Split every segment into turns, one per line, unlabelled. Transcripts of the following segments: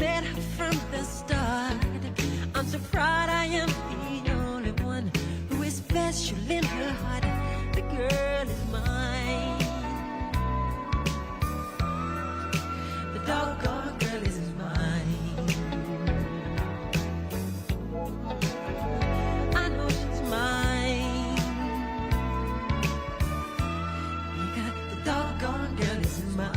said from the start, I'm so proud I am the only one who is special in her heart. The girl is mine. The doggone girl is mine. I know she's mine. Because the doggone girl is mine.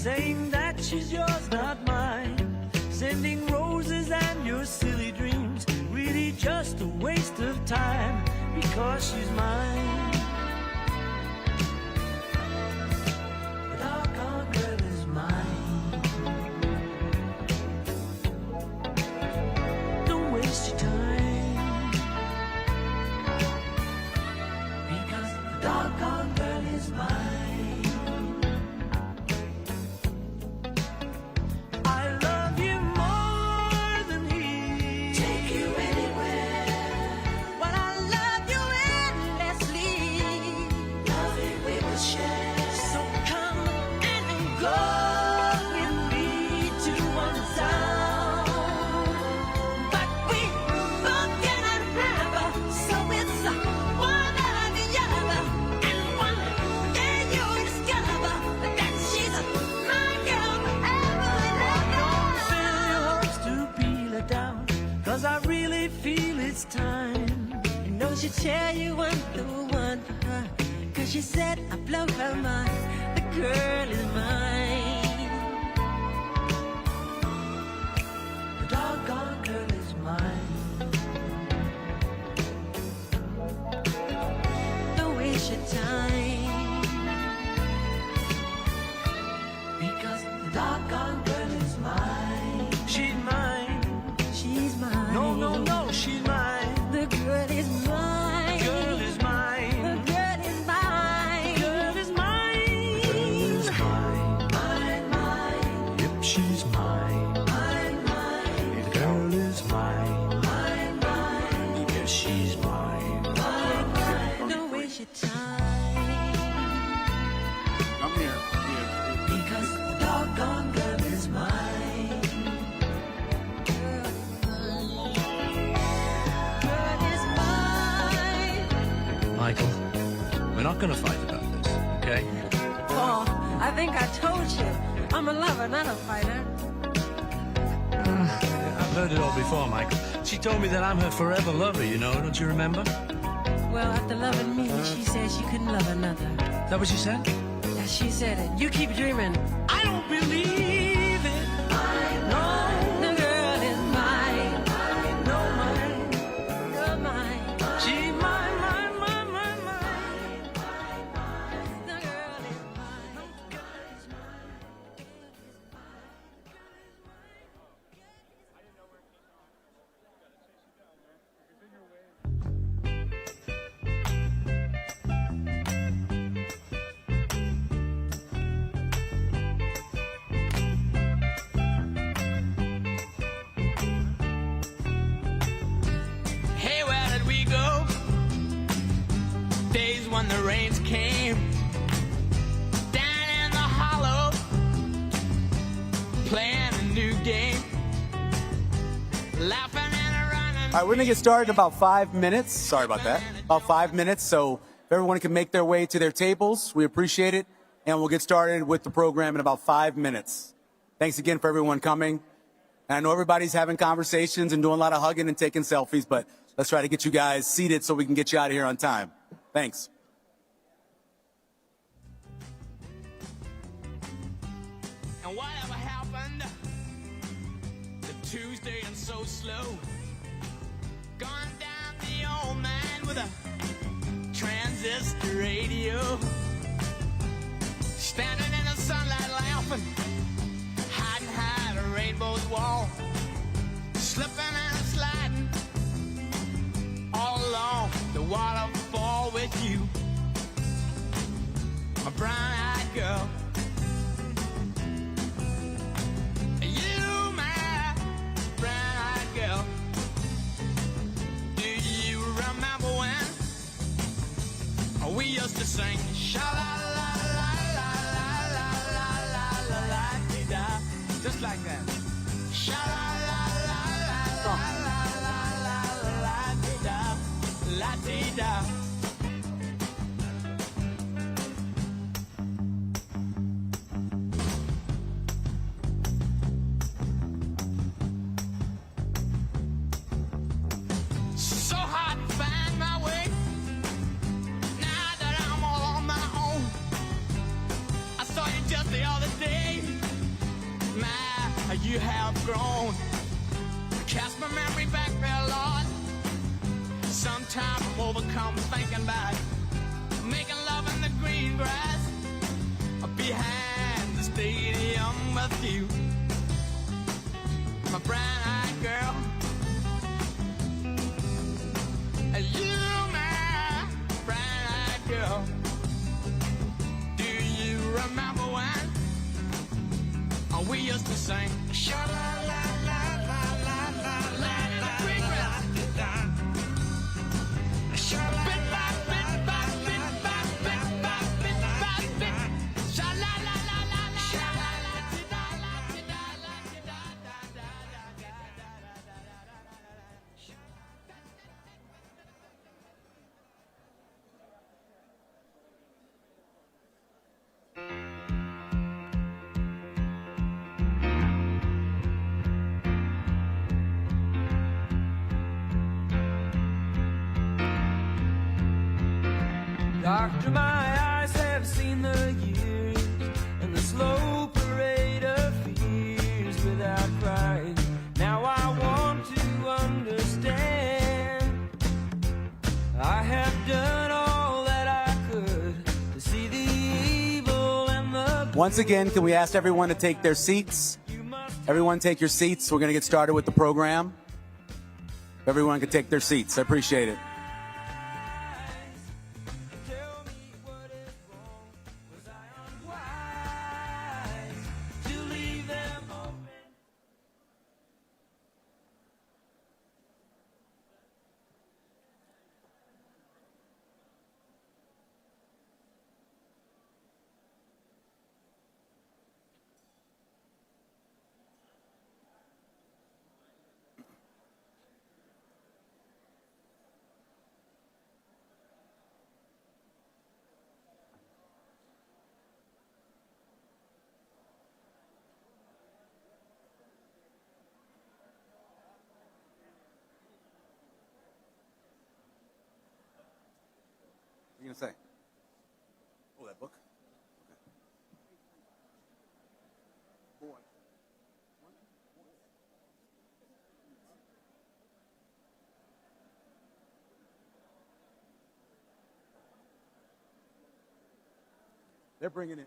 Saying that she's yours, not mine. Sending roses and your silly dreams, really just a waste of time, because she's mine. The doggone girl is mine. Don't waste your time, because the doggone girl is mine. I really feel it's time.
You know she'll tell you I'm the one for her, 'cause she said I blow her mind. The girl is mine.
The doggone girl is mine.
Don't waste your time,
because the doggone girl is mine. She's mine.
She's mine.
No, no, no, she's mine.
The girl is mine.
Girl is mine.
The girl is mine.
Girl is mine. Girl is mine. Mine, mine. Yep, she's mine. Mine, mine. The girl is mine. Mine, mine. Yes, she's mine. Mine, mine.
Don't waste your time.
Come here.
Because the doggone girl is mine.
Michael, we're not going to fight about this, okay?
Paul, I think I told you. I'm a lover, not a fighter.
I've heard it all before, Michael. She told me that I'm her forever lover, you know, don't you remember?
Well, after loving me, she said she couldn't love another.
Is that what she said?
Yeah, she said it. You keep dreaming.
I don't believe it. I know.
The girl is mine.
No, mine.
You're mine.
She's mine, mine, mine, mine, mine.
The girl is mine.
Hey, where did we go? Days when the rains came down in the hollow, playing a new game, laughing and running.
All right, we're going to get started in about 5 minutes. Sorry about that. About 5 minutes. So if everyone can make their way to their tables, we appreciate it. And we'll get started with the program in about 5 minutes. Thanks again for everyone coming. And I know everybody's having conversations and doing a lot of hugging and taking selfies, but let's try to get you guys seated so we can get you out of here on time. Thanks.
And whatever happened to Tuesday and so slow? Gone down the old man with a transistor radio, standing in the sunlight laughing, hiding behind a rainbow's wall, slipping and sliding all along the waterfall with you, my brown-eyed girl. You, my brown-eyed girl. Do you remember when
song.
La-dee-da. So hard to find my way. Now that I'm all on my own, I saw you just the other day. My, you have grown. Cast my memory back there, Lord. Sometimes I'm overcome thinking about making love in the green grass behind the stadium with you, my brown-eyed girl. You, my brown-eyed girl. Do you remember when we used to sing? Sha-la-la-la-la-la-la-la in the green grass. Bit by bit by bit by bit by bit by bit. Sha-la-la-la-la-la.
Doctor, my eyes have seen the years and the slow parade of fears without crying. Now I want to understand. I have done all that I could to see the evil and the good.
Once again, can we ask everyone to take their seats? Everyone take your seats. We're going to get started with the program. If everyone could take their seats. I appreciate it.
Tell me what is wrong. Was I unwise to leave them open?
What are you going to say? Oh, that book? Okay. Boy. They're bringing it.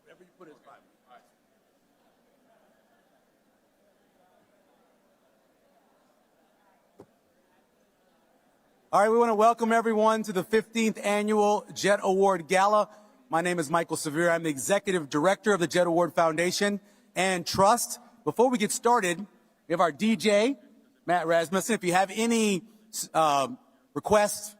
Whatever you put is fine. All right. All right, we want to welcome everyone to the 15th Annual Jet Award Gala. My name is Michael Severe. I'm the Executive Director of the Jet Award Foundation and Trust. Before we get started, we have our DJ, Matt Rasmussen. If you have any requests,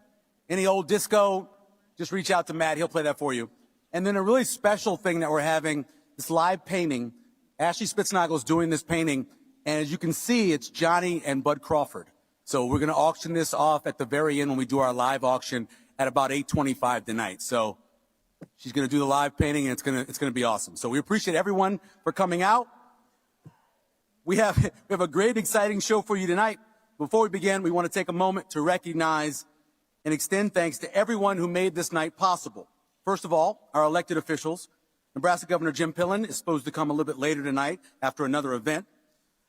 any old disco, just reach out to Matt. He'll play that for you. And then a really special thing that we're having, this live painting. Ashley Spitznagel is doing this painting, and as you can see, it's Johnny and Bud Crawford. So we're going to auction this off at the very end when we do our live auction at about 8:25 tonight. So she's going to do the live painting, and it's going to be awesome. So we appreciate everyone for coming out. We have a great, exciting show for you tonight. Before we begin, we want to take a moment to recognize and extend thanks to everyone who made this night possible. First of all, our elected officials. Nebraska Governor Jim Pillen is supposed to come a little bit later tonight after another event.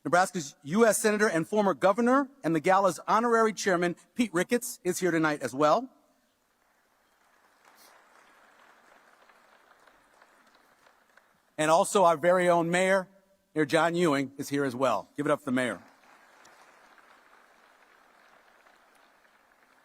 Nebraska's U.S. Senator and former governor and the gala's honorary chairman, Pete Ricketts, is here tonight as well. And also our very own mayor, Mayor John Ewing, is here as well. Give it up for the mayor.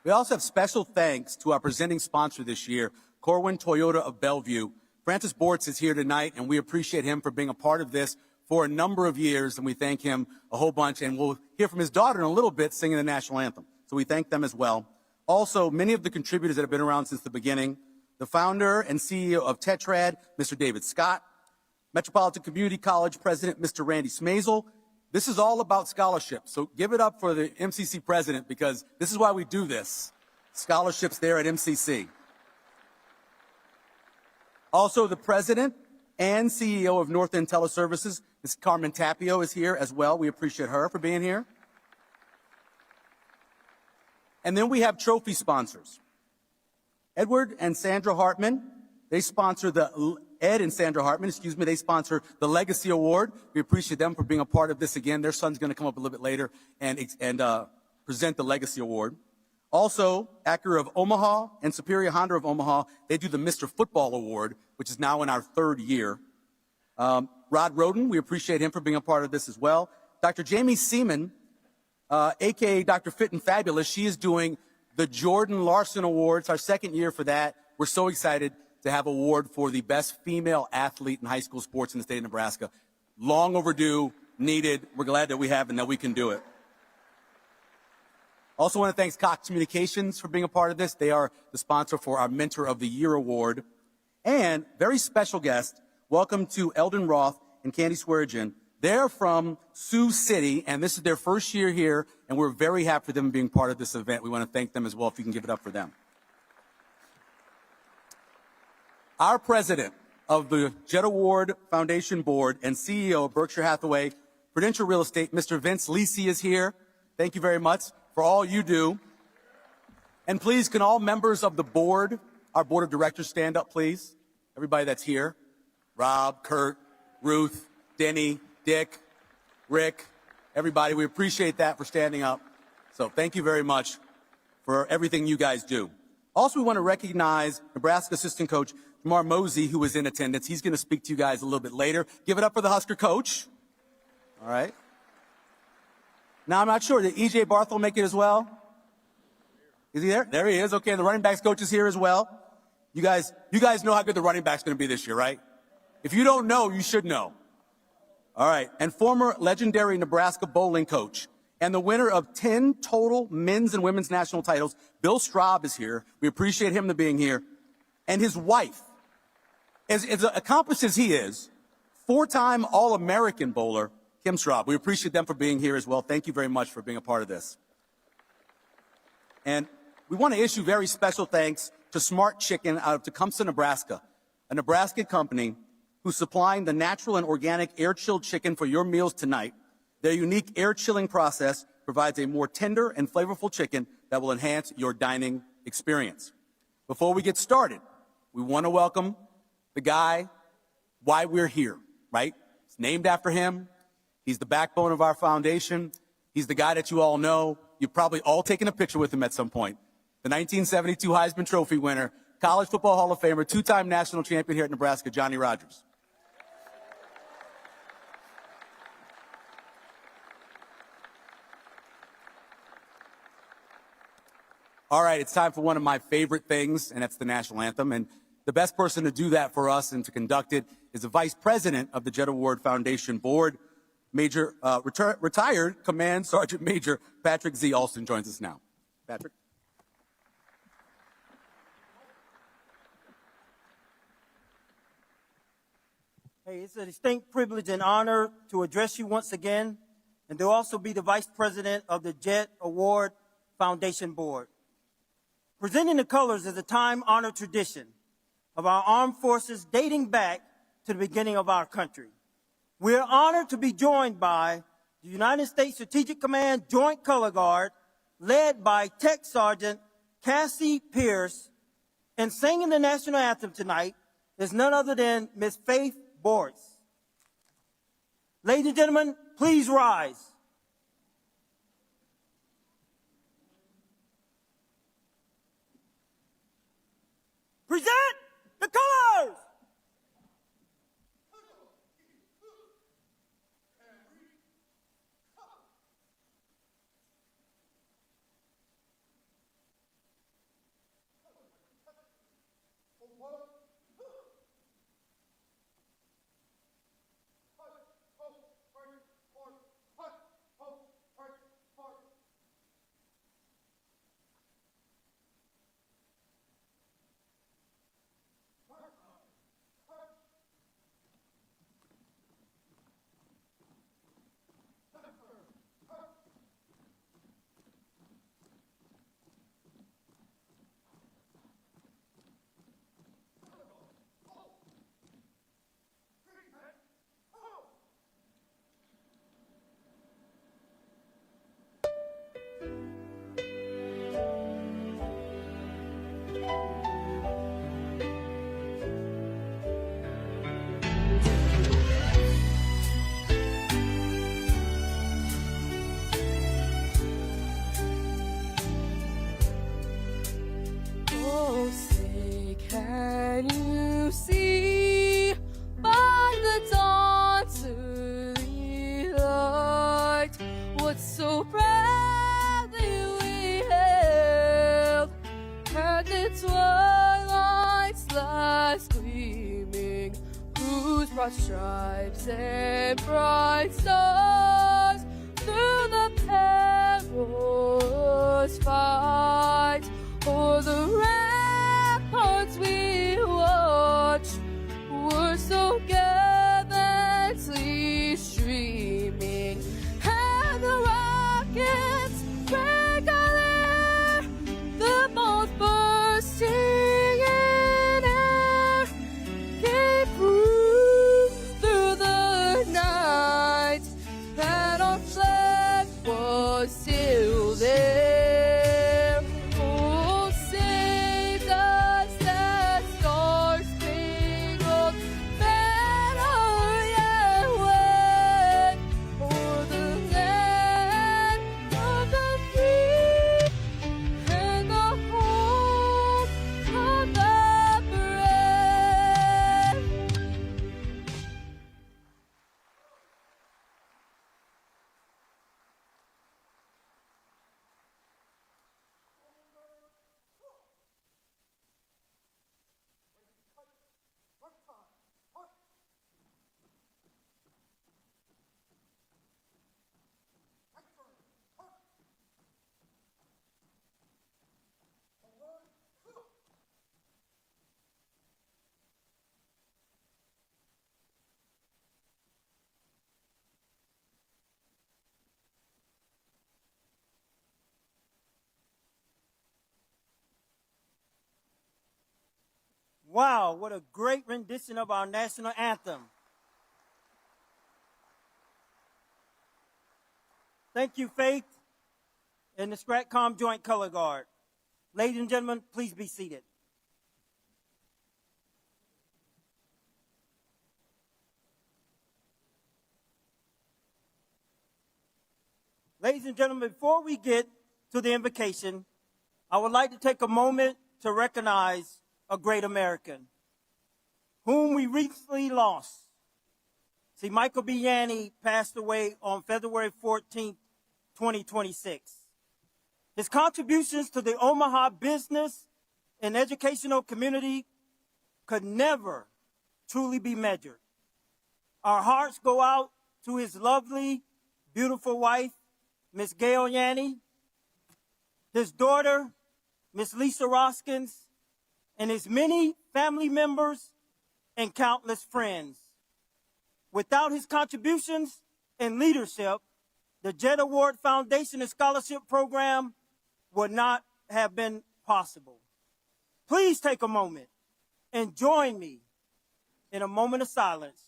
We also have special thanks to our presenting sponsor this year, Corwin Toyota of Bellevue. Francis Bortz is here tonight, and we appreciate him for being a part of this for a number of years, and we thank him a whole bunch, and we'll hear from his daughter in a little bit singing the national anthem. So we thank them as well. Also, many of the contributors that have been around since the beginning, the founder and CEO of Tetrad, Mr. David Scott, Metropolitan Community College President, Mr. Randy Smazel. This is all about scholarships, so give it up for the MCC president, because this is why we do this. Scholarships there at MCC. Also, the president and CEO of North End Teleservices, Ms. Carmen Tapio, is here as well. We appreciate her for being here. And then we have trophy sponsors. Edward and Sandra Hartman, they sponsor they sponsor the Legacy Award. We appreciate them for being a part of this again. Their son's going to come up a little bit later and present the Legacy Award. Also, Acura of Omaha and Superior Honda of Omaha, they do the Mr. Football Award, which is now in our third year. Rod Roden, we appreciate him for being a part of this as well. Dr. Jamie Seaman, a.k.a. Dr. Fit and Fabulous, she is doing the Jordan Larson Awards, our second year for that. We're so excited to have an award for the best female athlete in high school sports in the state of Nebraska. Long overdue, needed. We're glad that we have and that we can do it. Also want to thank Cox Communications for being a part of this. They are the sponsor for our Mentor of the Year Award. And very special guest, welcome to Eldon Roth and Candy Swearigan. They're from Sioux City, and this is their first year here, and we're very happy for them being part of this event. We want to thank them as well, if you can give it up for them. Our president of the Jet Award Foundation Board and CEO of Berkshire Hathaway Prudential Real Estate, Mr. Vince Lisi, is here. Thank you very much for all you do. And please, can all members of the board, our board of directors, stand up, please? Everybody that's here. Rob, Kurt, Ruth, Denny, Dick, Rick, everybody. We appreciate that for standing up. So thank you very much for everything you guys do. Also, we want to recognize Nebraska assistant coach Jamar Mosey, who was in attendance. He's going to speak to you guys a little bit later. Give it up for the Husker coach. All right. Now, I'm not sure. Did E.J. Barthel make it as well? Is he there? There he is. Okay, the running backs coach is here as well. You guys know how good the running back's going to be this year, right? If you don't know, you should know. All right. And former legendary Nebraska bowling coach and the winner of 10 total men's and women's national titles, Bill Straub, is here. We appreciate him being here. And his wife, as accomplished as he is, 4-time All-American bowler, Kim Straub. We appreciate them for being here as well. Thank you very much for being a part of this. And we want to issue very special thanks to Smart Chicken out of Tecumseh, Nebraska, a Nebraska company who's supplying the natural and organic air-chilled chicken for your meals tonight. Their unique air-chilling process provides a more tender and flavorful chicken that will enhance your dining experience. Before we get started, we want to welcome the guy, why we're here, right? It's named after him. He's the backbone of our foundation. He's the guy that you all know. You've probably all taken a picture with him at some point. The 1972 Heisman Trophy winner, College Football Hall of Famer, 2-time national champion here at Nebraska, Johnny Rodgers. All right, it's time for one of my favorite things, and that's the national anthem. And the best person to do that for us and to conduct it is the Vice President of the Jet Award Foundation Board, retired Command Sergeant Major Patrick Z. Alston joins us now. Patrick.
Hey, it's a distinct privilege and honor to address you once again, and to also be the Vice President of the Jet Award Foundation Board. Presenting the colors is a time-honored tradition of our armed forces dating back to the beginning of our country. We are honored to be joined by the United States Strategic Command Joint Color Guard, led by Tech Sergeant Cassie Pierce, and singing the national anthem tonight is none other than Miss Faith Boris. Ladies and gentlemen, please rise. Present the colors!
Oh, say, can you see by the dawn's early light what so proudly we hailed, and the twilight's last gleaming, whose broad stripes and bright stars through the perilous fight o'er the ramparts we watched were so gallantly streaming, and the rockets' red glare, the bolt bursting in air, gave proof through the night that our flag was still there. Oh, saved us that star-spangled banner yet waved o'er the land of the free and the home of the brave.
Wow, what a great rendition of our national anthem. Thank you, Faith, and the STRATCOM Joint Color Guard. Ladies and gentlemen, please be seated. Ladies and gentlemen, before we get to the invocation, I would like to take a moment to recognize a great American whom we recently lost. See, Michael B. Yanny passed away on February 14th, 2026. His contributions to the Omaha business and educational community could never truly be measured. Our hearts go out to his lovely, beautiful wife, Miss Gail Yanni, his daughter, Miss Lisa Roskins, and his many family members and countless friends. Without his contributions and leadership, the Jet Award Foundation and Scholarship Program would not have been possible. Please take a moment and join me in a moment of silence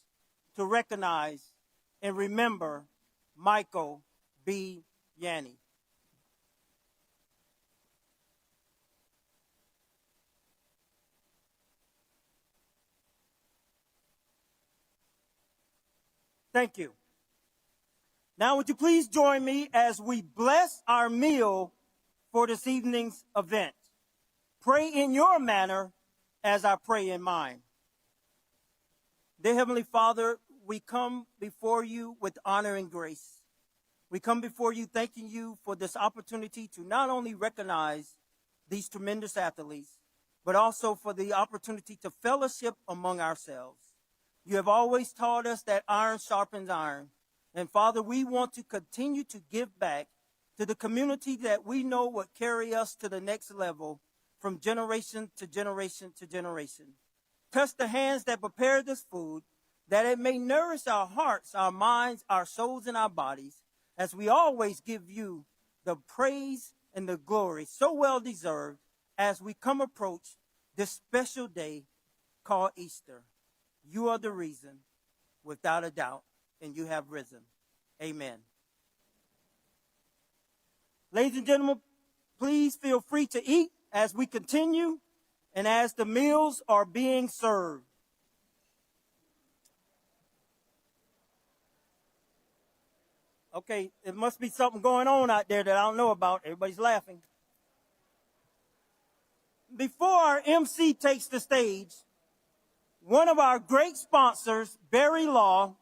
to recognize and remember Michael B. Yanni. Thank you. Now, would you please join me as we bless our meal for this evening's event? Pray in your manner as I pray in mine. Dear Heavenly Father, we come before you with honor and grace. We come before you thanking you for this opportunity to not only recognize these tremendous athletes, but also for the opportunity to fellowship among ourselves. You have always taught us that iron sharpens iron. And Father, we want to continue to give back to the community that we know will carry us to the next level from generation to generation to generation. Touch the hands that prepare this food, that it may nourish our hearts, our minds, our souls, and our bodies, as we always give you the praise and the glory so well deserved as we come approach this special day called Easter. You are the reason, without a doubt, and you have risen. Amen. Ladies and gentlemen, please feel free to eat as we continue and as the meals are being served. Okay, there must be something going on out there that I don't know about. Everybody's laughing. Before our MC takes the stage, one of our great sponsors, Berry Law,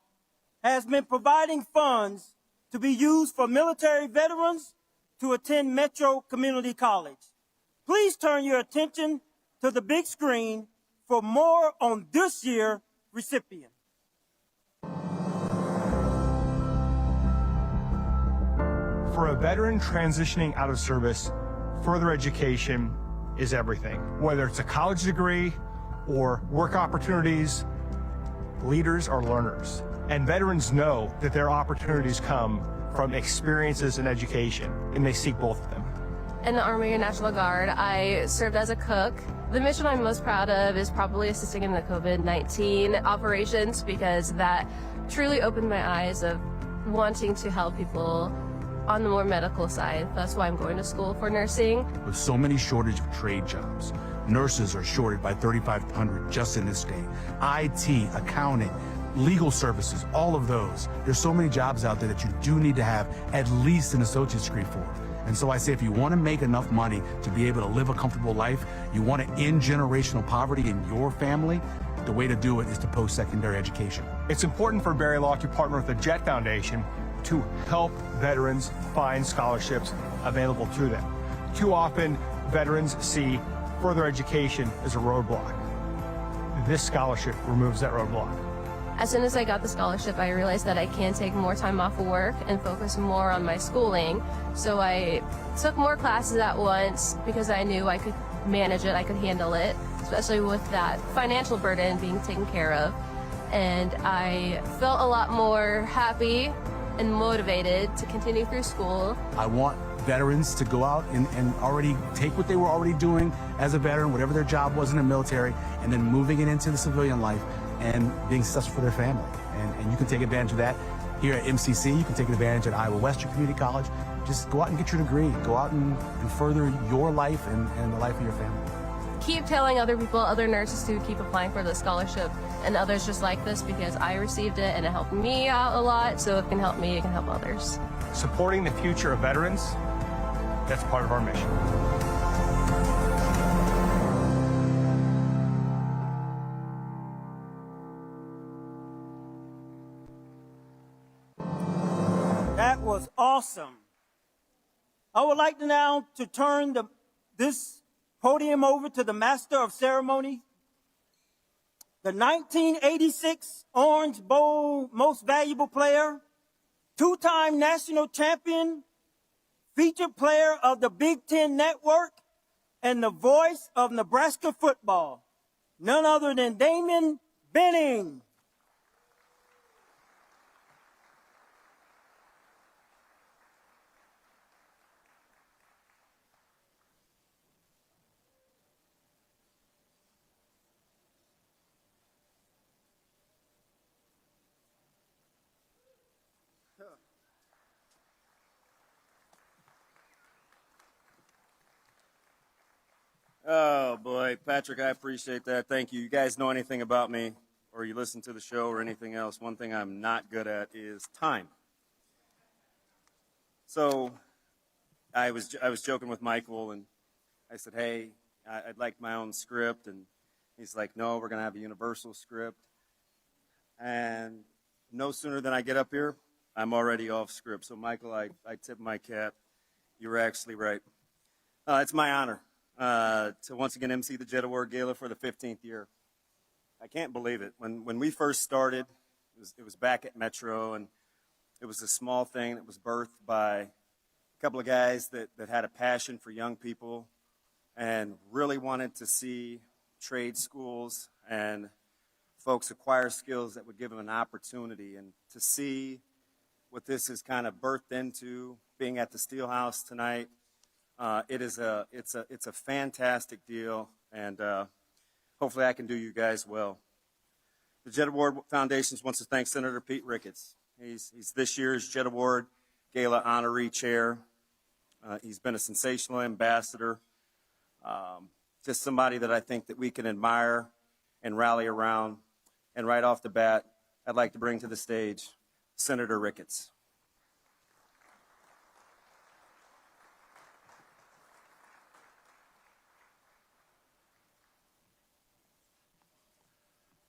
has been providing funds to be used for military veterans to attend Metro Community College. Please turn your attention to the big screen for more on this year's recipient.
For a veteran transitioning out of service, further education is everything. Whether it's a college degree or work opportunities, leaders are learners. And veterans know that their opportunities come from experiences and education, and they seek both of them.
In the Army or National Guard, I served as a cook. The mission I'm most proud of is probably assisting in the COVID-19 operations, because that truly opened my eyes of wanting to help people on the more medical side. That's why I'm going to school for nursing.
With so many shortage of trade jobs, nurses are shorted by 3,500 just in this state. IT, accounting, legal services, all of those. There's so many jobs out there that you do need to have at least an associate's degree for. And so I say, if you want to make enough money to be able to live a comfortable life, you want to end generational poverty in your family, the way to do it is to post-secondary education.
It's important for Berry Law to partner with the Jet Foundation to help veterans find scholarships available to them. Too often, veterans see further education as a roadblock. This scholarship removes that roadblock.
As soon as I got the scholarship, I realized that I can take more time off of work and focus more on my schooling. So I took more classes at once because I knew I could manage it, I could handle it, especially with that financial burden being taken care of. And I felt a lot more happy and motivated to continue through school.
I want veterans to go out and already take what they were already doing as a veteran, whatever their job was in the military, and then moving it into the civilian life and being successful for their family. And you can take advantage of that here at MCC. You can take advantage at Iowa Western Community College. Just go out and get your degree. Go out and further your life and the life of your family.
Keep telling other people, other nurses, to keep applying for the scholarship, and others just like this, because I received it and it helped me out a lot. So if it can help me, it can help others.
Supporting the future of veterans, that's part of our mission.
That was awesome. I would like to now to turn this podium over to the Master of Ceremony, the 1986 Orange Bowl Most Valuable Player, two-time national champion, featured player of the Big Ten Network, and the voice of Nebraska football, none other than Damon Benning.
Oh boy, Patrick, I appreciate that. Thank you. You guys know anything about me, or you listen to the show or anything else, one thing I'm not good at is time. So I was joking with Michael, and I said, hey, I'd like my own script, and he's like, no, we're going to have a universal script. And no sooner than I get up here, I'm already off script. So Michael, I tip my cap. You were actually right. It's my honor to once again MC the Jet Award Gala for the 15th year. I can't believe it. When we first started, it was back at Metro, and it was a small thing that was birthed by a couple of guys that had a passion for young people and really wanted to see trade schools and folks acquire skills that would give them an opportunity. And to see what this is kind of birthed into, being at the Steelhouse tonight, it's a fantastic deal, and hopefully I can do you guys well. The Jet Award Foundation wants to thank Senator Pete Ricketts. He's this year's Jet Award Gala honoree chair. He's been a sensational ambassador, just somebody that I think that we can admire and rally around. And right off the bat, I'd like to bring to the stage Senator Ricketts.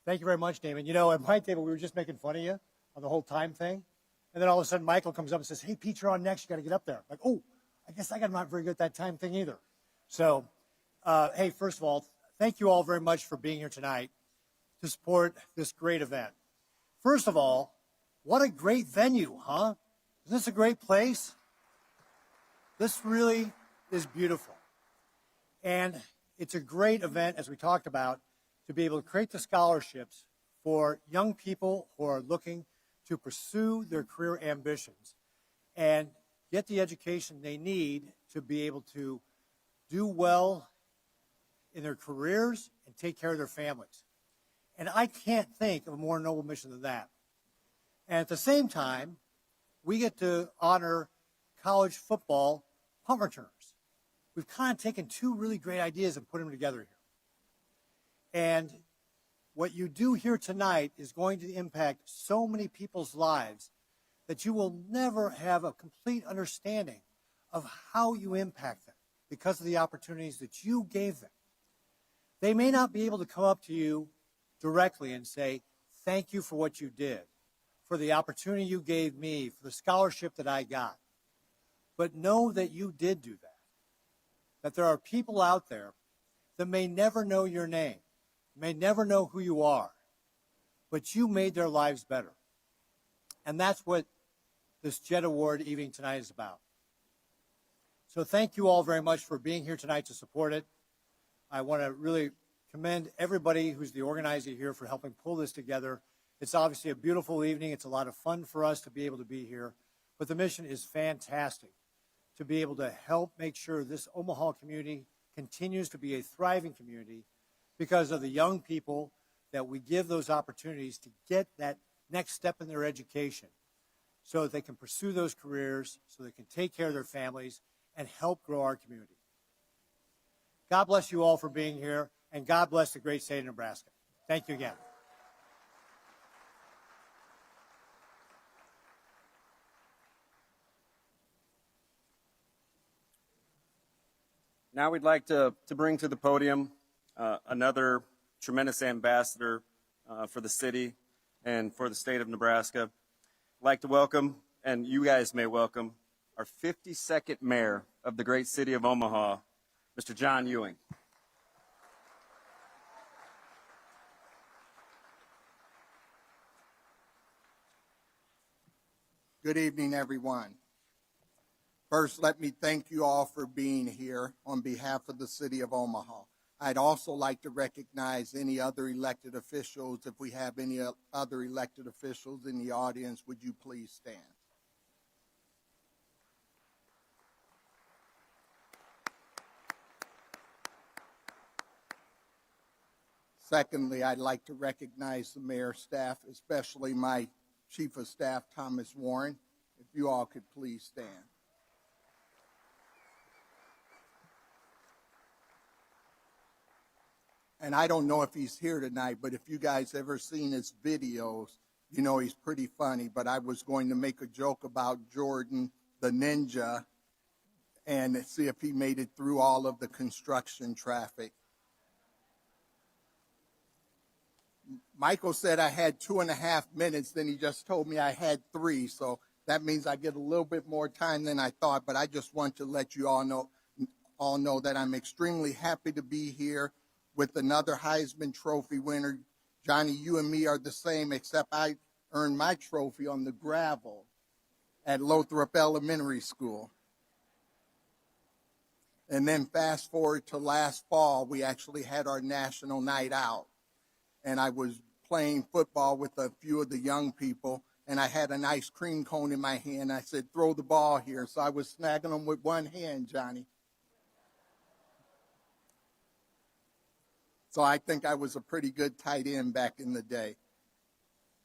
Thank you very much, Damon. You know, at my table, we were just making fun of you on the whole time thing. And then all of a sudden, Michael comes up and says, hey, Pete, you're on next. You got to get up there. Like, oh, I guess I'm not very good at that time thing either. So, hey, first of all, thank you all very much for being here tonight to support this great event. First of all, what a great venue, huh? Isn't this a great place? This really is beautiful. And it's a great event, as we talked about, to be able to create the scholarships for young people who are looking to pursue their career ambitions and get the education they need to be able to do well in their careers and take care of their families. And I can't think of a more noble mission than that. And at the same time, we get to honor college football punt returners. We've kind of taken two really great ideas and put them together here. And what you do here tonight is going to impact so many people's lives that you will never have a complete understanding of how you impact them because of the opportunities that you gave them. They may not be able to come up to you directly and say, thank you for what you did, for the opportunity you gave me, for the scholarship that I got. But know that you did do that there are people out there that may never know your name, may never know who you are, but you made their lives better. And that's what this Jet Award evening tonight is about. So thank you all very much for being here tonight to support it. I want to really commend everybody who's the organizer here for helping pull this together. It's obviously a beautiful evening. It's a lot of fun for us to be able to be here. But the mission is fantastic, to be able to help make sure this Omaha community continues to be a thriving community because of the young people that we give those opportunities to get that next step in their education so that they can pursue those careers, so they can take care of their families and help grow our community. God bless you all for being here, and God bless the great state of Nebraska. Thank you again.
Now we'd like to bring to the podium another tremendous ambassador for the city and for the state of Nebraska. I'd like to welcome, and you guys may welcome, our 52nd mayor of the great city of Omaha, Mr. John Ewing.
Good evening, everyone. First, let me thank you all for being here on behalf of the city of Omaha. I'd also like to recognize any other elected officials. If we have any other elected officials in the audience, would you please stand? Secondly, I'd like to recognize the mayor's staff, especially my Chief of Staff, Thomas Warren. If you all could please stand. And I don't know if he's here tonight, but if you guys ever seen his videos, you know he's pretty funny. But I was going to make a joke about Jordan, the ninja, and see if he made it through all of the construction traffic. Michael said I had 2.5 minutes, then he just told me I had 3, so that means I get a little bit more time than I thought, but I just want to let you all know that I'm extremely happy to be here with another Heisman Trophy winner. Johnny, you and me are the same, except I earned my trophy on the gravel at Lothrop Elementary School. And then fast forward to last fall, we actually had our national night out. And I was playing football with a few of the young people, and I had an ice cream cone in my hand. I said, throw the ball here. So I was snagging them with one hand, Johnny. So I think I was a pretty good tight end back in the day.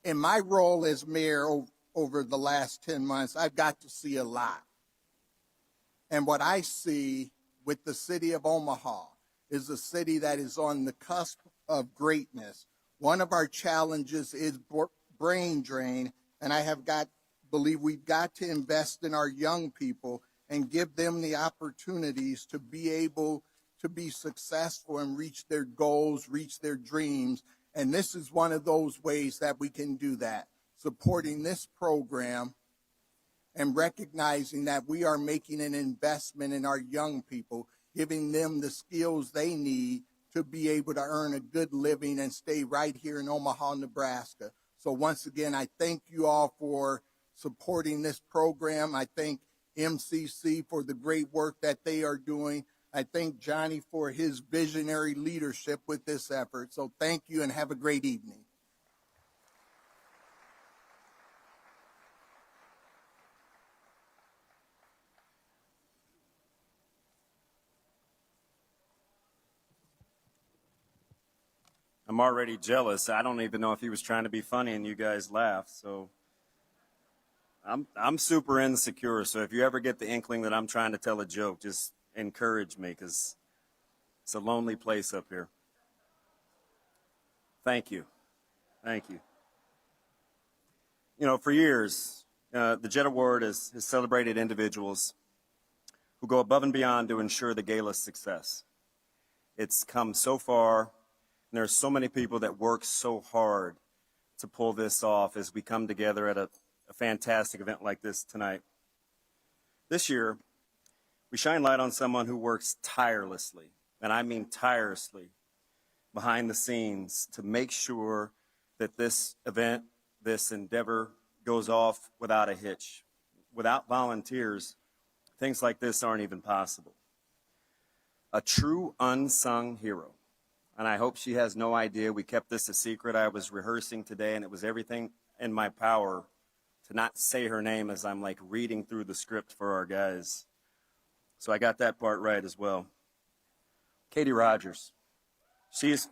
In my role as mayor over the last 10 months, I've got to see a lot. And what I see with the city of Omaha is a city that is on the cusp of greatness. One of our challenges is brain drain, and believe we've got to invest in our young people and give them the opportunities to be able to be successful and reach their goals, reach their dreams. And this is one of those ways that we can do that, supporting this program and recognizing that we are making an investment in our young people, giving them the skills they need to be able to earn a good living and stay right here in Omaha, Nebraska. So once again, I thank you all for supporting this program. I thank MCC for the great work that they are doing. I thank Johnny for his visionary leadership with this effort. So thank you and have a great evening.
I'm already jealous. I don't even know if he was trying to be funny and you guys laughed. So I'm super insecure. So if you ever get the inkling that I'm trying to tell a joke, just encourage me, because it's a lonely place up here. Thank you. Thank you. You know, for years, the Jet Award has celebrated individuals who go above and beyond to ensure the gala's success. It's come so far, and there are so many people that work so hard to pull this off as we come together at a fantastic event like this tonight. This year, we shine light on someone who works tirelessly, and I mean tirelessly, behind the scenes to make sure that this event, this endeavor, goes off without a hitch. Without volunteers, things like this aren't even possible. A true unsung hero. And I hope she has no idea. We kept this a secret. I was rehearsing today, and it was everything in my power to not say her name as I'm like reading through the script for our guys. So I got that part right as well. Katie Rogers. She's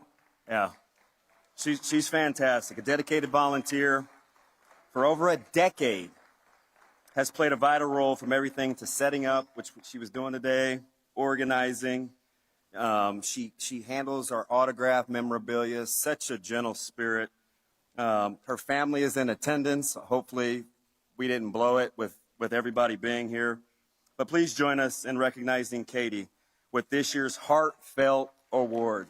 fantastic. A dedicated volunteer for over a decade. Has played a vital role from everything to setting up, which she was doing today, organizing. She handles our autograph memorabilia, such a gentle spirit. Her family is in attendance. Hopefully we didn't blow it with everybody being here. But please join us in recognizing Katie with this year's Heartfelt Award.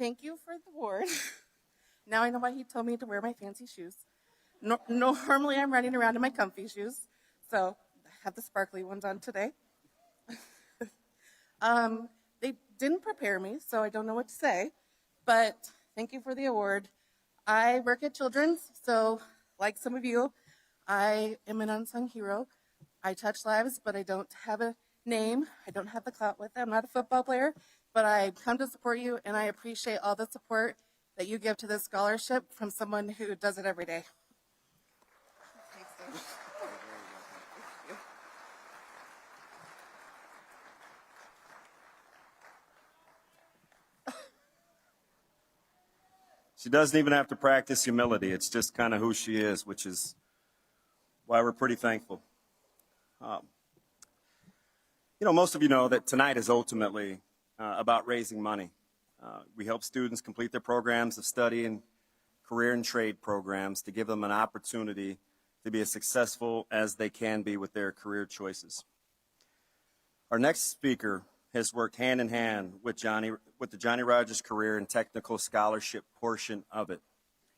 thank you for the award. Now I know why he told me to wear my fancy shoes. Normally I'm running around in my comfy shoes, so I have the sparkly ones on today. They didn't prepare me, so I don't know what to say, but thank you for the award. I work at Children's, so like some of you, I am an unsung hero. I touch lives, but I don't have a name. I don't have the clout with it. I'm not a football player, but I come to support you, and I appreciate all the support that you give to this scholarship from someone who does it every day. Thanks, Dave.
She doesn't even have to practice humility. It's just kind of who she is, which is why we're pretty thankful. Most of you know that tonight is ultimately about raising money. We help students complete their programs of study and career and trade programs to give them an opportunity to be as successful as they can be with their career choices. Our next speaker has worked hand in hand with the Johnny Rogers Career and Technical Scholarship portion of it.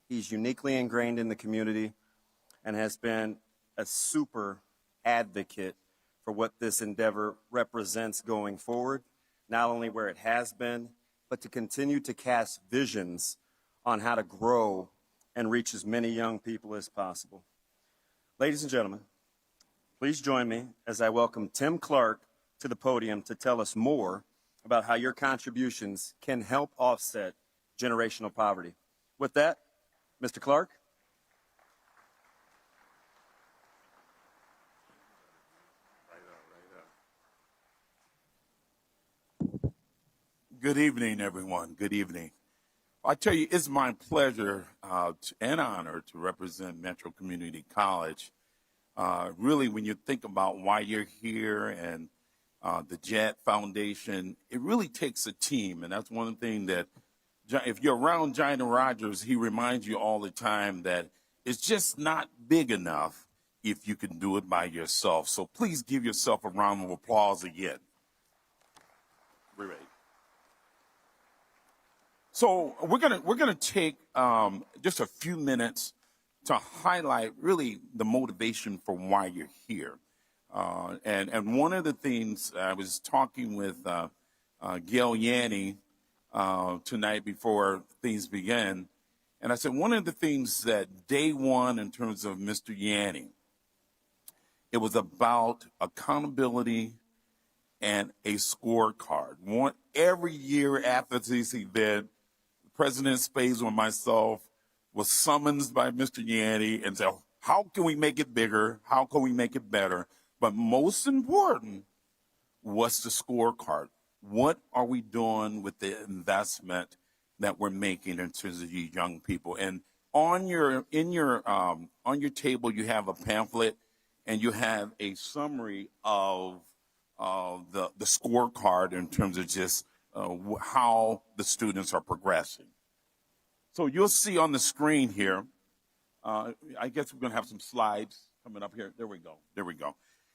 He's uniquely ingrained in the community and has been a super advocate for what this endeavor represents going forward, not only where it has been, but to continue to cast visions on how to grow and reach as many young people as possible. Ladies and gentlemen, please join me as I welcome Tim Clark to the podium to tell us more about how your contributions can help offset generational poverty. With that, Mr. Clark.
Good evening, everyone. Good evening. I tell you, it's my pleasure and honor to represent Metro Community College. Really, when you think about why you're here and the JET Foundation, it really takes a team. And that's one thing that, if you're around Johnny Rogers, he reminds you all the time that it's just not big enough if you can do it by yourself. So please give yourself a round of applause again. Great. So we're gonna take just a few minutes to highlight really the motivation for why you're here. And one of the things I was talking with Gail Yanni tonight before things began, and I said one of the things that day one in terms of Mr. Yanni, it was about accountability and a scorecard. Every year after this event, President Spades or myself was summoned by Mr. Yanni and said, how can we make it bigger? How can we make it better? But most important was the scorecard. What are we doing with the investment that we're making in terms of you young people? And on your table, you have a pamphlet and you have a summary of the scorecard in terms of just how the students are progressing. So you'll see on the screen here, I guess we're going to have some slides coming up here. There we go.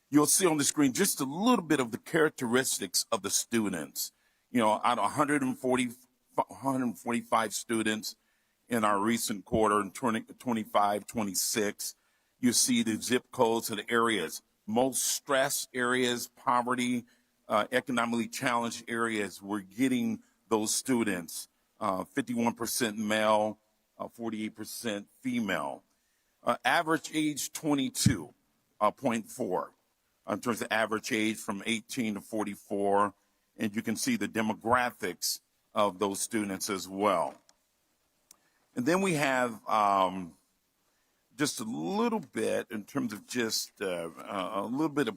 You'll see on the screen just a little bit of the characteristics of the students. Out of 145 students in our recent quarter in 25, 26, you see the zip codes of the areas. Most stressed areas, poverty, economically challenged areas, we're getting those students, 51% male, 48% female. Average age 22.4 in terms of average age from 18 to 44. And you can see the demographics of those students as well. And then we have just a little bit in terms of just a little bit of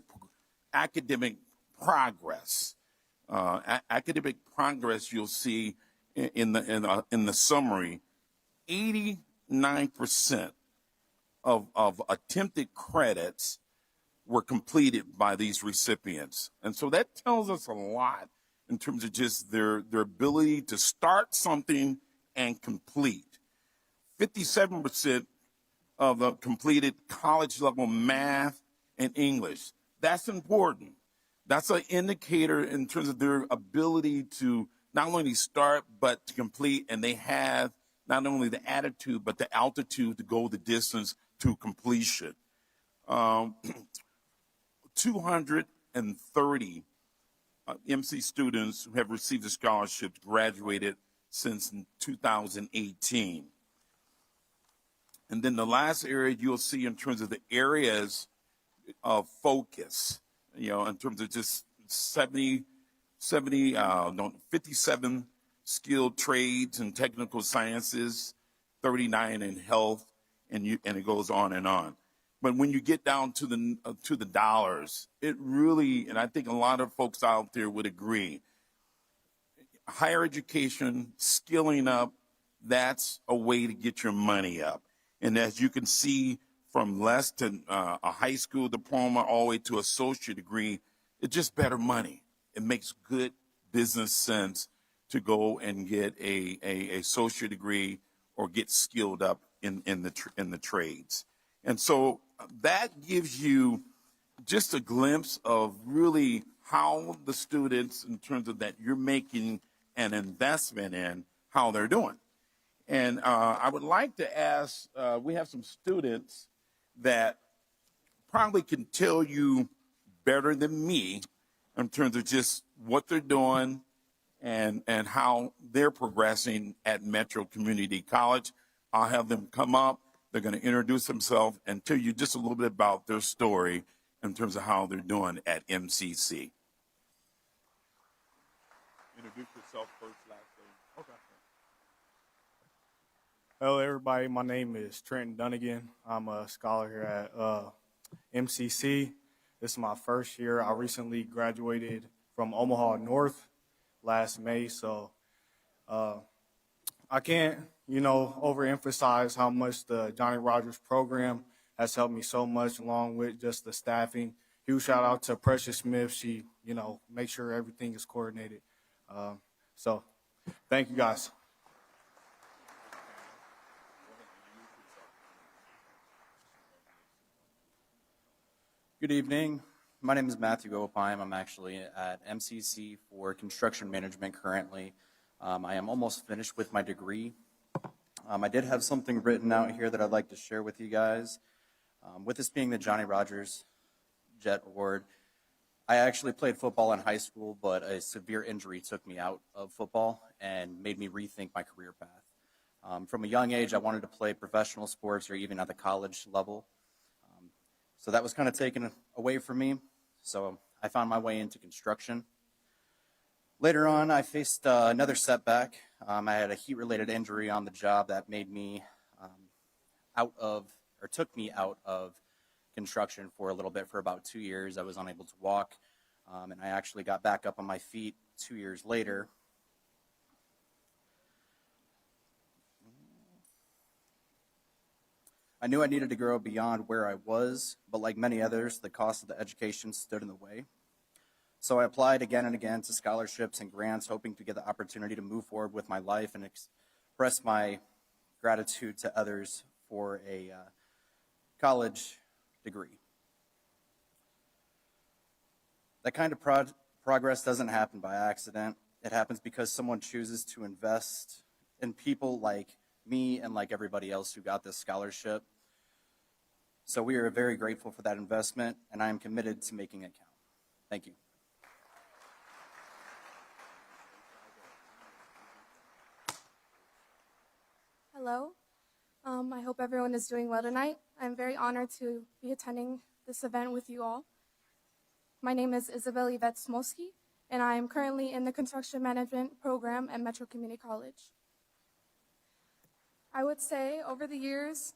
academic progress. Academic progress, you'll see in the summary, 89% of attempted credits were completed by these recipients. And so that tells us a lot in terms of just their ability to start something and complete. 57% of the completed college level math and English. That's important. That's an indicator in terms of their ability to not only start, but to complete, and they have not only the attitude, but the altitude to go the distance to completion. 230 MC students who have received a scholarship graduated since 2018. And then the last area you'll see in terms of the areas of focus, in terms of just 57 skilled trades and technical sciences, 39 in health, and it goes on and on. But when you get down to the dollars, it really, and I think a lot of folks out there would agree, higher education, skilling up, that's a way to get your money up. And as you can see, from less to a high school diploma all the way to associate degree, it's just better money. It makes good business sense to go and get a associate degree or get skilled up in the trades. And so that gives you just a glimpse of really how the students, in terms of that you're making an investment in, how they're doing. And I would like to ask, we have some students that probably can tell you better than me in terms of just what they're doing and how they're progressing at Metro Community College. I'll have them come up. They're going to introduce themselves and tell you just a little bit about their story in terms of how they're doing at MCC. Introduce yourself first, last name. Okay.
Hello, everybody. My name is Trenton Dunnigan. I'm a scholar here at MCC. This is my first year. I recently graduated from Omaha North last May, so I can't, overemphasize how much the Johnny Rogers program has helped me so much, along with just the staffing. Huge shout out to Precious Smith. She, makes sure everything is coordinated. So thank you, guys.
Good evening. My name is Matthew Opheim. I'm actually at MCC for construction management currently. I am almost finished with my degree. I did have something written out here that I'd like to share with you guys. With this being the Johnny Rogers Jet Award, I actually played football in high school, but a severe injury took me out of football and made me rethink my career path. From a young age, I wanted to play professional sports or even at the college level. So that was kind of taken away from me. So I found my way into construction. Later on, I faced another setback. I had a heat-related injury on the job that made me took me out of construction for a little bit, for about 2 years. I was unable to walk, and I actually got back up on my feet 2 years later. I knew I needed to grow beyond where I was, but like many others, the cost of the education stood in the way. So I applied again and again to scholarships and grants, hoping to get the opportunity to move forward with my life and express my gratitude to others for a college degree. That kind of progress doesn't happen by accident. It happens because someone chooses to invest in people like me and like everybody else who got this scholarship. So we are very grateful for that investment, and I am committed to making it count. Thank you.
Hello. I hope everyone is doing well tonight. I'm very honored to be attending this event with you all. My name is Isabel Yvette Smolsky, and I am currently in the construction management program at Metro Community College. I would say over the years,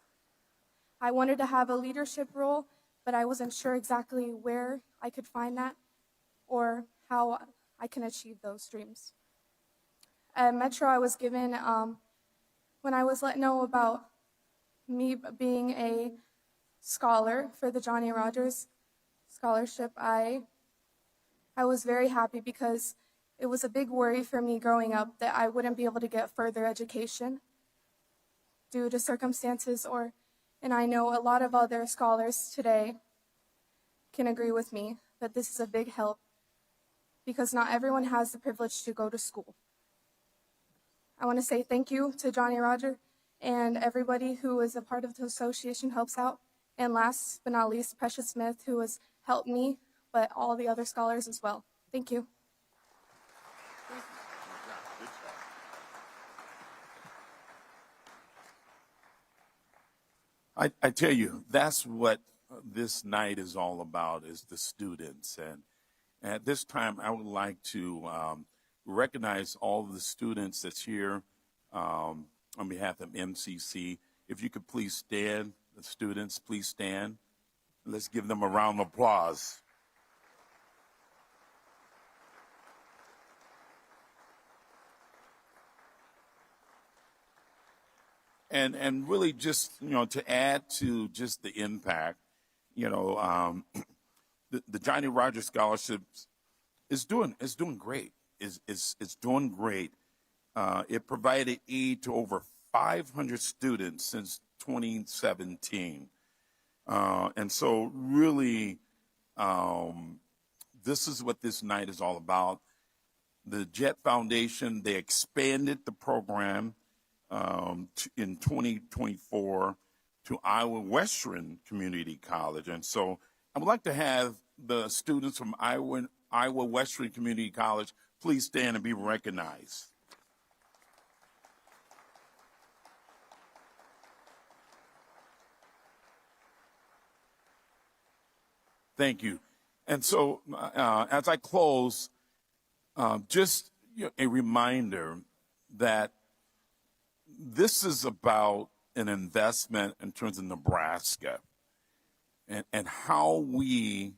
I wanted to have a leadership role, but I wasn't sure exactly where I could find that or how I can achieve those dreams. At Metro, I was given, when I was let know about me being a scholar for the Johnny Rogers Scholarship, I was very happy because it was a big worry for me growing up that I wouldn't be able to get further education due to circumstances, and I know a lot of other scholars today can agree with me that this is a big help because not everyone has the privilege to go to school. I want to say thank you to Johnny Roger and everybody who is a part of the association helps out. And last but not least, Precious Smith, who has helped me, but all the other scholars as well. Thank you.
I tell you, that's what this night is all about, is the students. And at this time, I would like to recognize all of the students that's here on behalf of MCC. If you could please stand, the students, please stand. Let's give them a round of applause. And really just, to add to just the impact, the Johnny Rogers Scholarships is doing great. It's doing great. It provided aid to over 500 students since 2017. And so really, this is what this night is all about. The JET Foundation, they expanded the program in 2024 to Iowa Western Community College. And so I would like to have the students from Iowa Western Community College please stand and be recognized. Thank you. And so as I close, just a reminder that this is about an investment in terms of Nebraska and how we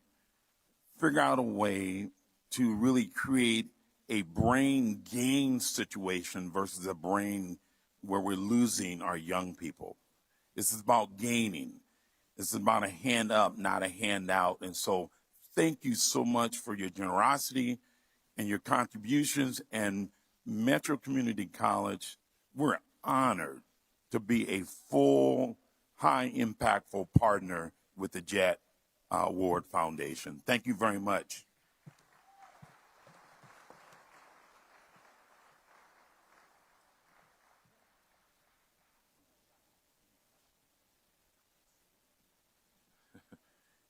figure out a way to really create a brain gain situation versus a brain where we're losing our young people. This is about gaining. This is about a hand up, not a hand out. And so thank you so much for your generosity and your contributions. And Metro Community College, we're honored to be a full, high impactful partner with the JET Award Foundation. Thank you very much.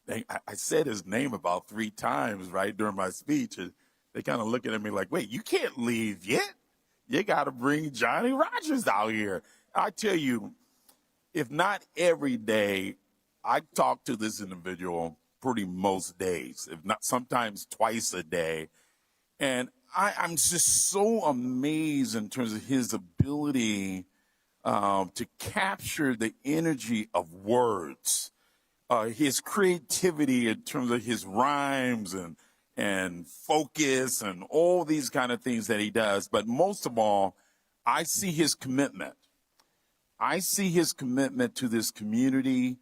I said his name about 3 times, right, during my speech, and they kind of looking at me like, wait, you can't leave yet? You got to bring Johnny Rogers out here. I tell you, if not every day, I talk to this individual pretty most days, if not sometimes twice a day. And I'm just so amazed in terms of his ability to capture the energy of words, his creativity in terms of his rhymes and focus and all these kind of things that he does. But most of all, I see his commitment. I see his commitment to this community.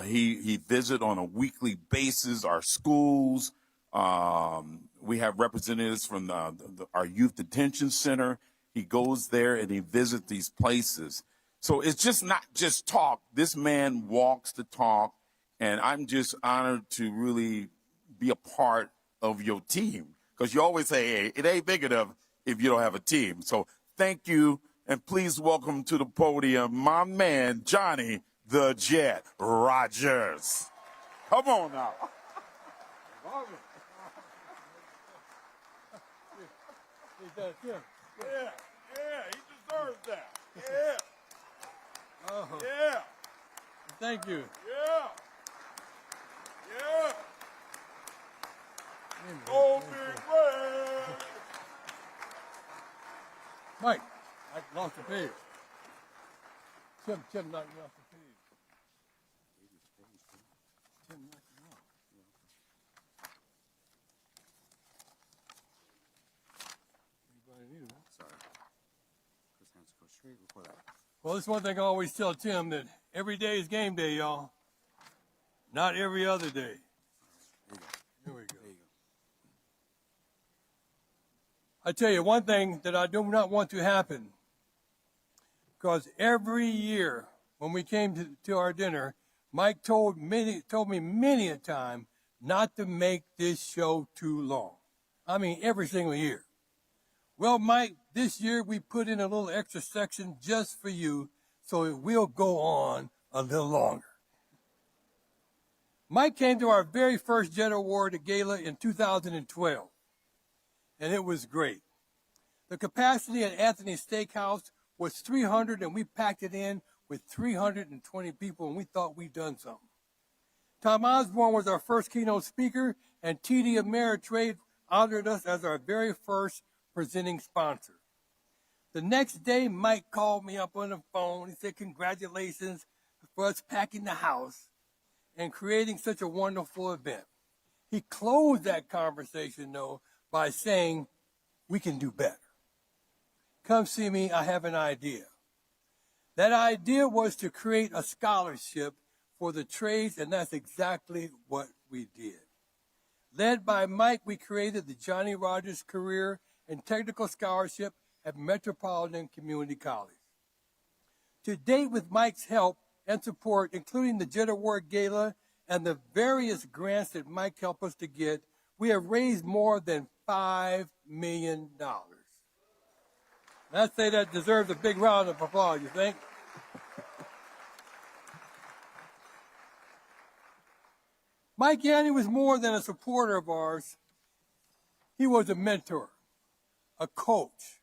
He visits on a weekly basis our schools. We have representatives from our youth detention center. He goes there and he visits these places. So it's just not just talk. This man walks the talk, and I'm just honored to really be a part of your team, because you always say, hey, it ain't big enough if you don't have a team. So thank you, and please welcome to the podium my man, Johnny the Jet Rogers. Come on now. Yeah, he deserves that. Yeah. Yeah.
Thank you.
Yeah. Yeah. Oh, big man.
Mike, I lost the page. Tim knocked me off the page. Tim knocked me off. Anybody need that?
Sorry. Chris has to go straight before that.
Well, this is one thing I always tell Tim, that every day is game day, y'all. Not every other day. Here we go.
There you go.
I tell you one thing that I do not want to happen, because every year when we came to our dinner, Mike told me many a time not to make this show too long. I mean, every single year. Well, Mike, this year we put in a little extra section just for you, so it will go on a little longer. Mike came to our very first Jet Award Gala in 2012, and it was great. The capacity at Anthony's Steakhouse was 300, and we packed it in with 320 people, and we thought we'd done something. Tom Osborne was our first keynote speaker, and TD Ameritrade honored us as our very first presenting sponsor. The next day, Mike called me up on the phone. He said, congratulations for us packing the house and creating such a wonderful event. He closed that conversation, though, by saying, we can do better. Come see me, I have an idea. That idea was to create a scholarship for the trades, and that's exactly what we did. Led by Mike, we created the Johnny Rogers Career and Technical Scholarship at Metropolitan Community College. To date, with Mike's help and support, including the Jet Award Gala and the various grants that Mike helped us to get, we have raised more than $5 million. And I'd say that deserves a big round of applause, you think? Mike Yanni was more than a supporter of ours. He was a mentor, a coach,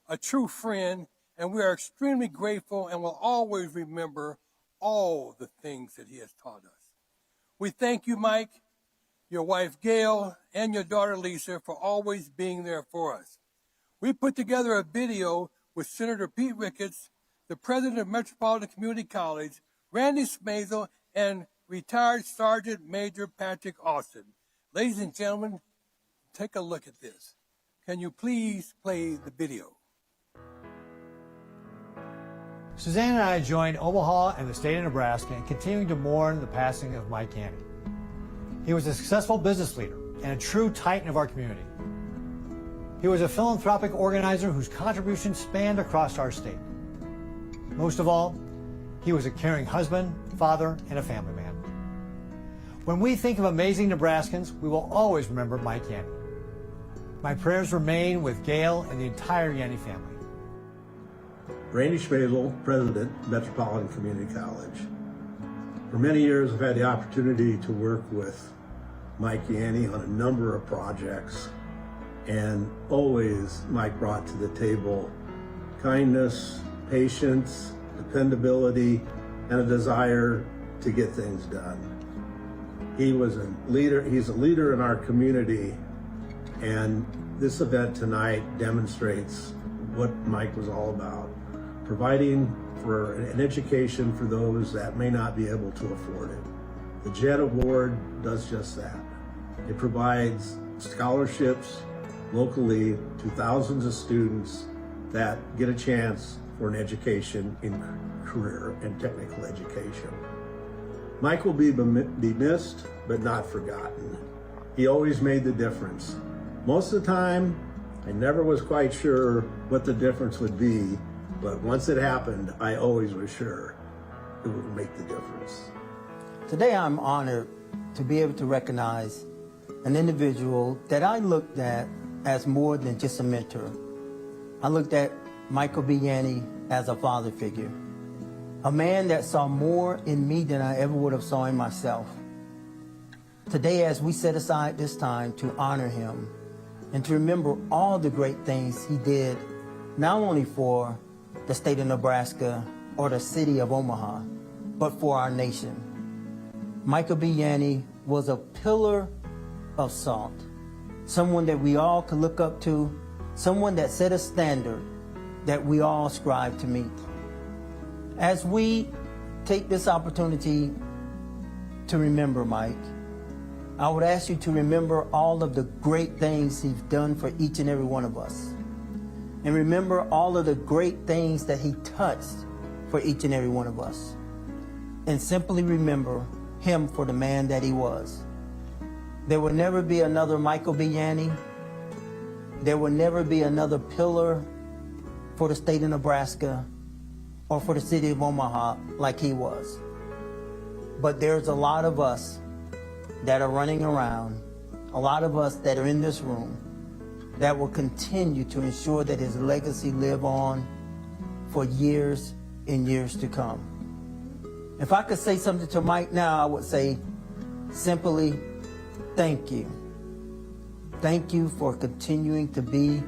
a true friend, and we are extremely grateful and will always remember all the things that he has taught us. We thank you, Mike, your wife Gail, and your daughter Lisa for always being there for us. We put together a video with Senator Pete Ricketts, the president of Metropolitan Community College, Randy Smazel, and retired Sergeant Major Patrick Austin. Ladies and gentlemen, take a look at this. Can you please play the video?
Suzanne and I joined Omaha and the state of Nebraska in continuing to mourn the passing of Mike Yanni. He was a successful business leader and a true titan of our community. He was a philanthropic organizer whose contributions spanned across our state. Most of all, he was a caring husband, father, and a family man. When we think of amazing Nebraskans, we will always remember Mike Yanni. My prayers remain with Gail and the entire Yanni family.
Randy Smazel, President, Metropolitan Community College. For many years, I've had the opportunity to work with Mike Yanni on a number of projects, and always Mike brought to the table kindness, patience, dependability, and a desire to get things done. He was a leader, he's a leader in our community, and this event tonight demonstrates what Mike was all about. Providing for an education for those that may not be able to afford it. The Jet Award does just that. It provides scholarships locally to thousands of students that get a chance for an education in career and technical education. Mike will be missed, but not forgotten. He always made the difference. Most of the time, I never was quite sure what the difference would be, but once it happened, I always was sure it would make the difference.
Today I'm honored to be able to recognize an individual that I looked at as more than just a mentor. I looked at Michael B. Yanni as a father figure, a man that saw more in me than I ever would have saw in myself. Today, as we set aside this time to honor him and to remember all the great things he did, not only for the state of Nebraska or the city of Omaha, but for our nation. Michael B. Yanni was a pillar of salt, someone that we all could look up to, someone that set a standard that we all strive to meet. As we take this opportunity to remember Mike, I would ask you to remember all of the great things he's done for each and every one of us. And remember all of the great things that he touched for each and every one of us. And simply remember him for the man that he was. There will never be another Michael B. Yanni. There will never be another pillar for the state of Nebraska or for the city of Omaha like he was. But there's a lot of us that are running around, a lot of us that are in this room, that will continue to ensure that his legacy live on for years and years to come. If I could say something to Mike now, I would say simply, thank you. Thank you for continuing to be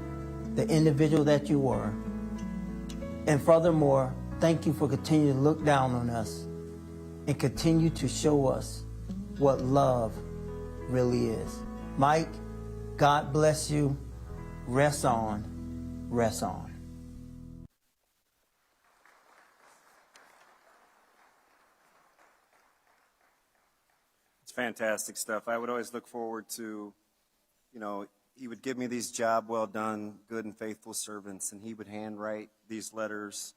the individual that you were. And furthermore, thank you for continuing to look down on us and continue to show us what love really is. Mike, God bless you. Rest on, rest on.
It's fantastic stuff. I would always look forward to, he would give me these job well done, good and faithful servants, and he would handwrite these letters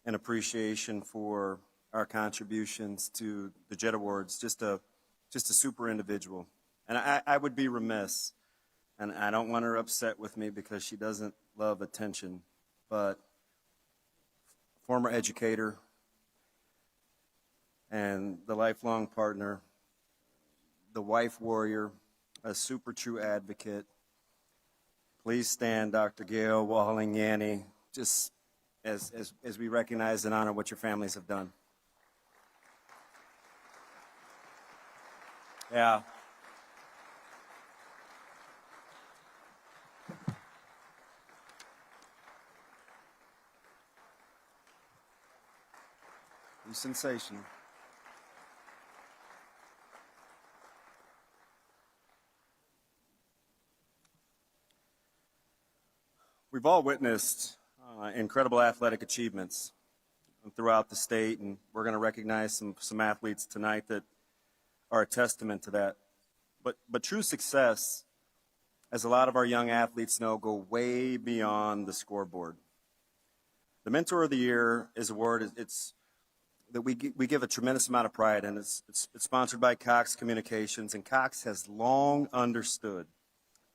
in appreciation for our contributions to the Jet Awards. Just a super individual. And I would be remiss, and I don't want her upset with me because she doesn't love attention, but former educator and the lifelong partner, the wife warrior, a super true advocate. Please stand, Dr. Gail Walling-Yanni, just as we recognize and honor what your families have done. Yeah. You're sensational. We've all witnessed incredible athletic achievements throughout the state, and we're going to recognize some athletes tonight that are a testament to that. But true success, as a lot of our young athletes know, go way beyond the scoreboard. The Mentor of the Year is a word that we give a tremendous amount of pride in. It's sponsored by Cox Communications, and Cox has long understood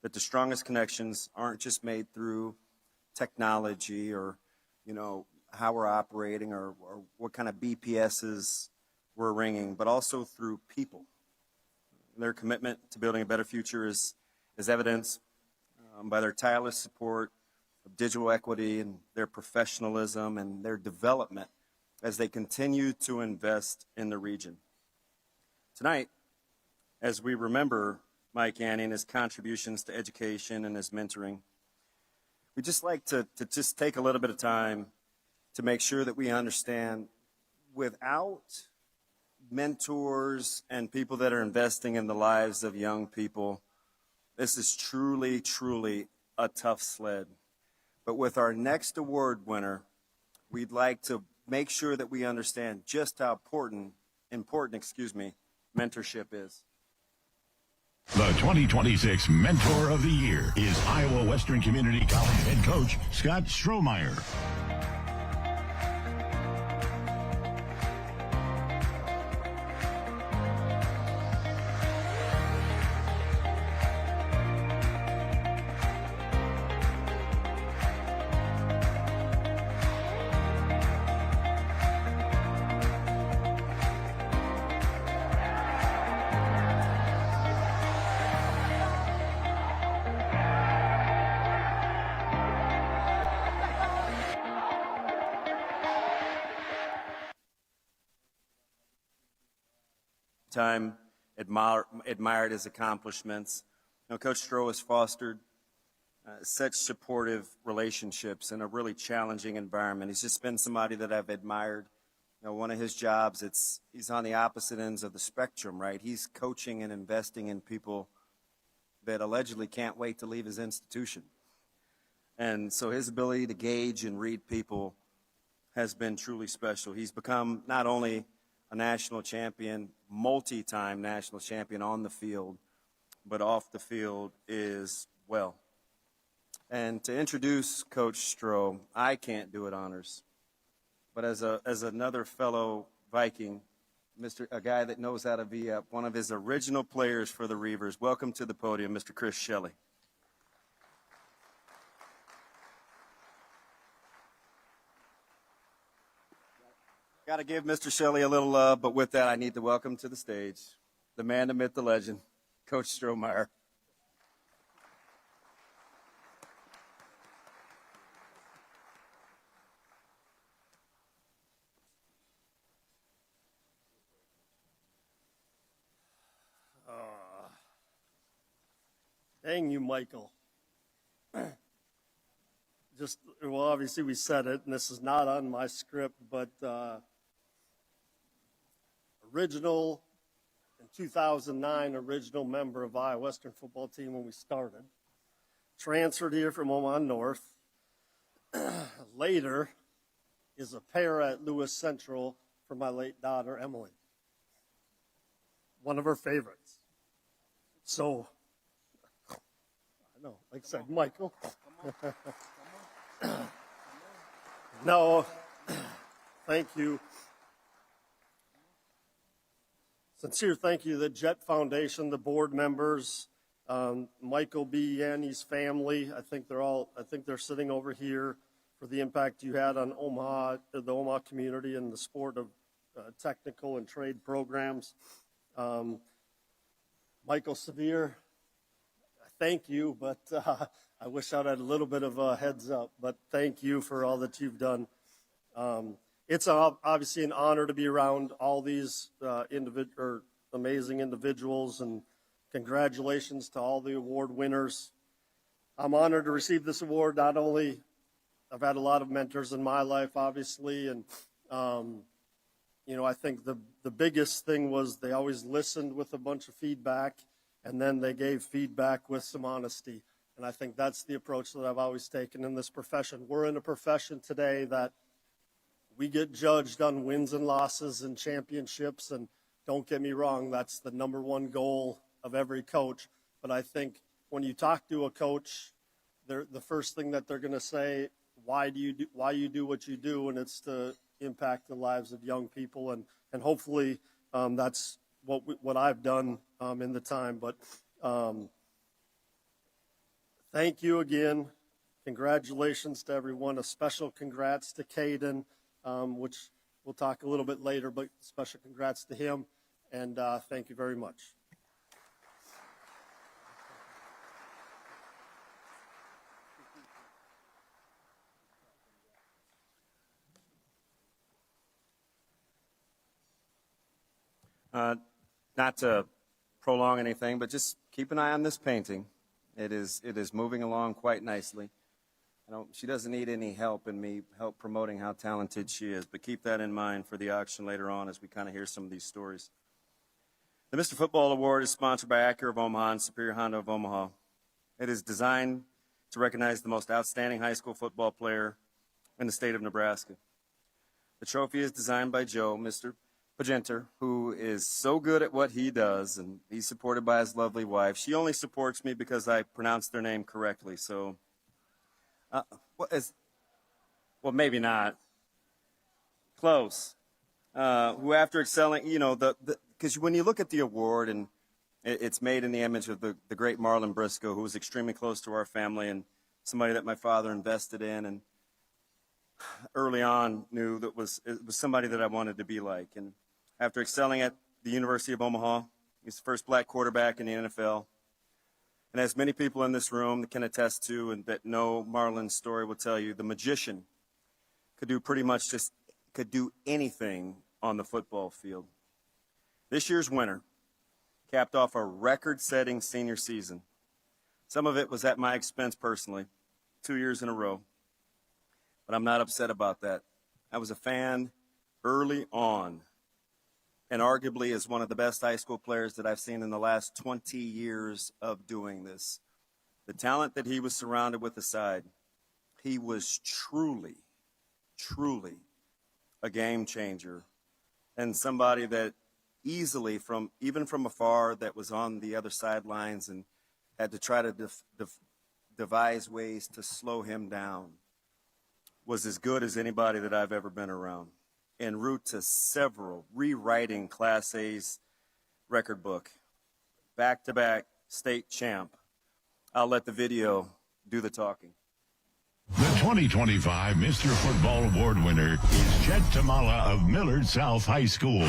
that the strongest connections aren't just made through technology or, how we're operating or what kind of BPSs we're ringing, but also through people. Their commitment to building a better future is evidenced by their tireless support of digital equity and their professionalism and their development as they continue to invest in the region. Tonight, as we remember Mike Yanni and his contributions to education and his mentoring, we'd just like to just take a little bit of time to make sure that we understand, without mentors and people that are investing in the lives of young people, this is truly, truly a tough sled. But with our next award winner, we'd like to make sure that we understand just how important, mentorship is.
The 2026 Mentor of the Year is Iowa Western Community College head coach Scott Strohmeyer.
Time admired his accomplishments. Coach Stroh has fostered such supportive relationships in a really challenging environment. He's just been somebody that I've admired. One of his jobs, he's on the opposite ends of the spectrum, right? He's coaching and investing in people that allegedly can't wait to leave his institution. And so his ability to gauge and read people has been truly special. He's become not only a national champion, multi-time national champion on the field, but off the field as well. And to introduce Coach Stroh, I can't do it honors, but as another fellow Viking, a guy that knows how to be up, one of his original players for the Reavers, welcome to the podium, Mr. Chris Shelley. Got to give Mr. Shelley a little love, but with that, I need to welcome to the stage the man, the myth, the legend, Coach Strohmeyer.
Dang you, Michael. Well, obviously we said it, and this is not on my script, but original, in 2009, original member of Iowa Western football team when we started. Transferred here from Omaha North. Later is a pair at Lewis Central for my late daughter, Emily. One of her favorites. So, I know, like I said, Michael. No, thank you. Sincere thank you to the Jet Foundation, the board members, Michael B. Yanni's family. I think they're sitting over here for the impact you had on Omaha, the Omaha community, and the sport of technical and trade programs. Michael Severe, thank you, but I wish I'd had a little bit of a heads up, but thank you for all that you've done. It's obviously an honor to be around all these amazing individuals, and congratulations to all the award winners. I'm honored to receive this award. Not only I've had a lot of mentors in my life, obviously, and I think the biggest thing was they always listened with a bunch of feedback, and then they gave feedback with some honesty. And I think that's the approach that I've always taken in this profession. We're in a profession today that we get judged on wins and losses and championships, and don't get me wrong, that's the number one goal of every coach. But I think when you talk to a coach, the first thing that they're going to say, why you do what you do, and it's to impact the lives of young people, and hopefully that's what I've done in the time. But thank you again. Congratulations to everyone. A special congrats to Caden, which we'll talk a little bit later, but special congrats to him, and thank you very much.
Not to prolong anything, but just keep an eye on this painting. It is moving along quite nicely. She doesn't need any help promoting how talented she is, but keep that in mind for the auction later on as we kind of hear some of these stories. The Mr. Football Award is sponsored by Acura of Omaha and Superior Honda of Omaha. It is designed to recognize the most outstanding high school football player in the state of Nebraska. The trophy is designed by Joe, Mr. Pagenter, who is so good at what he does, and he's supported by his lovely wife. She only supports me because I pronounced their name correctly, so well, maybe not. Close. Who after excelling, because when you look at the award, and it's made in the image of the great Marlon Briscoe, who was extremely close to our family and somebody that my father invested in, and early on knew that it was somebody that I wanted to be like. And after excelling at the University of Omaha, he's the first black quarterback in the NFL. And as many people in this room can attest to and that know Marlon's story will tell you, the magician could do anything on the football field. This year's winner capped off a record-setting senior season. Some of it was at my expense personally, 2 years in a row. But I'm not upset about that. I was a fan early on, and arguably is one of the best high school players that I've seen in the last 20 years of doing this. The talent that he was surrounded with aside, he was truly, truly a game changer, and somebody that easily, even from afar, that was on the other sidelines and had to try to devise ways to slow him down, was as good as anybody that I've ever been around, en route to several rewriting Class A's record book, back-to-back state champ. I'll let the video do the talking.
The 2025 Mr. Football Award winner is Jet Tamala of Millard South High School.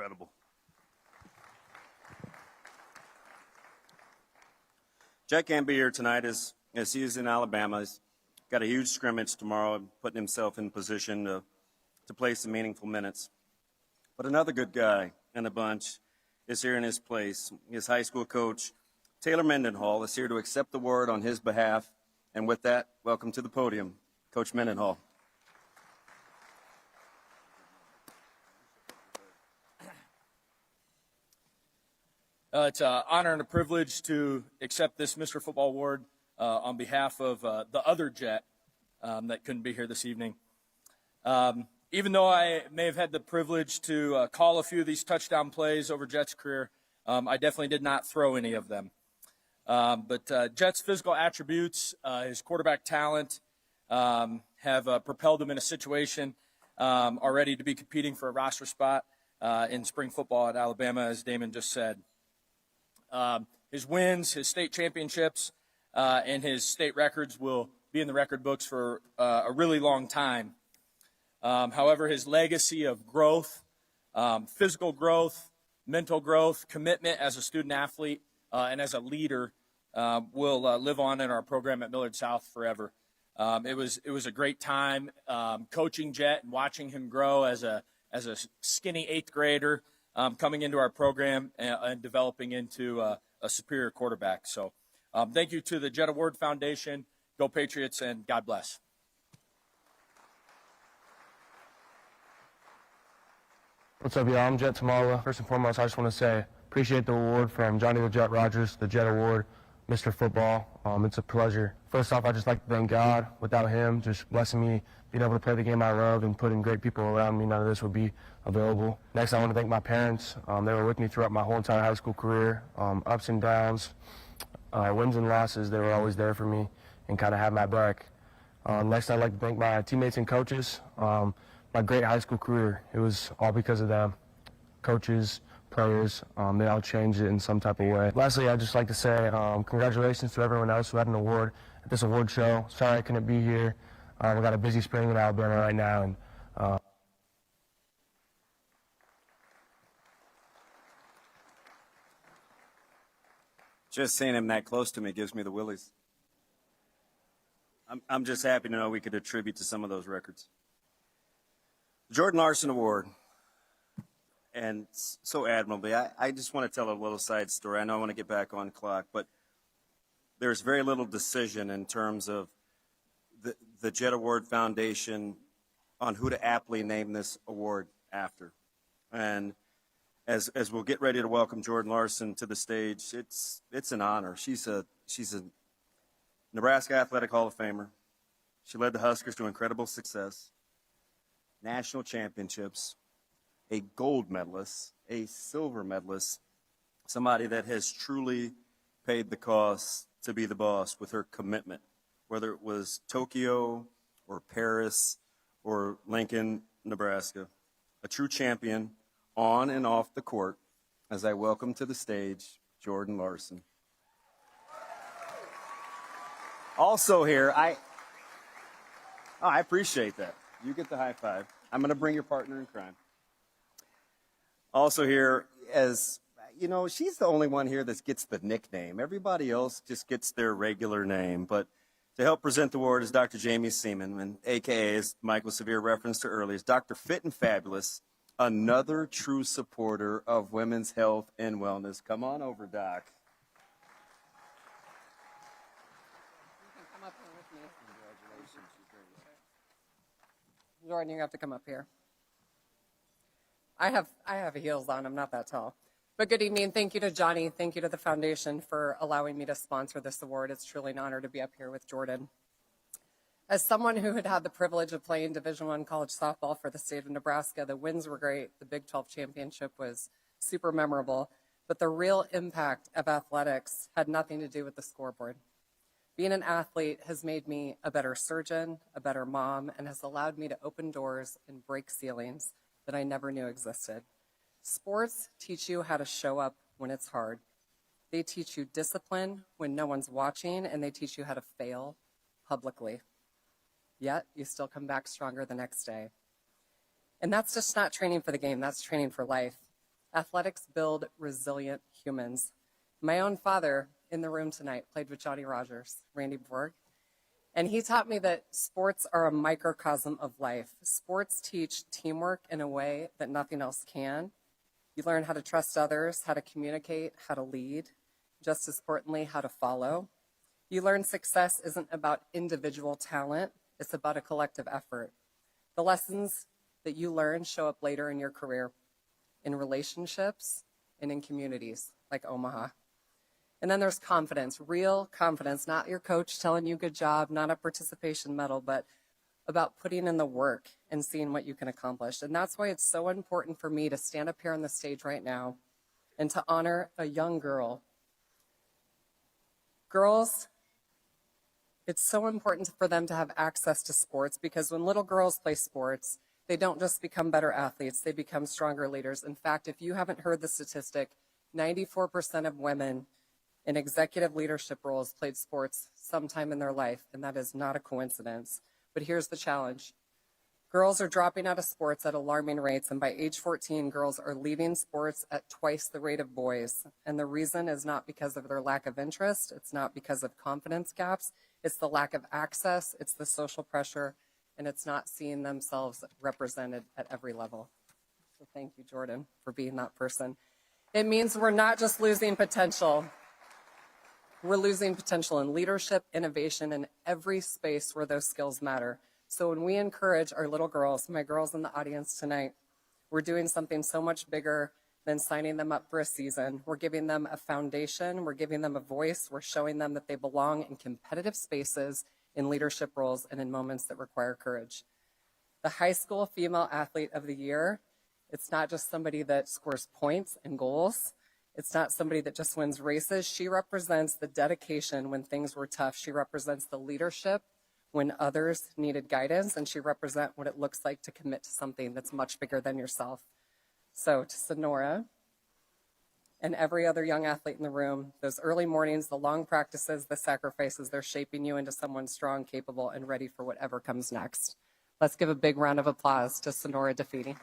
incredible. Jet can't be here tonight as he is in Alabama. He's got a huge scrimmage tomorrow, putting himself in position to play some meaningful minutes. But another good guy in the bunch is here in his place. His high school coach, Taylor Mendenhall, is here to accept the award on his behalf. And with that, welcome to the podium, Coach Mendenhall.
It's an honor and a privilege to accept this Mr. Football Award on behalf of the other Jet that couldn't be here this evening. Even though I may have had the privilege to call a few of these touchdown plays over Jet's career, I definitely did not throw any of them. But Jet's physical attributes, his quarterback talent, have propelled him in a situation already to be competing for a roster spot in spring football at Alabama, as Damon just said. His wins, his state championships, and his state records will be in the record books for a really long time. However, his legacy of growth, physical growth, mental growth, commitment as a student athlete, and as a leader will live on in our program at Millard South forever. It was a great time coaching Jet and watching him grow as a skinny 8th grader, coming into our program and developing into a superior quarterback. So thank you to the Jet Award Foundation. Go Patriots, and God bless.
What's up, y'all? I'm Jet Tamala. First and foremost, I just want to say appreciate the award from Johnny the Jet Rogers, the Jet Award, Mr. Football. It's a pleasure. First off, I'd just like to thank God. Without him just blessing me, being able to play the game I love and putting great people around me, none of this would be available. Next, I want to thank my parents. They were with me throughout my whole entire high school career, ups and downs, wins and losses. They were always there for me and kind of had my back. Next, I'd like to thank my teammates and coaches. My great high school career, it was all because of them. Coaches, players, they all changed it in some type of way. Lastly, I'd just like to say congratulations to everyone else who had an award at this award show. Sorry I couldn't be here. We got a busy spring in Alabama right now. And
Just seeing him that close to me gives me the willies. I'm just happy to know we could attribute to some of those records. Jordan Larson Award. And so admirably, I just want to tell a little side story. I know I want to get back on clock, but there's very little decision in terms of the Jet Award Foundation on who to aptly name this award after. And as we'll get ready to welcome Jordan Larson to the stage, it's an honor. She's a Nebraska Athletic Hall of Famer. She led the Huskers to incredible success, national championships, a gold medalist, a silver medalist, somebody that has truly paid the cost to be the boss with her commitment, whether it was Tokyo or Paris or Lincoln, Nebraska. A true champion on and off the court, as I welcome to the stage Jordan Larson. Also here, I appreciate that. You get the high five. I'm going to bring your partner in crime. Also here, as you know, she's the only one here that gets the nickname. Everybody else just gets their regular name. But to help present the award is Dr. Jamie Seaman, and AKA, as Michael Severe referenced to earlier, is Dr. Fit and Fabulous, another true supporter of women's health and wellness. Come on over, Doc.
Come up here with me. Jordan, you have to come up here. I have heels on. I'm not that tall. But good evening. Thank you to Johnny. Thank you to the foundation for allowing me to sponsor this award. It's truly an honor to be up here with Jordan. As someone who had the privilege of playing Division I college softball for the state of Nebraska, the wins were great. The Big 12 championship was super memorable. But the real impact of athletics had nothing to do with the scoreboard. Being an athlete has made me a better surgeon, a better mom, and has allowed me to open doors and break ceilings that I never knew existed. Sports teach you how to show up when it's hard. They teach you discipline when no one's watching, and they teach you how to fail publicly. Yet, you still come back stronger the next day. And that's just not training for the game, that's training for life. Athletics build resilient humans. My own father in the room tonight played with Johnny Rogers, Randy Borg, and he taught me that sports are a microcosm of life. Sports teach teamwork in a way that nothing else can. You learn how to trust others, how to communicate, how to lead, just as importantly, how to follow. You learn success isn't about individual talent, it's about a collective effort. The lessons that you learn show up later in your career, in relationships, and in communities like Omaha. And then there's confidence, real confidence, not your coach telling you good job, not a participation medal, but about putting in the work and seeing what you can accomplish. And that's why it's so important for me to stand up here on the stage right now and to honor a young girl. Girls, it's so important for them to have access to sports, because when little girls play sports, they don't just become better athletes, they become stronger leaders. In fact, if you haven't heard the statistic, 94% of women in executive leadership roles played sports sometime in their life, and that is not a coincidence. But here's the challenge. Girls are dropping out of sports at alarming rates, and by age 14, girls are leaving sports at twice the rate of boys. And the reason is not because of their lack of interest, it's not because of confidence gaps, it's the lack of access, it's the social pressure, and it's not seeing themselves represented at every level. So thank you, Jordan, for being that person. It means we're not just losing potential. We're losing potential in leadership, innovation, and every space where those skills matter. So when we encourage our little girls, my girls in the audience tonight, we're doing something so much bigger than signing them up for a season. We're giving them a foundation, we're giving them a voice, we're showing them that they belong in competitive spaces, in leadership roles, and in moments that require courage. The High School Female Athlete of the Year, it's not just somebody that scores points and goals. It's not somebody that just wins races. She represents the dedication when things were tough. She represents the leadership when others needed guidance, and she represents what it looks like to commit to something that's much bigger than yourself. So to Sonora and every other young athlete in the room, those early mornings, the long practices, the sacrifices, they're shaping you into someone strong, capable, and ready for whatever comes next. Let's give a big round of applause to Sonora DeFini.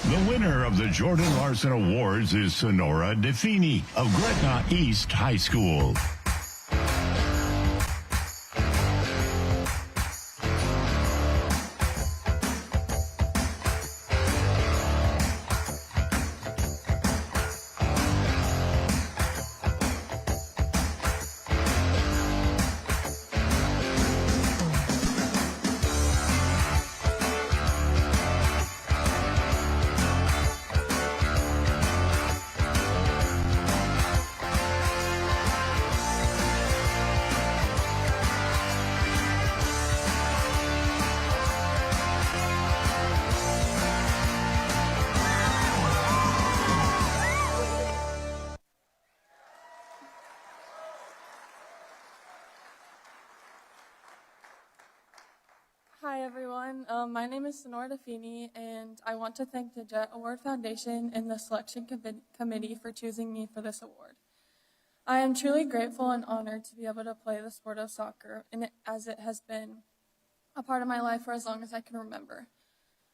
The winner of the Jordan Larson Awards is Sonora DeFini of Gretna East High School.
Hi, everyone. My name is Sonora DeFini, and I want to thank the Jet Award Foundation and the selection committee for choosing me for this award. I am truly grateful and honored to be able to play the sport of soccer, as it has been a part of my life for as long as I can remember.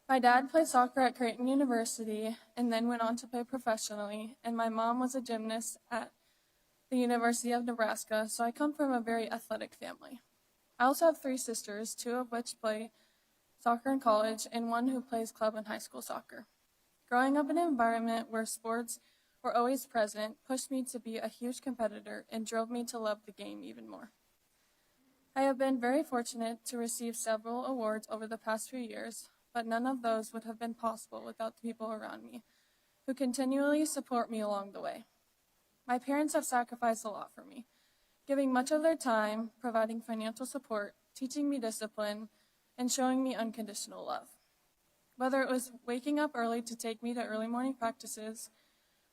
My dad played soccer at Creighton University and then went on to play professionally, and my mom was a gymnast at the University of Nebraska, so I come from a very athletic family. I also have 3 sisters, 2 of which play soccer in college and 1 who plays club and high school soccer. Growing up in an environment where sports were always present pushed me to be a huge competitor and drove me to love the game even more. I have been very fortunate to receive several awards over the past few years, but none of those would have been possible without the people around me, who continually support me along the way. My parents have sacrificed a lot for me, giving much of their time, providing financial support, teaching me discipline, and showing me unconditional love. Whether it was waking up early to take me to early morning practices,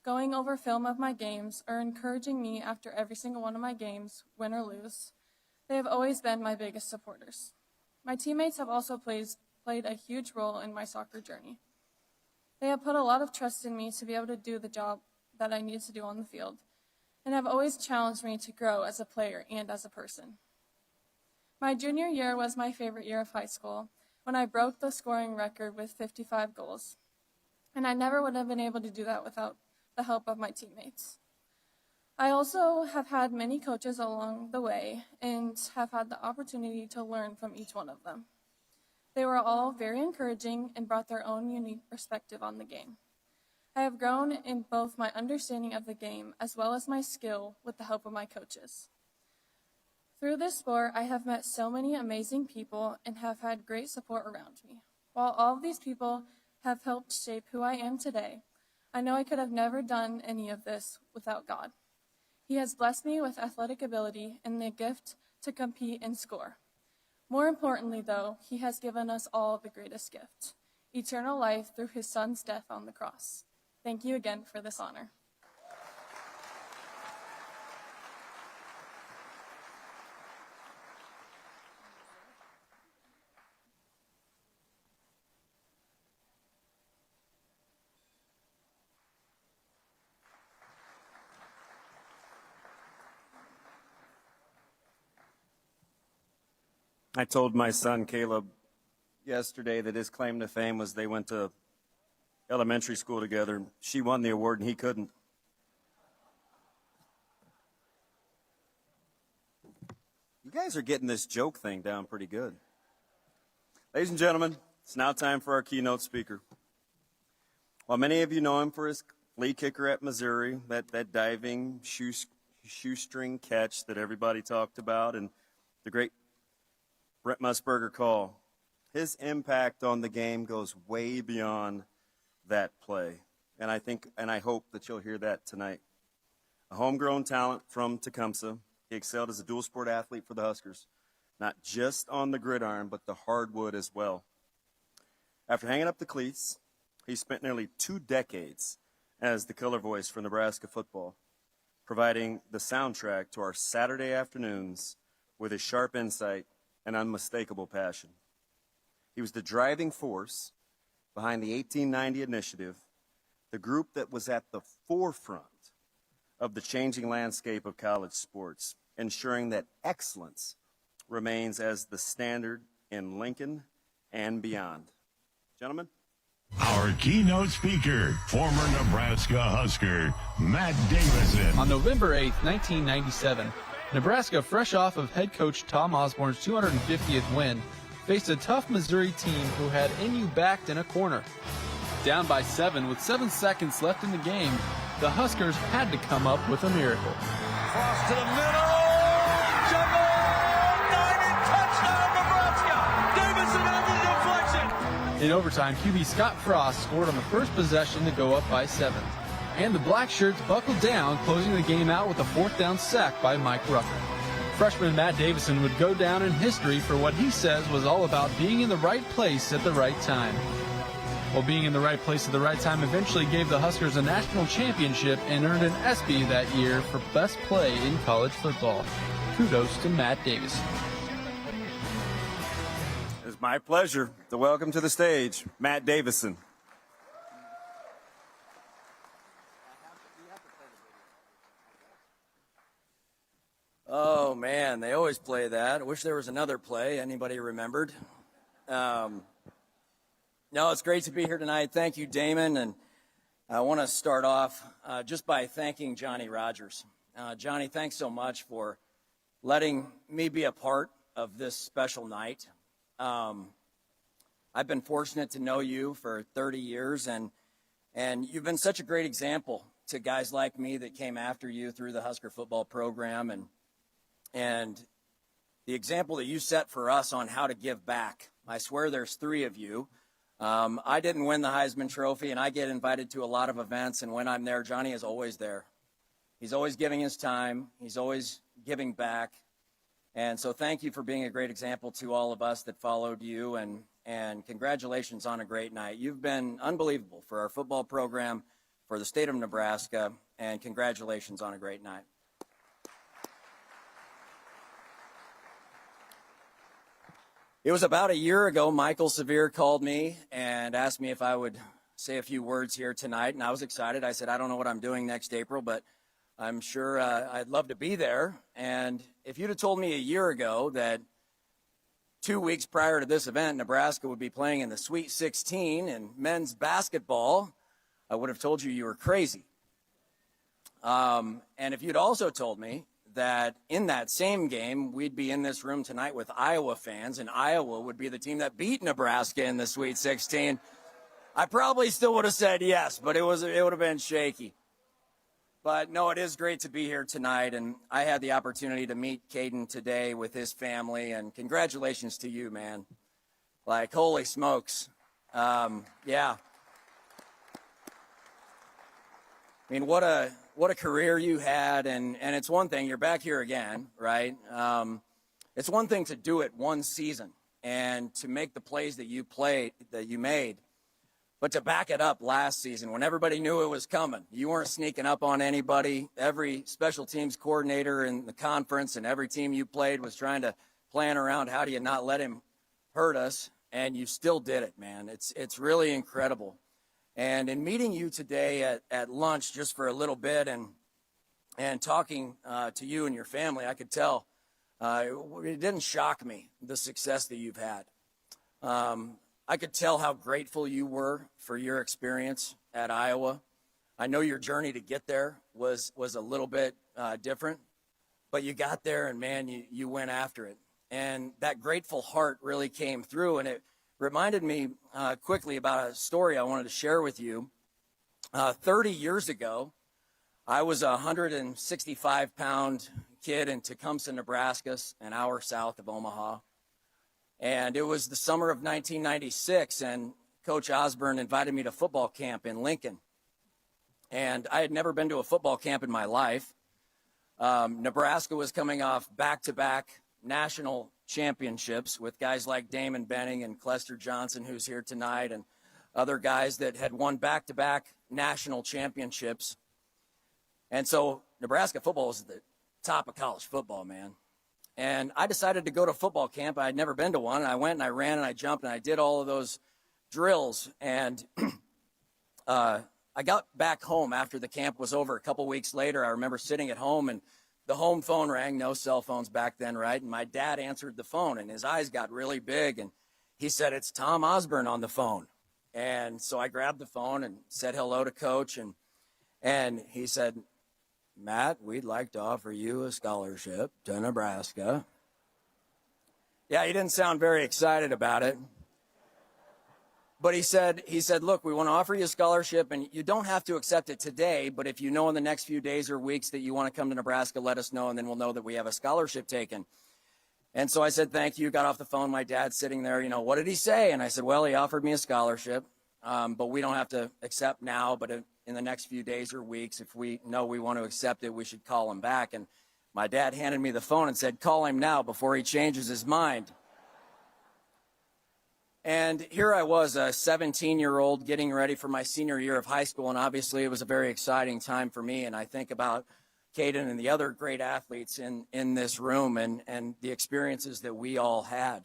going over film of my games, or encouraging me after every single one of my games, win or lose, they have always been my biggest supporters. My teammates have also played a huge role in my soccer journey. They have put a lot of trust in me to be able to do the job that I need to do on the field, and have always challenged me to grow as a player and as a person. My junior year was my favorite year of high school, when I broke the scoring record with 55 goals. and I never would have been able to do that without the help of my teammates. I also have had many coaches along the way and have had the opportunity to learn from each one of them. They were all very encouraging and brought their own unique perspective on the game. I have grown in both my understanding of the game as well as my skill with the help of my coaches. Through this sport, I have met so many amazing people and have had great support around me. While all of these people have helped shape who I am today, I know I could have never done any of this without God. He has blessed me with athletic ability and the gift to compete and score. More importantly, though, he has given us all the greatest gift, eternal life through his son's death on the cross. Thank you again for this honor.
I told my son Caleb yesterday that his claim to fame was they went to elementary school together. She won the award and he couldn't. You guys are getting this joke thing down pretty good. Ladies and gentlemen, it's now time for our keynote speaker. While many of you know him for his flea kicker at Missouri, that diving shoestring catch that everybody talked about, and the great Brent Musburger call, his impact on the game goes way beyond that play. And I hope that you'll hear that tonight. A homegrown talent from Tecumseh, he excelled as a dual sport athlete for the Huskers, not just on the gridiron, but the hardwood as well. After hanging up the cleats, he spent nearly 2 decades as the color voice for Nebraska football, providing the soundtrack to our Saturday afternoons with his sharp insight and unmistakable passion. He was the driving force behind the 1890 initiative, the group that was at the forefront of the changing landscape of college sports, ensuring that excellence remains as the standard in Lincoln and beyond. Gentlemen.
Our keynote speaker, former Nebraska Husker, Matt Davison.
On November 8, 1997, Nebraska, fresh off of head coach Tom Osborne's 250th win, faced a tough Missouri team who had NU backed in a corner. Down by 7 with 7 seconds left in the game, the Huskers had to come up with a miracle.
Cross to the middle, juggle, diving, touchdown Nebraska! Davison on the deflection!
In overtime, QB Scott Frost scored on the first possession to go up by 7. And the Black Shirts buckled down, closing the game out with a 4th down sack by Mike Rucker. Freshman Matt Davison would go down in history for what he says was all about being in the right place at the right time. Well, being in the right place at the right time eventually gave the Huskers a national championship and earned an ESPY that year for best play in college football. Kudos to Matt Davison.
It's my pleasure to welcome to the stage Matt Davison.
Oh, man, they always play that. I wish there was another play. Anybody remembered? No, it's great to be here tonight. Thank you, Damon. And I want to start off just by thanking Johnny Rogers. Johnny, thanks so much for letting me be a part of this special night. I've been fortunate to know you for 30 years, and you've been such a great example to guys like me that came after you through the Husker football program, and the example that you set for us on how to give back. I swear there's 3 of you. I didn't win the Heisman Trophy, and I get invited to a lot of events, and when I'm there, Johnny is always there. He's always giving his time. He's always giving back. And so thank you for being a great example to all of us that followed you, and congratulations on a great night. You've been unbelievable for our football program, for the state of Nebraska, and congratulations on a great night. It was about a year ago, Michael Severe called me and asked me if I would say a few words here tonight, and I was excited. I said, I don't know what I'm doing next April, but I'm sure I'd love to be there. And if you'd have told me a year ago that 2 weeks prior to this event, Nebraska would be playing in the Sweet 16 in men's basketball, I would have told you you were crazy. And if you'd also told me that in that same game, we'd be in this room tonight with Iowa fans, and Iowa would be the team that beat Nebraska in the Sweet 16, I probably still would have said yes, but it would have been shaky. But no, it is great to be here tonight, and I had the opportunity to meet Caden today with his family, and congratulations to you, man. Like, holy smokes. Yeah. I mean, what a career you had, and it's one thing, you're back here again, right? It's one thing to do it one season and to make the plays that you made, but to back it up last season when everybody knew it was coming. You weren't sneaking up on anybody. Every special teams coordinator in the conference and every team you played was trying to plan around how do you not let him hurt us, and you still did it, man. It's really incredible. And in meeting you today at lunch just for a little bit and talking to you and your family, I could tell it didn't shock me, the success that you've had. I could tell how grateful you were for your experience at Iowa. I know your journey to get there was a little bit different, but you got there and, man, you went after it. And that grateful heart really came through, and it reminded me quickly about a story I wanted to share with you. 30 years ago, I was a 165-pound kid in Tecumseh, Nebraska, an hour south of Omaha. And it was the summer of 1996, and Coach Osborne invited me to football camp in Lincoln. And I had never been to a football camp in my life. Nebraska was coming off back-to-back national championships with guys like Damon Benning and Clester Johnson, who's here tonight, and other guys that had won back-to-back national championships. And so Nebraska football was at the top of college football, man. And I decided to go to football camp. I had never been to one. And I went and I ran and I jumped and I did all of those drills. And I got back home after the camp was over. A couple weeks later, I remember sitting at home and the home phone rang, no cell phones back then, right? And my dad answered the phone, and his eyes got really big, and he said, "It's Tom Osborne on the phone." And so I grabbed the phone and said hello to Coach, and he said, "Matt, we'd like to offer you a scholarship to Nebraska." Yeah, he didn't sound very excited about it. But he said, "Look, we want to offer you a scholarship, and you don't have to accept it today, but if you know in the next few days or weeks that you want to come to Nebraska, let us know, and then we'll know that we have a scholarship taken." And so I said, "Thank you," got off the phone. My dad's sitting there, "What did he say?" And I said, "Well, he offered me a scholarship, but we don't have to accept now, but in the next few days or weeks, if we know we want to accept it, we should call him back." And my dad handed me the phone and said, "Call him now before he changes his mind." And here I was, a 17-year-old getting ready for my senior year of high school, and obviously it was a very exciting time for me. And I think about Caden and the other great athletes in this room and the experiences that we all had.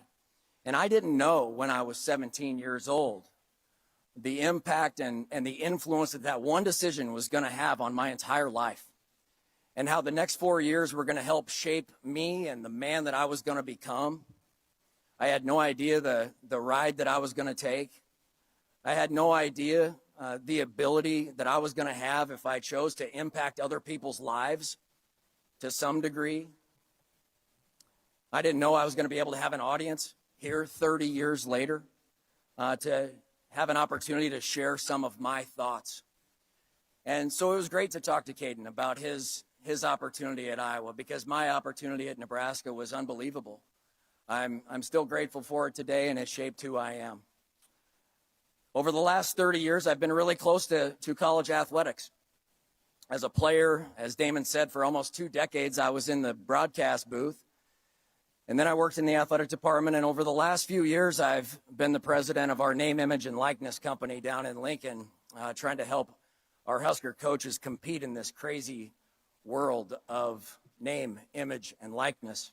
And I didn't know when I was 17 years old the impact and the influence that one decision was going to have on my entire life, and how the next 4 years were going to help shape me and the man that I was going to become. I had no idea the ride that I was going to take. I had no idea the ability that I was going to have if I chose to impact other people's lives to some degree. I didn't know I was going to be able to have an audience here 30 years later to have an opportunity to share some of my thoughts. And so it was great to talk to Caden about his opportunity at Iowa, because my opportunity at Nebraska was unbelievable. I'm still grateful for it today, and it shaped who I am. Over the last 30 years, I've been really close to college athletics. As a player, as Damon said, for almost 2 decades, I was in the broadcast booth. And then I worked in the athletic department, and over the last few years, I've been the president of our name, image, and likeness company down in Lincoln, trying to help our Husker coaches compete in this crazy world of name, image, and likeness.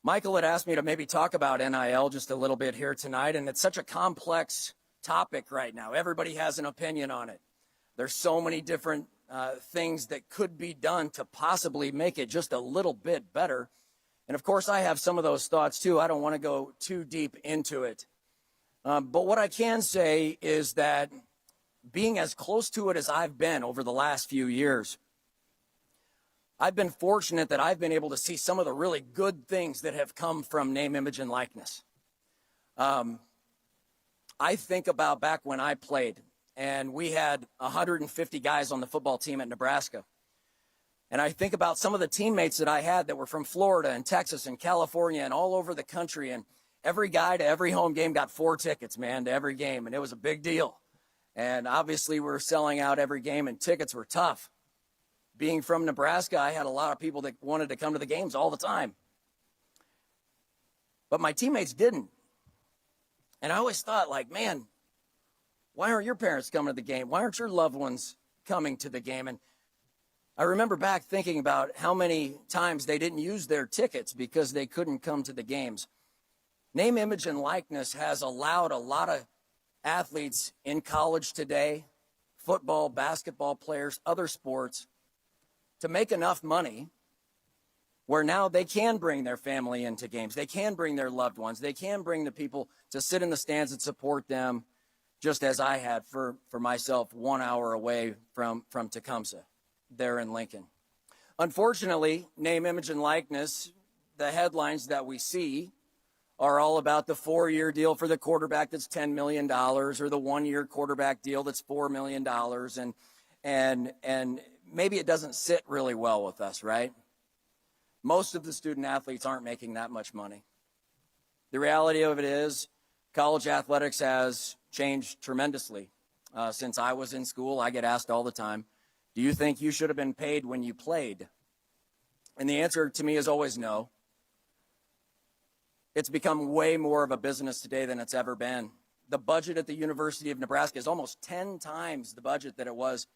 Michael had asked me to maybe talk about NIL just a little bit here tonight, and it's such a complex topic right now. Everybody has an opinion on it. There's so many different things that could be done to possibly make it just a little bit better. And of course, I have some of those thoughts too. I don't want to go too deep into it. But what I can say is that being as close to it as I've been over the last few years, I've been fortunate that I've been able to see some of the really good things that have come from name, image, and likeness. I think about back when I played, and we had 150 guys on the football team at Nebraska. And I think about some of the teammates that I had that were from Florida and Texas and California and all over the country. And every guy to every home game got 4 tickets, man, to every game. And it was a big deal. And obviously we were selling out every game, and tickets were tough. Being from Nebraska, I had a lot of people that wanted to come to the games all the time. But my teammates didn't. And I always thought, like, man, why aren't your parents coming to the game? Why aren't your loved ones coming to the game? And I remember back thinking about how many times they didn't use their tickets because they couldn't come to the games. Name, image, and likeness has allowed a lot of athletes in college today, football, basketball players, other sports, to make enough money where now they can bring their family into games. They can bring their loved ones. They can bring the people to sit in the stands and support them, just as I had for myself 1 hour away from Tecumseh there in Lincoln. Unfortunately, name, image, and likeness, the headlines that we see are all about the 4-year deal for the quarterback that's $10 million, or the 1-year quarterback deal that's $4 million. And maybe it doesn't sit really well with us, right? Most of the student athletes aren't making that much money. The reality of it is college athletics has changed tremendously. Since I was in school, I get asked all the time, do you think you should have been paid when you played? And the answer to me is always no. It's become way more of a business today than it's ever been. The budget at the University of Nebraska is almost 10 times the budget that it was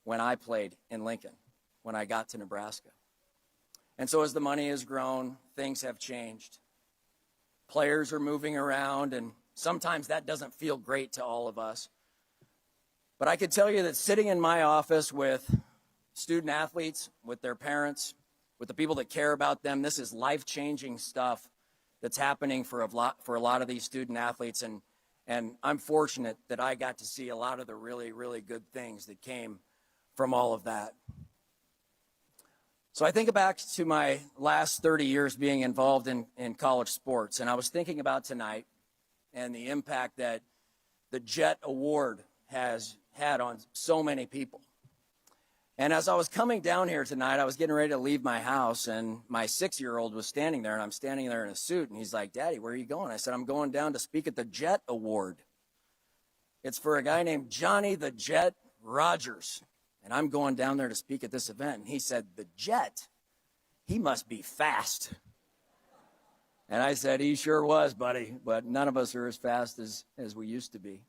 when I played in Lincoln, when I got to Nebraska. And so as the money has grown, things have changed. Players are moving around, and sometimes that doesn't feel great to all of us. But I could tell you that sitting in my office with student athletes, with their parents, with the people that care about them, this is life-changing stuff that's happening for a lot of these student athletes. And I'm fortunate that I got to see a lot of the really, really good things that came from all of that. So I think back to my last 30 years being involved in college sports, and I was thinking about tonight and the impact that the Jet Award has had on so many people. And as I was coming down here tonight, I was getting ready to leave my house, and my 6-year-old was standing there, and I'm standing there in a suit, and he's like, Daddy, where are you going? I said, I'm going down to speak at the Jet Award. It's for a guy named Johnny the Jet Rodgers, and I'm going down there to speak at this event. And he said, the Jet? He must be fast. And I said, he sure was, buddy, but none of us are as fast as we used to be.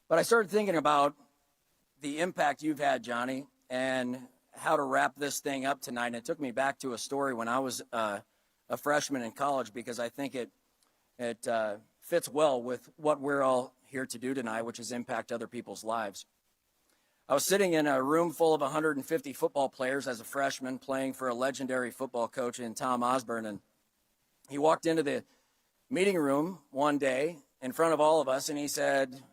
But I started thinking about the impact you've had, Johnny, and how to wrap this thing up tonight. And it took me back to a story when I was a freshman in college, because I think it fits well with what we're all here to do tonight, which is impact other people's lives. I was sitting in a room full of 150 football players as a freshman, playing for a legendary football coach in Tom Osborne, and he walked into the meeting room one day in front of all of us, and he said,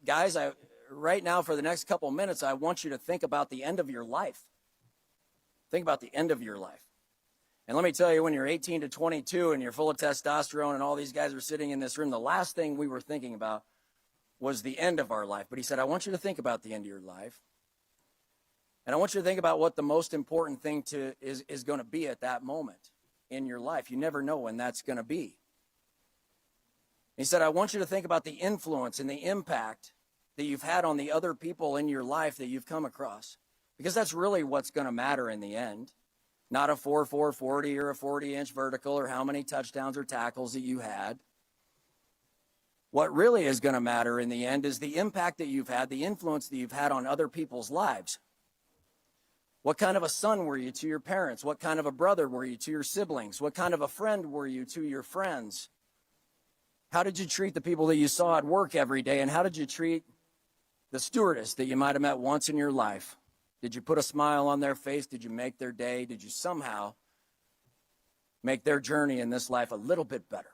guys, right now for the next couple of minutes, I want you to think about the end of your life. Think about the end of your life. And let me tell you, when you're 18 to 22 and you're full of testosterone and all these guys are sitting in this room, the last thing we were thinking about was the end of our life. But he said, I want you to think about the end of your life. And I want you to think about what the most important thing is going to be at that moment in your life. You never know when that's going to be. He said, I want you to think about the influence and the impact that you've had on the other people in your life that you've come across. Because that's really what's going to matter in the end. Not a 4.4 40 or a 40-inch vertical or how many touchdowns or tackles that you had. What really is going to matter in the end is the impact that you've had, the influence that you've had on other people's lives. What kind of a son were you to your parents? What kind of a brother were you to your siblings? What kind of a friend were you to your friends? How did you treat the people that you saw at work every day? And how did you treat the stewardess that you might have met once in your life? Did you put a smile on their face? Did you make their day? Did you somehow make their journey in this life a little bit better?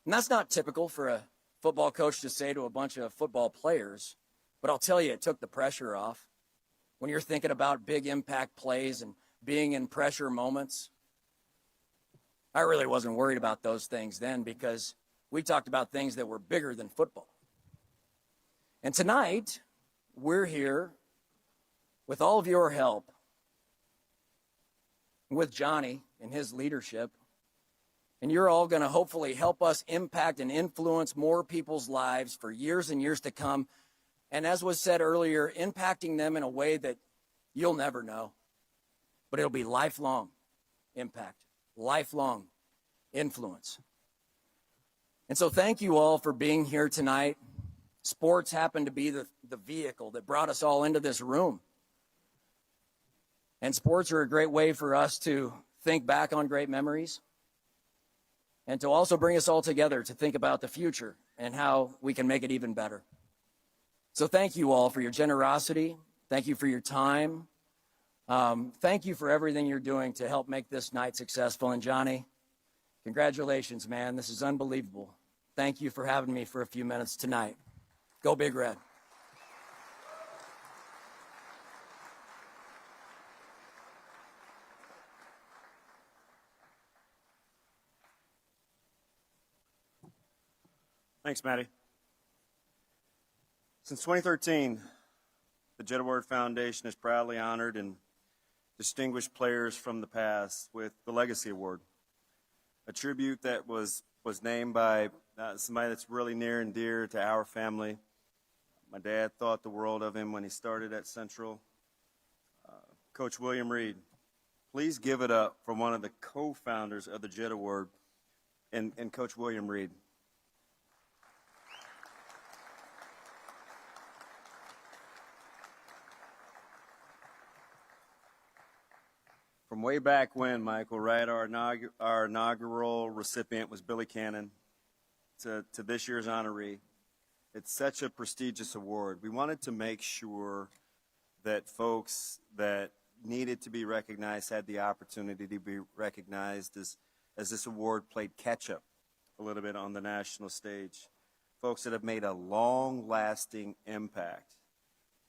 And that's not typical for football coach to say to a bunch of football players, but I'll tell you, it took the pressure off. When you're thinking about big impact plays and being in pressure moments, I really wasn't worried about those things then because we talked about things that were bigger than football. And tonight, we're here with all of your help, with Johnny and his leadership, and you're all going to hopefully help us impact and influence more people's lives for years and years to come. And as was said earlier, impacting them in a way that you'll never know, but it'll be lifelong impact, lifelong influence. And so thank you all for being here tonight. Sports happened to be the vehicle that brought us all into this room. And sports are a great way for us to think back on great memories and to also bring us all together to think about the future and how we can make it even better. So thank you all for your generosity. Thank you for your time. Thank you for everything you're doing to help make this night successful. And Johnny, congratulations, man. This is unbelievable. Thank you for having me for a few minutes tonight. Go Big Red.
Thanks, Matty. Since 2013, the Jet Award Foundation has proudly honored and distinguished players from the past with the Legacy Award, a tribute that was named by somebody that's really near and dear to our family. My dad thought the world of him when he started at Central. Coach William Reed. Please give it up for one of the co-founders of the Jet Award and Coach William Reed. From way back when, Michael, right, our inaugural recipient was Billy Cannon to this year's honoree. It's such a prestigious award. We wanted to make sure that folks that needed to be recognized had the opportunity to be recognized as this award played catch-up a little bit on the national stage. Folks that have made a long-lasting impact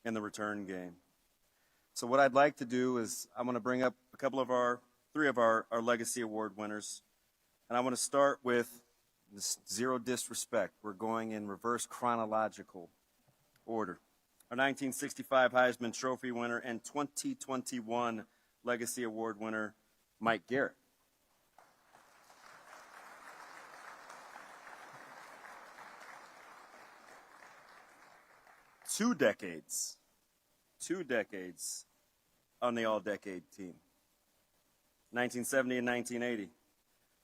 in the return game. So what I'd like to do is I'm going to bring up three of our Legacy Award winners. And I want to start with this zero disrespect. We're going in reverse chronological order. Our 1965 Heisman Trophy winner and 2021 Legacy Award winner, Mike Garrett. Two decades on the all-decade team. 1970 and 1980.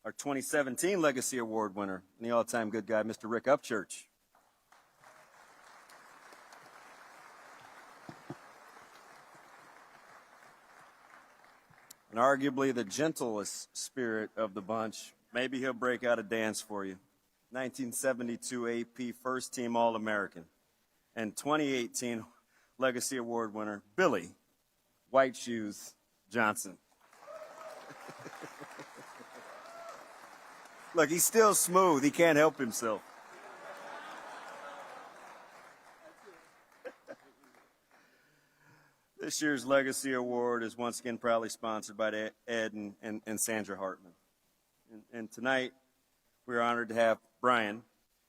Our 2017 Legacy Award winner and the all-time good guy, Mr. Rick Upchurch. And arguably the gentlest spirit of the bunch. Maybe he'll break out a dance for you. 1972 AP First Team All-American. And 2018 Legacy Award winner, Billy White Shoes Johnson. Look, he's still smooth. He can't help himself. This year's Legacy Award is once again proudly sponsored by Ed and Sandra Hartman. And tonight, we're honored to have Brian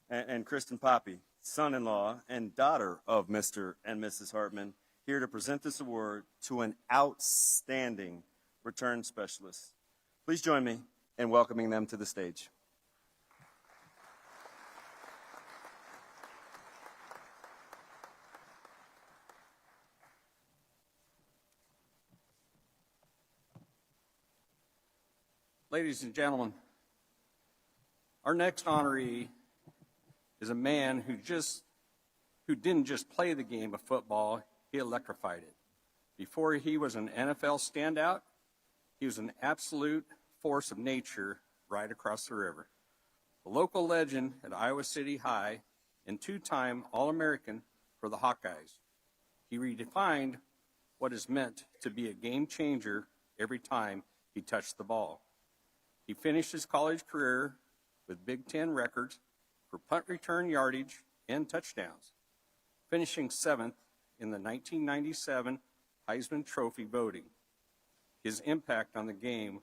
and Kristen Poppy, son-in-law and daughter of Mr. and Mrs. Hartman, here to present this award to an outstanding return specialist. Please join me in welcoming them to the stage.
Ladies and gentlemen, our next honoree is a man who didn't just play the game of football, he electrified it. Before he was an NFL standout, he was an absolute force of nature right across the river. A local legend at Iowa City High and two-time All-American for the Hawkeyes. He redefined what is meant to be a game changer every time he touched the ball. He finished his college career with Big Ten records for punt return yardage and touchdowns, finishing 7th in the 1997 Heisman Trophy voting. His impact on the game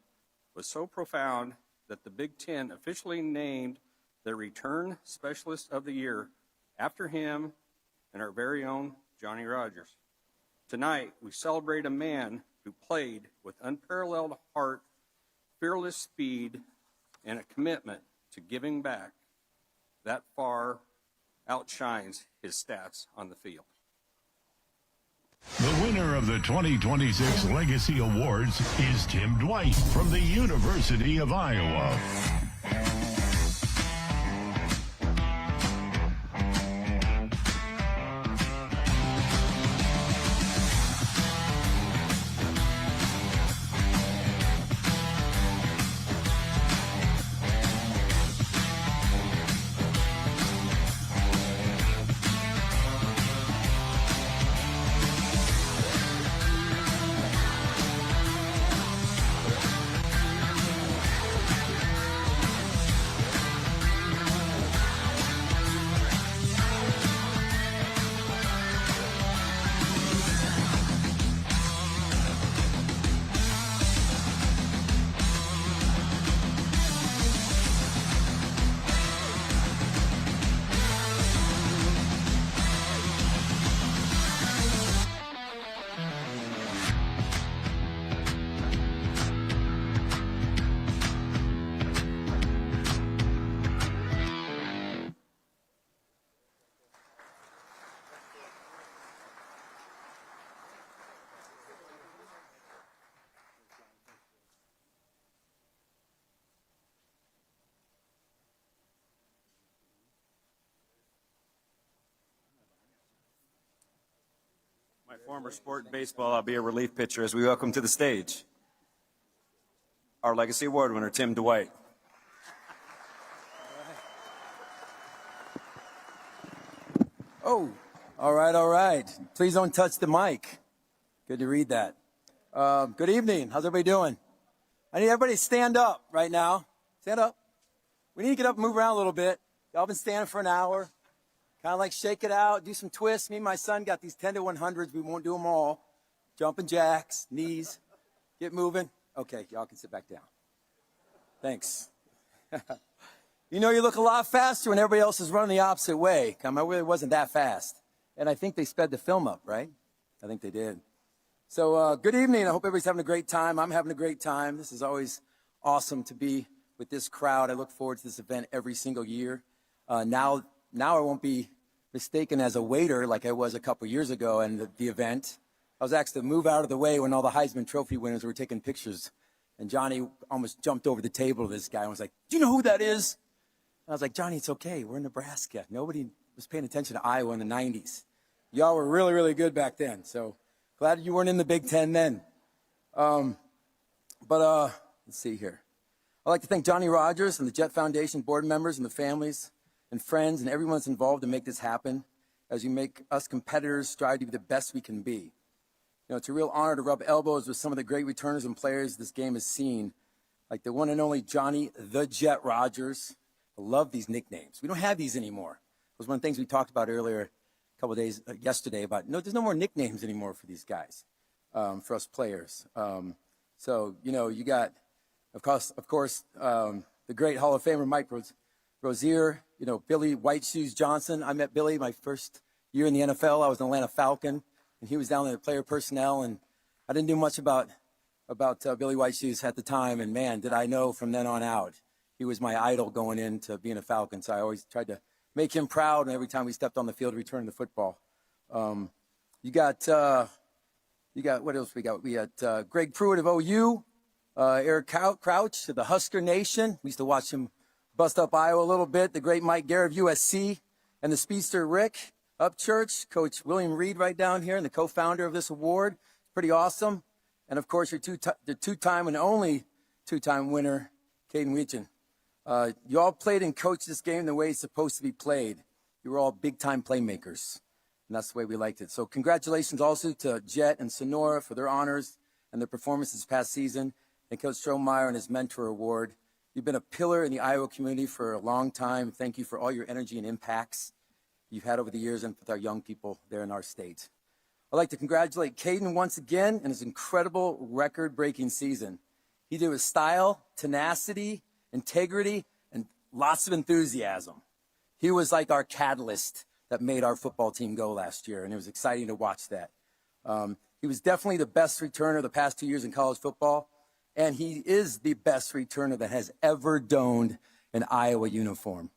was so profound that the Big Ten officially named the Return Specialist of the Year after him and our very own Johnny Rodgers. Tonight, we celebrate a man who played with unparalleled heart, fearless speed, and a commitment to giving back that far outshines his stats on the field.
The winner of the 2026 Legacy Awards is Tim Dwight from the University of Iowa. My former sport, baseball, I'll be a relief pitcher as we welcome to the stage our Legacy Award winner, Tim Dwight.
Oh, all right, all right. Please don't touch the mic. Good to read that. Good evening. How's everybody doing? I need everybody to stand up right now. Stand up. We need to get up and move around a little bit. Y'all been standing for an hour. Kind of like shake it out, do some twists. Me and my son got these 10 to 100s. We won't do them all. Jumping jacks, knees. Get moving. Okay, y'all can sit back down. Thanks. You know, you look a lot faster when everybody else is running the opposite way. I really wasn't that fast. And I think they sped the film up, right? I think they did. So good evening. I hope everybody's having a great time. I'm having a great time. This is always awesome to be with this crowd. I look forward to this event every single year. Now I won't be mistaken as a waiter like I was a couple years ago in the event. I was asked to move out of the way when all the Heisman Trophy winners were taking pictures. And Johnny almost jumped over the table to this guy and was like, "Do you know who that is?" And I was like, "Johnny, it's okay. We're in Nebraska. Nobody was paying attention to Iowa in the 90s. Y'all were really, really good back then. So glad you weren't in the Big Ten then." Let's see here. I'd like to thank Johnny Rodgers and the Jet Foundation board members and the families and friends and everyone that's involved to make this happen as you make us competitors strive to be the best we can be. You know, it's a real honor to rub elbows with some of the great returners and players this game has seen, like the one and only Johnny the Jet Rodgers. I love these nicknames. We don't have these anymore. It was one of the things we talked about earlier, a couple of days yesterday, about there's no more nicknames anymore for these guys, for us players. So, you know, you got, of course, the great Hall of Famer Mike Rozier, you know, Billy White Shoes Johnson. I met Billy my first year in the NFL. I was an Atlanta Falcon, and he was down in the player personnel, and I didn't do much about Billy White Shoes at the time, and man, did I know from then on out. He was my idol going into being a Falcon, so I always tried to make him proud, and every time we stepped on the field, returning the football. You got what else we got? We got Greg Pruitt of OU, Eric Crouch of the Husker Nation. We used to watch him bust up Iowa a little bit. The great Mike Garrett of USC, and the speedster Rick Upchurch, Coach William Reed right down here, and the co-founder of this award. Pretty awesome. And of course, the two-time and only two-time winner, Caden Weechin. You all played and coached this game the way it's supposed to be played. You were all big-time playmakers, and that's the way we liked it. So congratulations also to Jet and Sonora for their honors and their performances this past season, and Coach Strohmeyer and his mentor award. You've been a pillar in the Iowa community for a long time. Thank you for all your energy and impacts you've had over the years and with our young people there in our state. I'd like to congratulate Caden once again on his incredible record-breaking season. He did it with style, tenacity, integrity, and lots of enthusiasm. He was like our catalyst that made our football team go last year, and it was exciting to watch that. He was definitely the best returner the past 2 years in college football, and he is the best returner that has ever donned an Iowa uniform.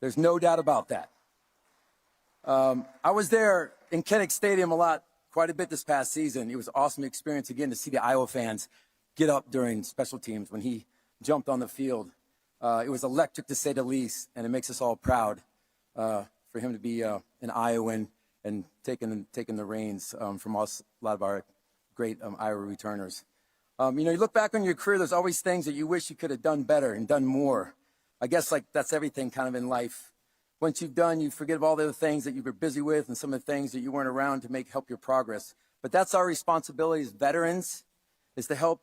There's no doubt about that. I was there in Kinnick Stadium quite a bit this past season. It was an awesome experience again to see the Iowa fans get up during special teams when he jumped on the field. It was electric to say the least, and it makes us all proud for him to be an Iowan and taking the reins from us, a lot of our great Iowa returners. You look back on your career, there's always things that you wish you could have done better and done more. I guess like that's everything kind of in life. Once you've done, you forget of all the other things that you were busy with and some of the things that you weren't around to help your progress. But that's our responsibility as veterans, is to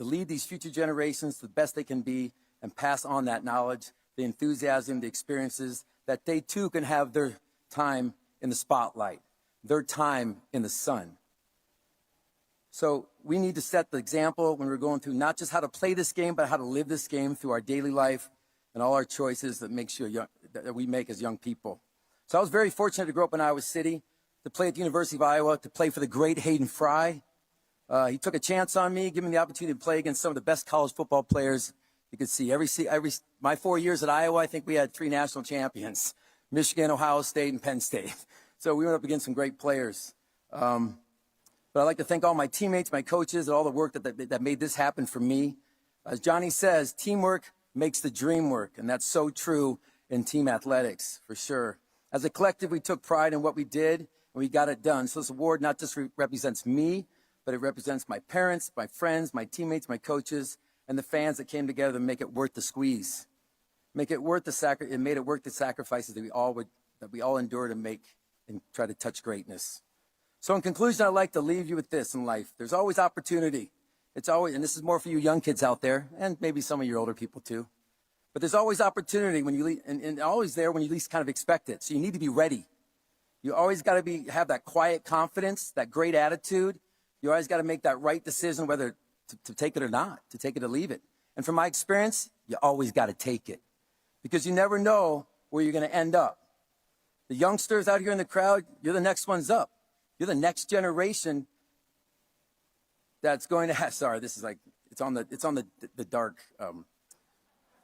lead these future generations to the best they can be and pass on that knowledge, the enthusiasm, the experiences, that they too can have their time in the spotlight, their time in the sun. So we need to set the example when we're going through not just how to play this game, but how to live this game through our daily life and all our choices that we make as young people. So I was very fortunate to grow up in Iowa City, to play at the University of Iowa, to play for the great Hayden Fry. He took a chance on me, giving me the opportunity to play against some of the best college football players you could see. My 4 years at Iowa, I think we had 3 national champions: Michigan, Ohio State, and Penn State. So we went up against some great players. But I'd like to thank all my teammates, my coaches, and all the work that made this happen for me. As Johnny says, teamwork makes the dream work, and that's so true in team athletics, for sure. As a collective, we took pride in what we did, and we got it done. So this award not just represents me, but it represents my parents, my friends, my teammates, my coaches, and the fans that came together to make it worth the squeeze. It made it worth the sacrifices that we all endure to make and try to touch greatness. So in conclusion, I'd like to leave you with this in life. There's always opportunity. It's always, and this is more for you young kids out there, and maybe some of your older people too. But there's always opportunity and always there when you least kind of expect it. So you need to be ready. You always got to have that quiet confidence, that great attitude. You always got to make that right decision whether to take it or not, to take it or leave it. And from my experience, you always got to take it, because you never know where you're going to end up. The youngsters out here in the crowd, you're the next ones up. You're the next generation that's going to have, sorry, this is like, it's on the dark,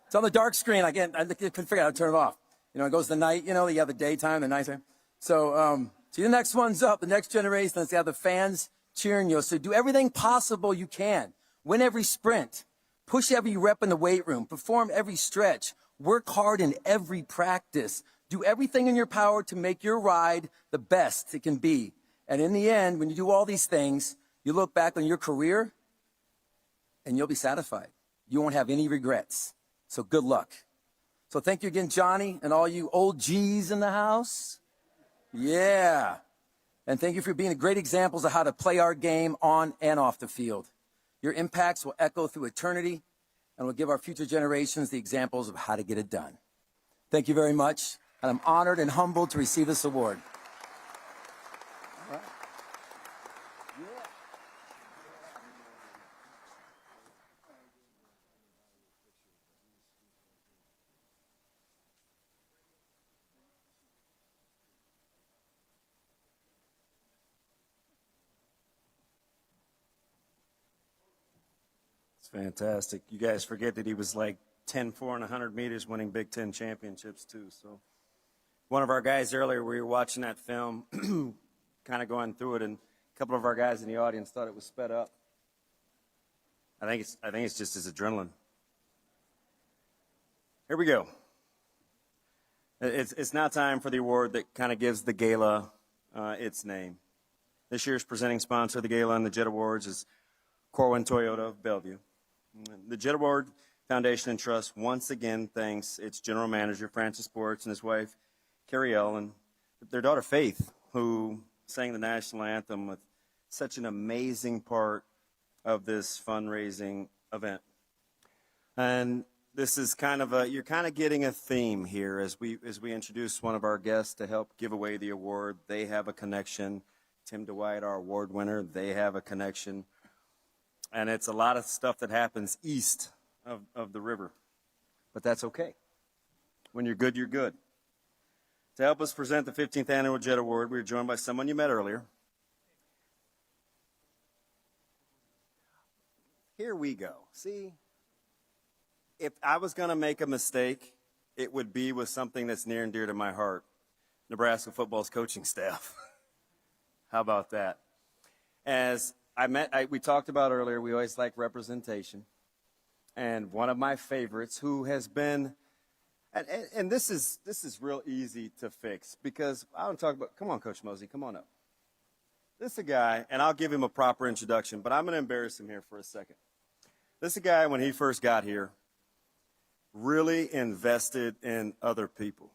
it's on the dark screen. I couldn't figure out how to turn it off. It goes the night, you have the daytime, the nighttime. So you're the next ones up, the next generation. Let's have the fans cheering you. So do everything possible you can. Win every sprint. Push every rep in the weight room. Perform every stretch. Work hard in every practice. Do everything in your power to make your ride the best it can be. And in the end, when you do all these things, you look back on your career and you'll be satisfied. You won't have any regrets. So good luck. So thank you again, Johnny, and all you old G's in the house. Yeah. And thank you for being great examples of how to play our game on and off the field. Your impacts will echo through eternity and will give our future generations the examples of how to get it done. Thank you very much. And I'm honored and humbled to receive this award.
It's fantastic. You guys forget that he was like 10-4 and 100 meters winning Big Ten championships too. So one of our guys earlier, we were watching that film, kind of going through it, and a couple of our guys in the audience thought it was sped up. I think it's just his adrenaline. Here we go. It's now time for the award that kind of gives the gala its name. This year's presenting sponsor of the gala and the Jet Awards is Corwin Toyota of Bellevue. The Jet Award Foundation and Trust once again thanks its general manager, Francis Sports, and his wife, Carrie L., and their daughter, Faith, who sang the national anthem with such an amazing part of this fundraising event. And this is kind of you're kind of getting a theme here as we introduce one of our guests to help give away the award. They have a connection. Tim Dwight, our award winner, they have a connection. And it's a lot of stuff that happens east of the river. But that's okay. When you're good, you're good. To help us present the 15th Annual Jet Award, we are joined by someone you met earlier. Here we go. See, if I was going to make a mistake, it would be with something that's near and dear to my heart, Nebraska football's coaching staff. How about that? As we talked about earlier, we always like representation. And one of my favorites who has been, and this is real easy to fix because I want to talk about, come on, Coach Mosey, come on up. This is a guy, and I'll give him a proper introduction, but I'm going to embarrass him here for a second. This is a guy, when he first got here, really invested in other people.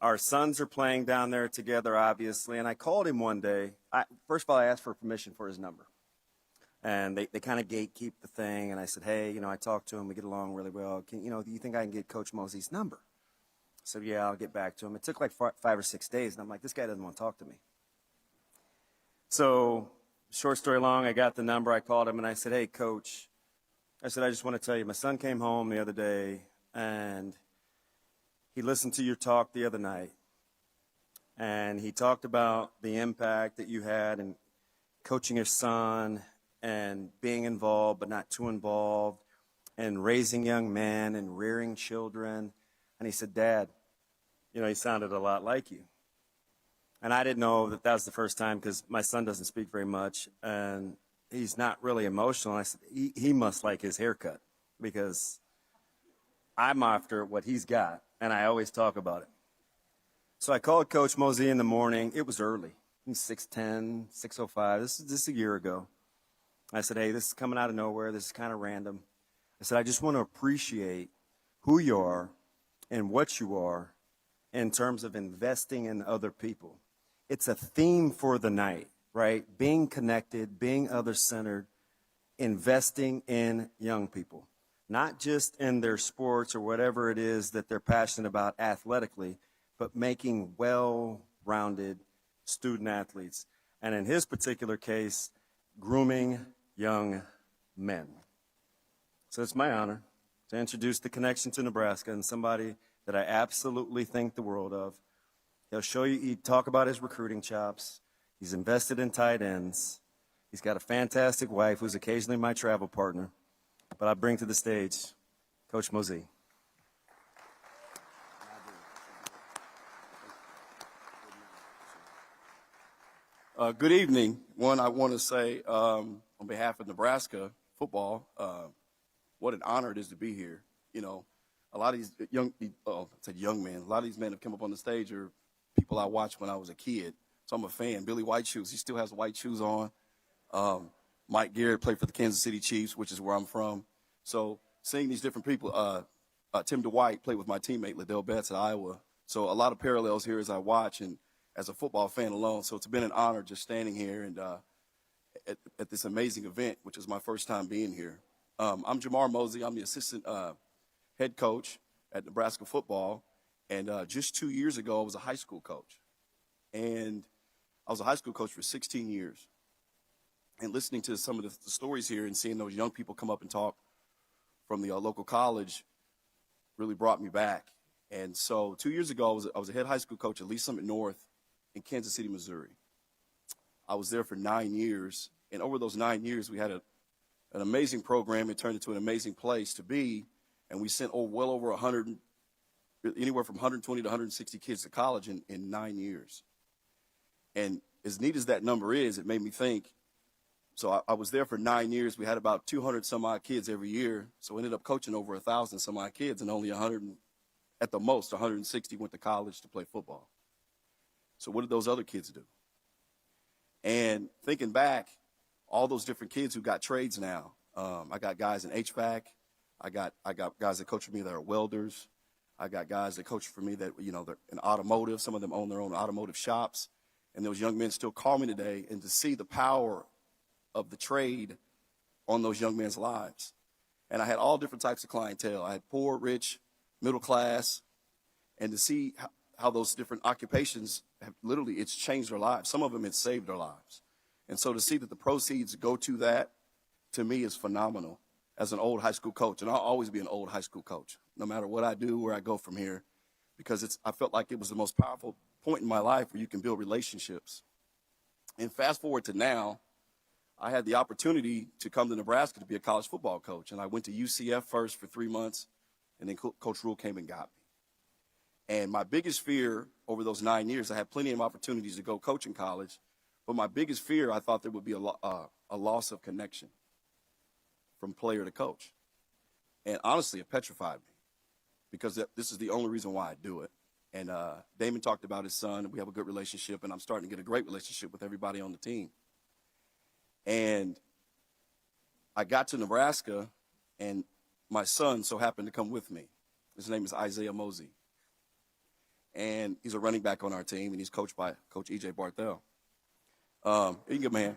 Our sons are playing down there together, obviously, and I called him one day. First of all, I asked for permission for his number. And they kind of gatekeep the thing, and I said, hey, I talked to him. We get along really well. Do you think I can get Coach Mosey's number? I said, yeah, I'll get back to him. It took like 5 or 6 days, and I'm like, this guy doesn't want to talk to me. So, short story long, I got the number. I called him, and I said, hey, Coach. I said, I just want to tell you, my son came home the other day, and he listened to your talk the other night, and he talked about the impact that you had in coaching your son and being involved but not too involved and raising young men and rearing children. And he said, Dad, he sounded a lot like you. And I didn't know that was the first time because my son doesn't speak very much, and he's not really emotional. And I said, he must like his haircut because I'm after what he's got, and I always talk about it. So I called Coach Mosey in the morning. It was early. He's 6:10, 6:05. This is a year ago. I said, hey, this is coming out of nowhere. This is kind of random. I said, I just want to appreciate who you are and what you are in terms of investing in other people. It's a theme for the night, right? Being connected, being other-centered, investing in young people. Not just in their sports or whatever it is that they're passionate about athletically, but making well-rounded student athletes. And in his particular case, grooming young men. So it's my honor to introduce the connection to Nebraska and somebody that I absolutely think the world of. He'll talk about his recruiting chops. He's invested in tight ends. He's got a fantastic wife who's occasionally my travel partner. But I bring to the stage Coach Mosey.
Good evening. One, I want to say on behalf of Nebraska football, what an honor it is to be here. A lot of these young men, a lot of these men have come up on the stage are people I watched when I was a kid. So I'm a fan. Billy White Shoes, he still has white shoes on. Mike Garrett played for the Kansas City Chiefs, which is where I'm from. So seeing these different people, Tim Dwight played with my teammate Liddell Betts at Iowa. So a lot of parallels here as I watch and as a football fan alone. So it's been an honor just standing here and at this amazing event, which is my first time being here. I'm Jamar Mosey. I'm the assistant head coach at Nebraska football. And just 2 years ago, I was a high school coach. And I was a high school coach for 16 years. And listening to some of the stories here and seeing those young people come up and talk from the local college really brought me back. And so 2 years ago, I was a head high school coach at Lee Summit North in Kansas City, Missouri. I was there for 9 years. And over those 9 years, we had an amazing program. It turned into an amazing place to be. And we sent well over 100, anywhere from 120 to 160 kids to college in 9 years. And as neat as that number is, it made me think. So I was there for 9 years. We had about 200 some odd kids every year. So I ended up coaching over 1,000 some odd kids, and only 100, at the most, 160 went to college to play football. So what did those other kids do? And thinking back, all those different kids who got trades now. I got guys in HVAC. I got guys that coach for me that are welders. I got guys that coach for me that, they're in automotive. Some of them own their own automotive shops. And those young men still call me today, and to see the power of the trade on those young men's lives. And I had all different types of clientele. I had poor, rich, middle class, and to see how those different occupations have literally, it's changed their lives. Some of them, it's saved their lives. And so to see that the proceeds go to that, to me, is phenomenal as an old high school coach. And I'll always be an old high school coach, no matter what I do, where I go from here, because I felt like it was the most powerful point in my life where you can build relationships. And fast forward to now, I had the opportunity to come to Nebraska to be a college football coach. And I went to UCF first for 3 months, and then Coach Rule came and got me. And my biggest fear over those 9 years, I had plenty of opportunities to go coach in college, but my biggest fear, I thought there would be a loss of connection from player to coach. And honestly, it petrified me, because this is the only reason why I do it. And Damon talked about his son, and we have a good relationship, and I'm starting to get a great relationship with everybody on the team. And I got to Nebraska, and my son so happened to come with me. His name is Isaiah Mosey. And he's a running back on our team, and he's coached by Coach E.J. Barthel. You can give him a hand.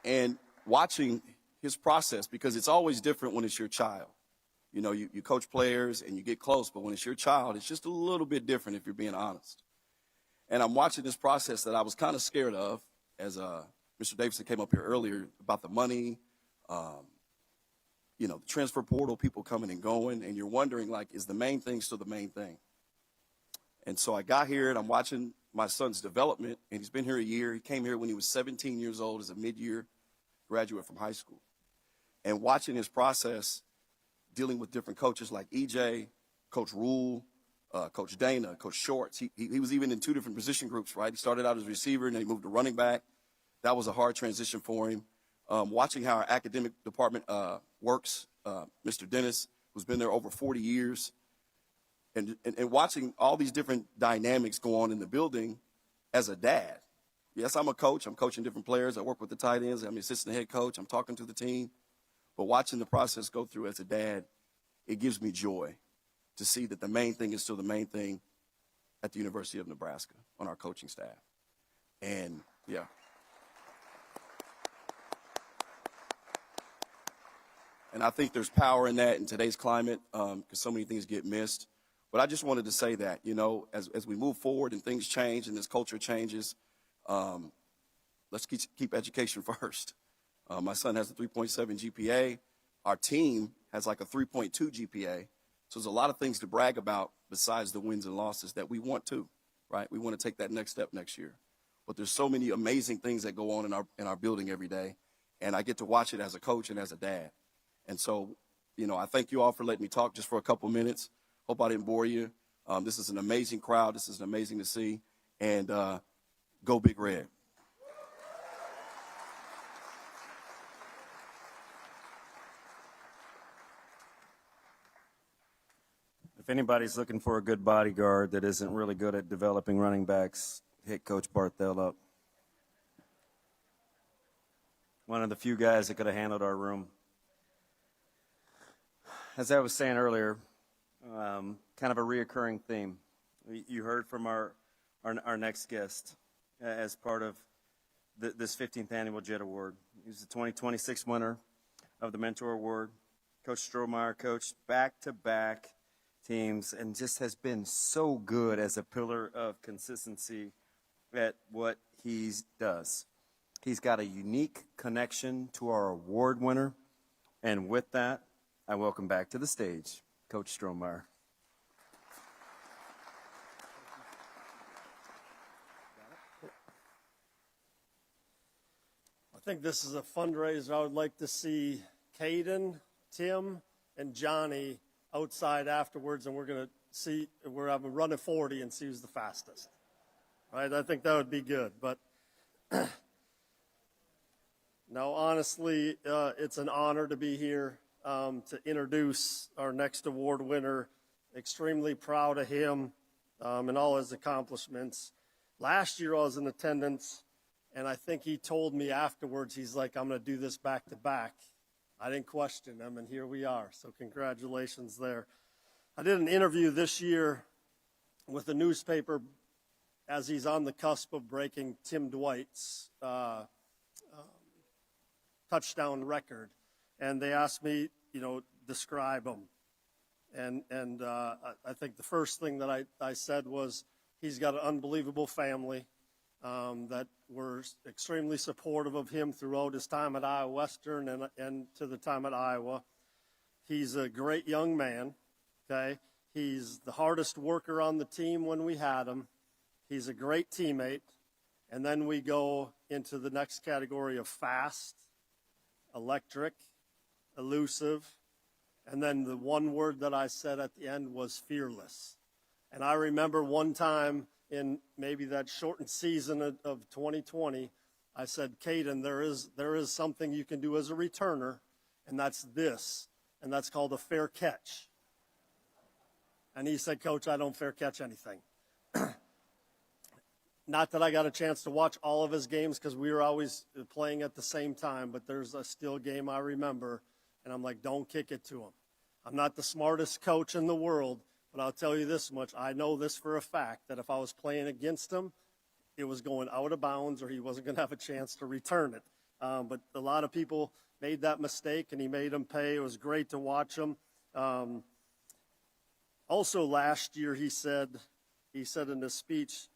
And watching his process, because it's always different when it's your child. You know, you coach players and you get close, but when it's your child, it's just a little bit different, if you're being honest. And I'm watching this process that I was kind of scared of, as Mr. Davidson came up here earlier, about the money, you know, the transfer portal, people coming and going, and you're wondering, like, is the main thing still the main thing? And so I got here, and I'm watching my son's development, and he's been here a year. He came here when he was 17 years old as a mid-year graduate from high school. And watching his process, dealing with different coaches like EJ, Coach Rule, Coach Dana, Coach Shorts. He was even in 2 different position groups, right? He started out as a receiver, and then he moved to running back. That was a hard transition for him. Watching how our academic department works, Mr. Dennis, who's been there over 40 years, and watching all these different dynamics go on in the building as a dad. Yes, I'm a coach. I'm coaching different players. I work with the tight ends. I'm the assistant head coach. I'm talking to the team. But watching the process go through as a dad, it gives me joy to see that the main thing is still the main thing at the University of Nebraska on our coaching staff. And, yeah. And I think there's power in that in today's climate, because so many things get missed. But I just wanted to say that, you know, as we move forward and things change and this culture changes, let's keep education first. My son has a 3.7 GPA. Our team has like a 3.2 GPA. So there's a lot of things to brag about besides the wins and losses that we want to, right? We want to take that next step next year. But there's so many amazing things that go on in our building every day. And I get to watch it as a coach and as a dad. And so, you know, I thank you all for letting me talk just for a couple minutes. Hope I didn't bore you. This is an amazing crowd. This is amazing to see. And go Big Red.
If anybody's looking for a good bodyguard that isn't really good at developing running backs, hit Coach Barthel up. One of the few guys that could have handled our room. As I was saying earlier, kind of a reoccurring theme. You heard from our next guest as part of this 15th Annual Jet Award. He's the 2026 winner of the Mentor Award. Coach Strohmeyer coached back-to-back teams and just has been so good as a pillar of consistency at what he does. He's got a unique connection to our award winner. And with that, I welcome back to the stage Coach Strohmeyer.
I think this is a fundraiser. I would like to see Caden, Tim, and Johnny outside afterwards, and we're going to see, we're having a run of 40 and see who's the fastest. Right? I think that would be good. But no, honestly, it's an honor to be here to introduce our next award winner. Extremely proud of him and all his accomplishments. Last year I was in attendance, and I think he told me afterwards, he's like, I'm going to do this back to back. I didn't question him, and here we are. So congratulations there. I did an interview this year with a newspaper as he's on the cusp of breaking Tim Dwight's touchdown record. And they asked me, describe him. And I think the first thing that I said was he's got an unbelievable family that were extremely supportive of him throughout his time at Iowa Western and to the time at Iowa. He's a great young man, okay? He's the hardest worker on the team when we had him. He's a great teammate. And then we go into the next category of fast, electric, elusive, and then the one word that I said at the end was fearless. And I remember one time in maybe that shortened season of 2020, I said, Caden, there is something you can do as a returner, and that's this, and that's called a fair catch. And he said, Coach, I don't fair catch anything. Not that I got a chance to watch all of his games because we were always playing at the same time, but there's a still game I remember, and I'm like, don't kick it to him. I'm not the smartest coach in the world, but I'll tell you this much. I know this for a fact, that if I was playing against him, it was going out of bounds or he wasn't going to have a chance to return it. But a lot of people made that mistake, and he made them pay. It was great to watch him. Also last year, he said in his speech,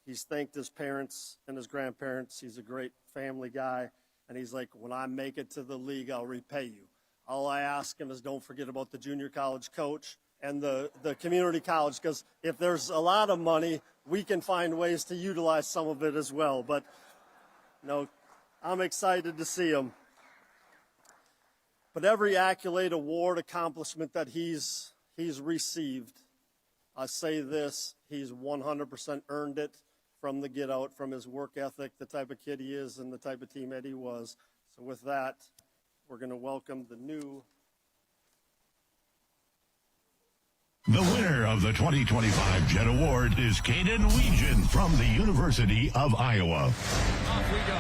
he's thanked his parents and his grandparents. He's a great family guy. And he's like, when I make it to the league, I'll repay you. All I ask him is don't forget about the junior college coach and the community college, because if there's a lot of money, we can find ways to utilize some of it as well. But, I'm excited to see him. But every accolade, award, accomplishment that he's received, I say this, he's 100% earned it from the get out, from his work ethic, the type of kid he is, and the type of teammate he was. So with that, we're going to welcome the new.
The winner of the 2025 Jet Award is Caden Weegan from the University of Iowa.
Off we go.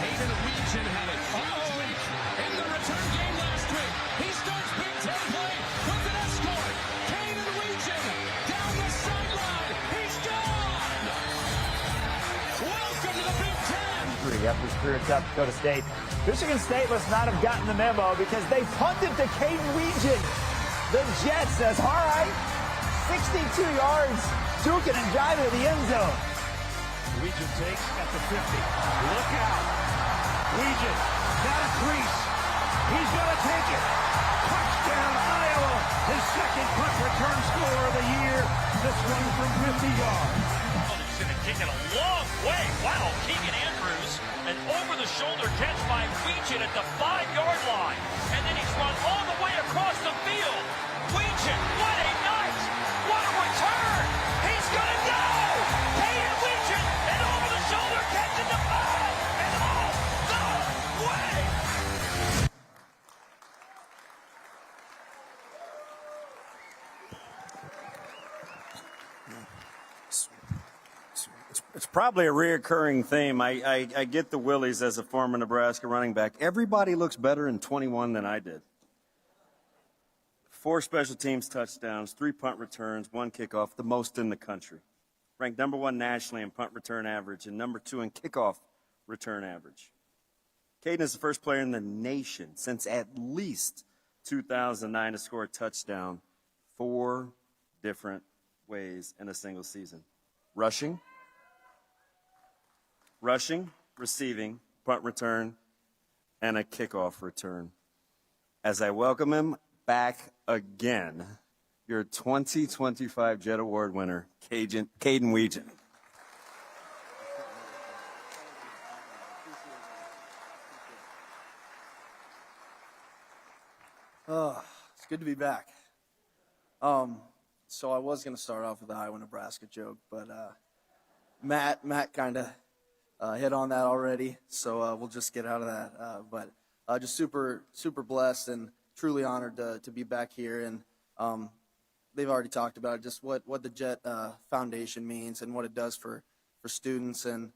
Caden Weegan had a huge week in the return game last week. He starts Big Ten play with an escort. Caden Weegan down the sideline. He's gone. Welcome to the Big Ten.
After his career at South Dakota State, Michigan State must not have gotten the memo because they punted to Caden Weegan. The Jet says, all right, 62 yards, juking and driving to the end zone.
Weegan takes at the 50. Look out. Weegan got a crease. He's going to take it. Touchdown, Iowa. His second punt return score of the year. This one from 50 yards.
He's going to kick it a long way. Wow, Keegan Andrews. An over-the-shoulder catch by Weegan at the 5-yard line. And then he's run all the way across the field. Weegan, what a night! What a return! He's going to go! Caden Weegan, an over-the-shoulder catch at the 5, and all the way!
It's probably a reoccurring theme. I get the willies as a former Nebraska running back. Everybody looks better in 21 than I did. 4 special teams touchdowns, 3 punt returns, 1 kickoff, the most in the country. Ranked number 1 nationally in punt return average and number 2 in kickoff return average. Caden is the first player in the nation since at least 2009 to score a touchdown 4 different ways in a single season. Rushing, receiving, punt return, and a kickoff return. As I welcome him back again, your 2025 Jet Award winner, Caden Weegan.
It's good to be back. So I was going to start off with the Iowa-Nebraska joke, but Matt kind of hit on that already, so we'll just get out of that. But just super blessed and truly honored to be back here. And they've already talked about just what the Jet Foundation means and what it does for students and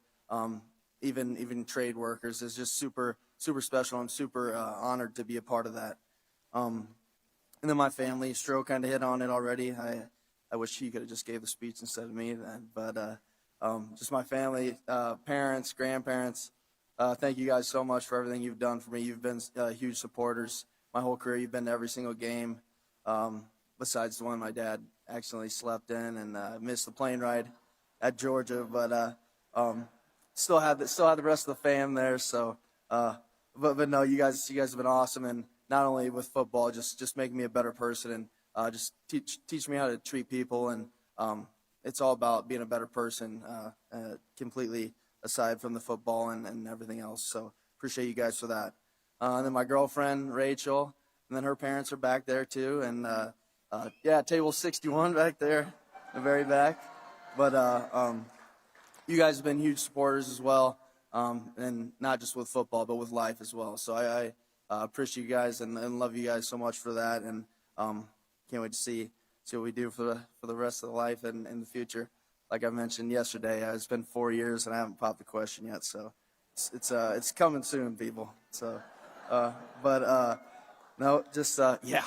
even trade workers is just super special. I'm super honored to be a part of that. And then my family, Stro kind of hit on it already. I wish he could have just gave the speech instead of me then. But just my family, parents, grandparents, thank you guys so much for everything you've done for me. You've been huge supporters my whole career. You've been to every single game, besides the one my dad accidentally slept in and missed the plane ride at Georgia. But still had the rest of the fam there. So, but no, you guys have been awesome, and not only with football, just making me a better person and just teach me how to treat people. And it's all about being a better person, completely aside from the football and everything else. So appreciate you guys for that. And then my girlfriend, Rachel, and then her parents are back there too. And yeah, table 61 back there in the very back. But you guys have been huge supporters as well, and not just with football, but with life as well. So I appreciate you guys and love you guys so much for that. And can't wait to see what we do for the rest of the life and in the future. Like I mentioned yesterday, it's been 4 years and I haven't popped the question yet, so it's coming soon, people. So, no, just yeah.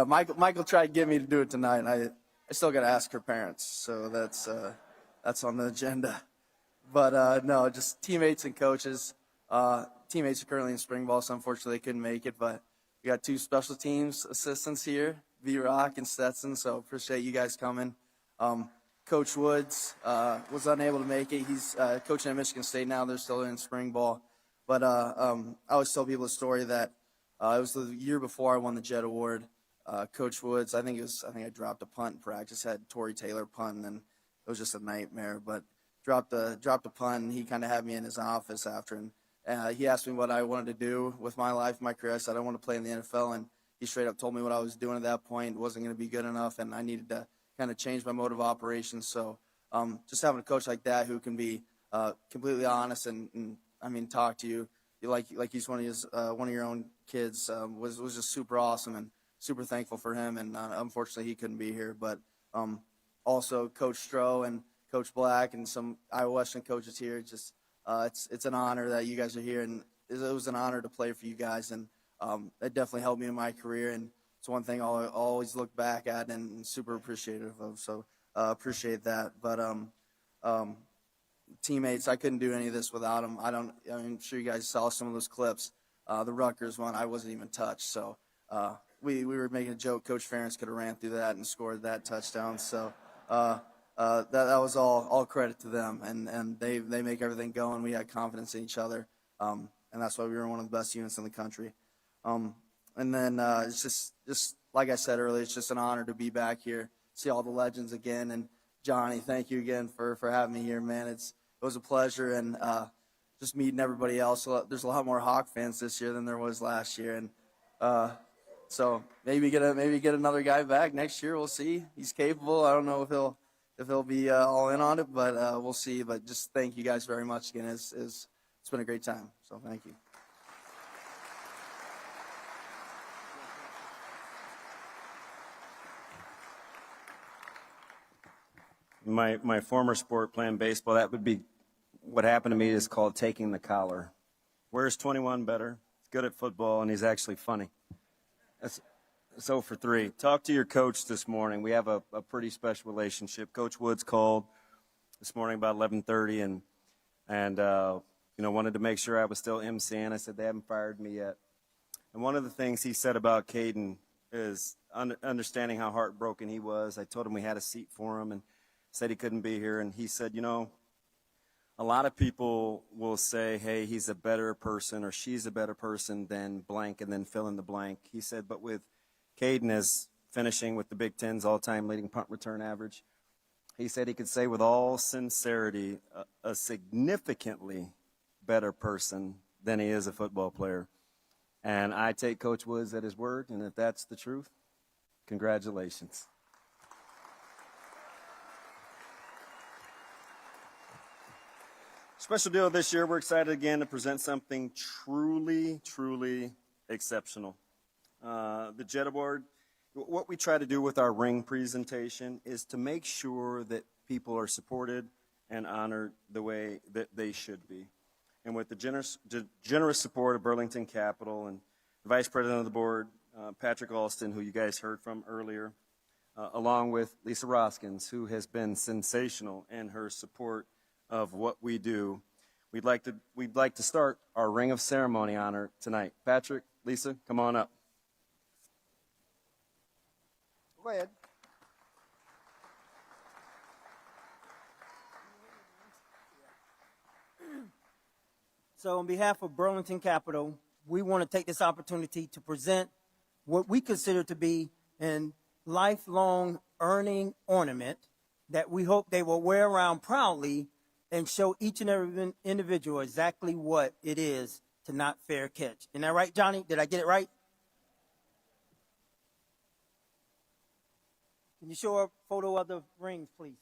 Michael tried to get me to do it tonight, and I still got to ask her parents, so that's on the agenda. But no, just teammates and coaches. Teammates are currently in spring ball, so unfortunately they couldn't make it. But we got 2 special teams assistants here, V-Rock and Stetson. So appreciate you guys coming. Coach Woods was unable to make it. He's coaching at Michigan State now. They're still in spring ball. But I always tell people a story that it was the year before I won the Jet Award. Coach Woods, I think I dropped a punt in practice. Had Tory Taylor punt, and it was just a nightmare. But dropped a punt, and he kind of had me in his office after. And he asked me what I wanted to do with my life, my career. I said I want to play in the NFL, and he straight up told me what I was doing at that point wasn't going to be good enough, and I needed to kind of change my mode of operations. So just having a coach like that who can be completely honest and I mean talk to you like he's one of your own kids was just super awesome, and super thankful for him. And unfortunately he couldn't be here, but also Coach Stroh and Coach Black and some Iowa Western coaches here. Just it's an honor that you guys are here, and it was an honor to play for you guys, and it definitely helped me in my career, and it's one thing I'll always look back at and super appreciative of. So appreciate that. But teammates, I couldn't do any of this without them. I'm sure you guys saw some of those clips. The Rutgers one, I wasn't even touched. So we were making a joke. Coach Ferentz could have ran through that and scored that touchdown. So that was all credit to them, and they make everything go, and we had confidence in each other, and that's why we were one of the best units in the country. And then it's just like I said earlier, it's just an honor to be back here, see all the legends again. And Johnny, thank you again for having me here, man. It was a pleasure, and just meeting everybody else. There's a lot more Hawk fans this year than there was last year, and so maybe get another guy back next year. We'll see. He's capable. I don't know if he'll be all in on it, but we'll see. But just thank you guys very much again. It's been a great time. So thank you.
My former sport, playing baseball, that would be what happened to me, is called taking the collar. Where's 21 better? He's good at football, and he's actually funny. That's 0 for 3. Talk to your coach this morning. We have a pretty special relationship. Coach Woods called this morning about 11:30 and wanted to make sure I was still emceeing. I said, they haven't fired me yet. And one of the things he said about Caden is understanding how heartbroken he was. I told him we had a seat for him and said he couldn't be here. And he said, a lot of people will say, hey, he's a better person or she's a better person than blank, and then fill in the blank. He said, but with Caden as finishing with the Big Ten's all-time leading punt return average, he said he could say with all sincerity a significantly better person than he is a football player. And I take Coach Woods at his word, and if that's the truth, congratulations. Special deal this year, we're excited again to present something truly, truly exceptional. The Jet Award, what we try to do with our ring presentation is to make sure that people are supported and honored the way that they should be. And with the generous support of Burlington Capital and the Vice President of the Board, Patrick Alston, who you guys heard from earlier, along with Lisa Roskins, who has been sensational in her support of what we do, we'd like to start our Ring of Ceremony honor tonight. Patrick, Lisa, come on up.
Go ahead.
So on behalf of Burlington Capital, we want to take this opportunity to present what we consider to be an lifelong earning ornament that we hope they will wear around proudly and show each and every individual exactly what it is to not fair catch. Isn't that right, Johnny? Did I get it right? Can you show a photo of the rings, please?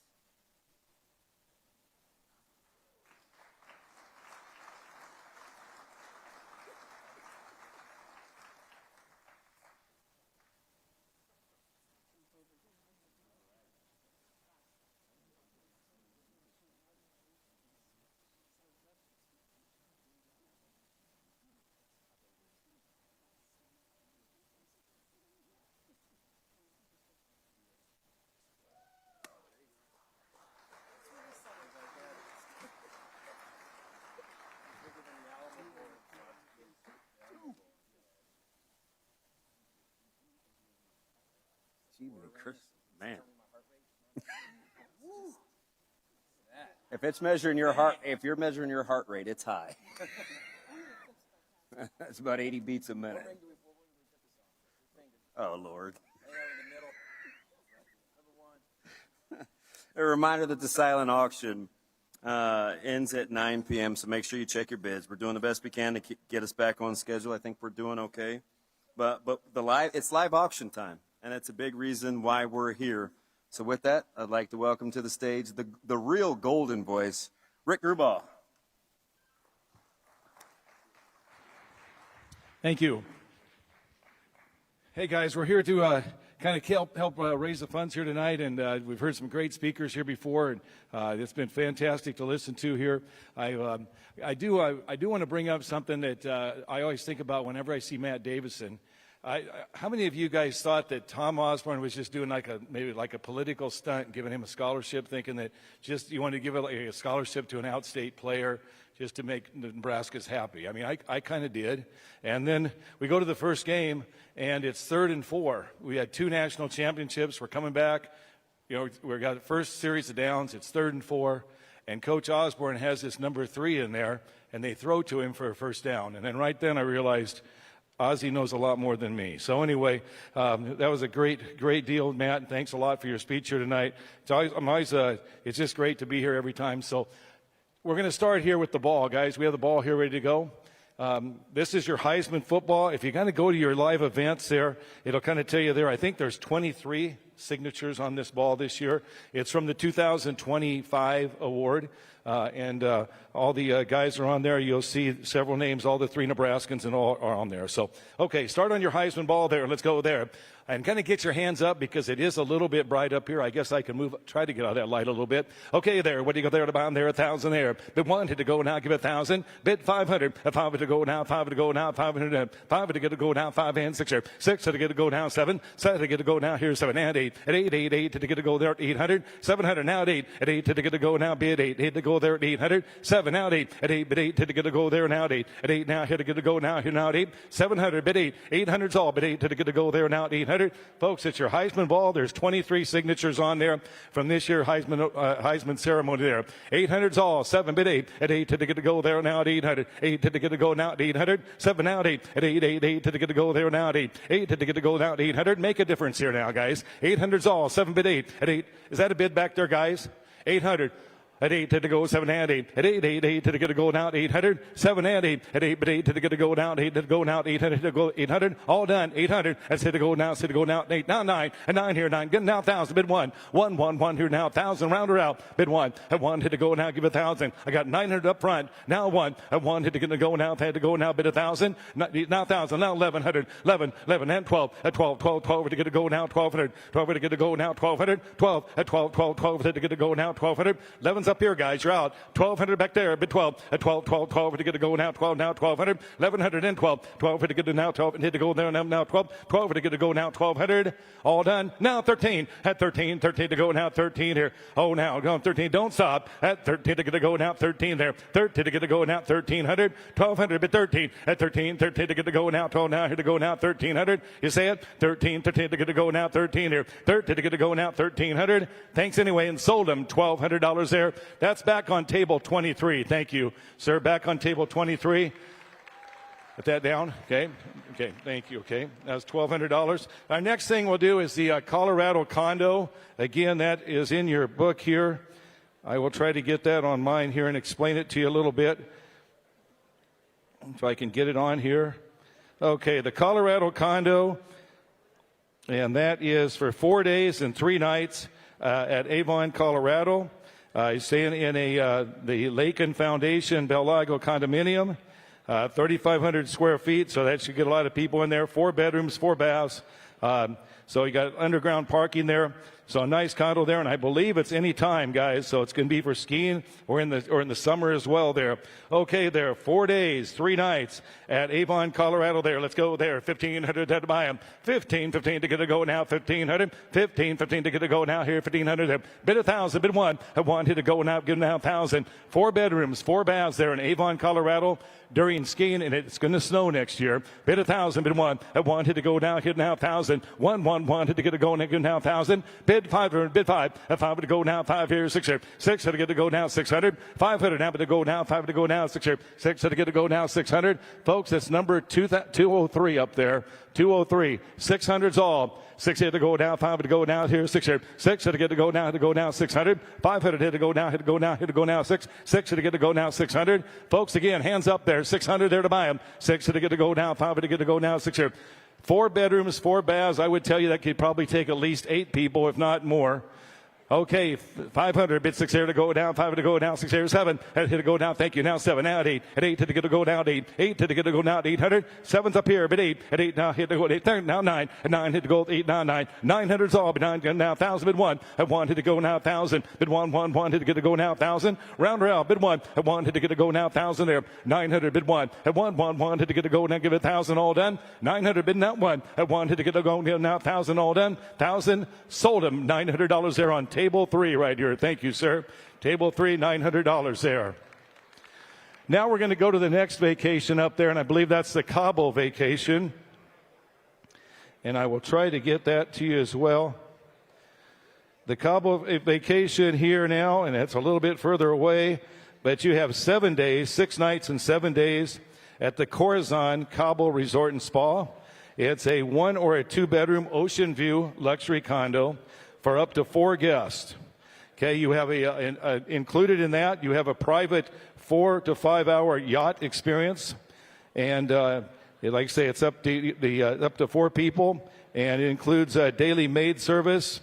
Chris, man. If it's measuring your heart, if you're measuring your heart rate, it's high. That's about 80 beats a minute. Oh, Lord. A reminder that the silent auction ends at 9 p.m., so make sure you check your bids. We're doing the best we can to get us back on schedule. I think we're doing okay. But it's live auction time, and that's a big reason why we're here. So with that, I'd like to welcome to the stage the real golden voice, Rick Grubauer.
Thank you. Hey, guys, we're here to kind of help raise the funds here tonight, and we've heard some great speakers here before, and it's been fantastic to listen to here. I do want to bring up something that I always think about whenever I see Matt Davison. How many of you guys thought that Tom Osborne was just doing maybe like a political stunt, giving him a scholarship, thinking that just you wanted to give a scholarship to an outstate player just to make the Nebraska's happy? I mean, I kind of did. And then we go to the first game, and it's 3rd and 4. We had 2 national championships. We're coming back. You know, we've got the first series of downs. It's 3rd and 4. And Coach Osborne has this number 3 in there, and they throw to him for a first down. And then right then I realized Ozzie knows a lot more than me. So anyway, that was a great deal, Matt, and thanks a lot for your speech here tonight. It's just great to be here every time. So we're going to start here with the ball, guys. We have the ball here ready to go. This is your Heisman football. If you kind of go to your live events there, it'll kind of tell you there. I think there's 23 signatures on this ball this year. It's from the 2025 award. And all the guys are on there. You'll see several names, all the 3 Nebraskans, and all are on there. So, okay, start on your Heisman ball there. Let's go there. And kind of get your hands up because it is a little bit bright up here. I guess I can try to get out of that light a little bit. Okay, there. What do you go there to bound there? 1,000 there. Bid 1 had to go now. Give 1,000. Bid 500. 5 had to go now. 5 had to go now. 500. 5 had to get to go now. 5 and 6 there. 6 had to get to go now. 7. 7 had to get to go now. Here's 7 and 8. At 8. 8 had to get to go there at 800. 700 now at 8. At 8 had to get to go now. Bid 8 had to go there at 800. 7 now at 8. At 8. Bid 8 had to get to go there now at 8. At 8 now had to get to go now. Here now at 8. 700. Bid 8. 800's all. Bid 8 had to get to go there now at 800. Folks, it's your Heisman ball. There's 23 signatures on there from this year Heisman ceremony there. 800's all. 7 bid 8. At 8 to get to go there now at 800. 8 to get to go now at 800. 7 now at 8. At 8. 8 to get to go there now at 8. 8 to get to go now at 800. Make a difference here now, guys. 800's all. 7 bid 8. At 8. Is that a bid back there, guys? 800. At 8 to go 7 and 8. At 8 to get to go now at 800. 7 and 8. At 8 but 8 to get to go now at 8 to go now at 800 to go 800. All done. 800. That's it to go now. Sit to go now at 8. Now 9. And 9 here 9. Get now 1,000. Bid 1. 1 1 1 here now 1,000. Round her out. Bid 1. At 1 hit to go now. Give 1,000. I got 900 up front. Now 1. At 1 hit to get to go now. Had to go now. Bid 1,000. Now 1,000. Now 1,100. 11 and 12. At 12 to get to go now. 1,200. 12 to get to go now. 1,200. 12 at 12 to get to go now. 1,200. 11 hands up here, guys. You're out. 1,200 back there. Bid 12. At 12, 12, 12 to get to go now. 12 now. 1,200. 1,100 and 12. 12 to get to now. 12 and hit to go there now. 12. 12 to get to go now. 1,200. All done. Now 13. At 13. 13 to go now. 13 here. Oh, now going 13. Don't stop. At 13 to get to go now. 13 there. 13 to get to go now. 1,300. 1,200 bid 13. At 13. 13 to get to go now. 12 now. Here to go now. 1,300. You say it. 13. 13 to get to go now. 13 here. 13 to get to go now. 1,300. Thanks anyway, and sold them. $1,200 there. That's back on table 23. Thank you, sir. Back on table 23. Put that down. Okay. Okay. Thank you. Okay. That's $1,200. Our next thing we'll do is the Colorado condo. Again, that is in your book here. I will try to get that on mine here and explain it to you a little bit. If I can get it on here. Okay. The Colorado condo. And that is for 4 days and 3 nights at Avon, Colorado. He's staying in the Lakin Foundation Bel Lago condominium, 3,500 square feet, so that should get a lot of people in there. 4 bedrooms, 4 baths. So you got underground parking there. So a nice condo there, and I believe it's any time, guys. So it's going to be for skiing or in the summer as well there. Okay, there, 4 days, 3 nights at Avon, Colorado there. Let's go there. 1,500 to buy them. 15 to get to go now. 1,500. 15 to get to go now here. 1,500 there. Bid 1,000. Bid 1. I wanted to go now. Give now 1,000. 4 bedrooms, 4 baths there in Avon, Colorado during skiing, and it's going to snow next year. Bid 1,000. Bid 1. I wanted to go now. Give now 1,000. 1 wanted to get to go now. Give now 1,000. Bid 500. Bid 5. At 5 to go now. 5 here. 6 here. 6 to get to go now. 600. 500 now to go now. 5 to go now. 6 here. 6 to get to go now. 600. Folks, that's number 203 up there. 203. 600's all. 6 here to go now. 5 to go now. Here. 6 here. 6 to get to go now. To go now. 600. 500 here to go now. Here to go now. Here to go now. 6. 6 to get to go now. 600. Folks, again, hands up there. 600 there to buy them. 6 to get to go now. 5 to get to go now. 6 here. 4 bedrooms, 4 baths. I would tell you that could probably take at least 8 people, if not more. Okay, 500, bid 6 here to go down, 5 to go down, 6 here, 7, here to go down, thank you, now 7, now at 8 to get to go down, 8 to get to go down, 800, 7's up here, bid 8, at 8 now, hit to go, 8, now 9, at 9, hit to go, 8, now 9, 900's all, bid 9, now 1,000, bid 1, at 1, hit to go now, 1,000, bid 1, hit to get to go now, 1,000, round around, bid 1, at 1, hit to get to go now, 1,000 there, 900, bid 1, at 1, hit to get to go now, give it 1,000, all done, 900, bid not 1, at 1, hit to get to go now, 1,000, all done, 1,000, sold him, $900 there on table 3 right here. Thank you, sir. Table 3, $900 there. Now we're going to go to the next vacation up there, and I believe that's the Cabo vacation. And I will try to get that to you as well. The Cabo vacation here now, and it's a little bit further away, but you have 7 days, 6 nights and 7 days at the Corazon Cabo Resort and Spa. It's a 1 or a 2 bedroom ocean view luxury condo for up to 4 guests. Okay, you have included in that, you have a private 4 to 5 hour yacht experience. And like I say, it's up to 4 people, and it includes daily maid service,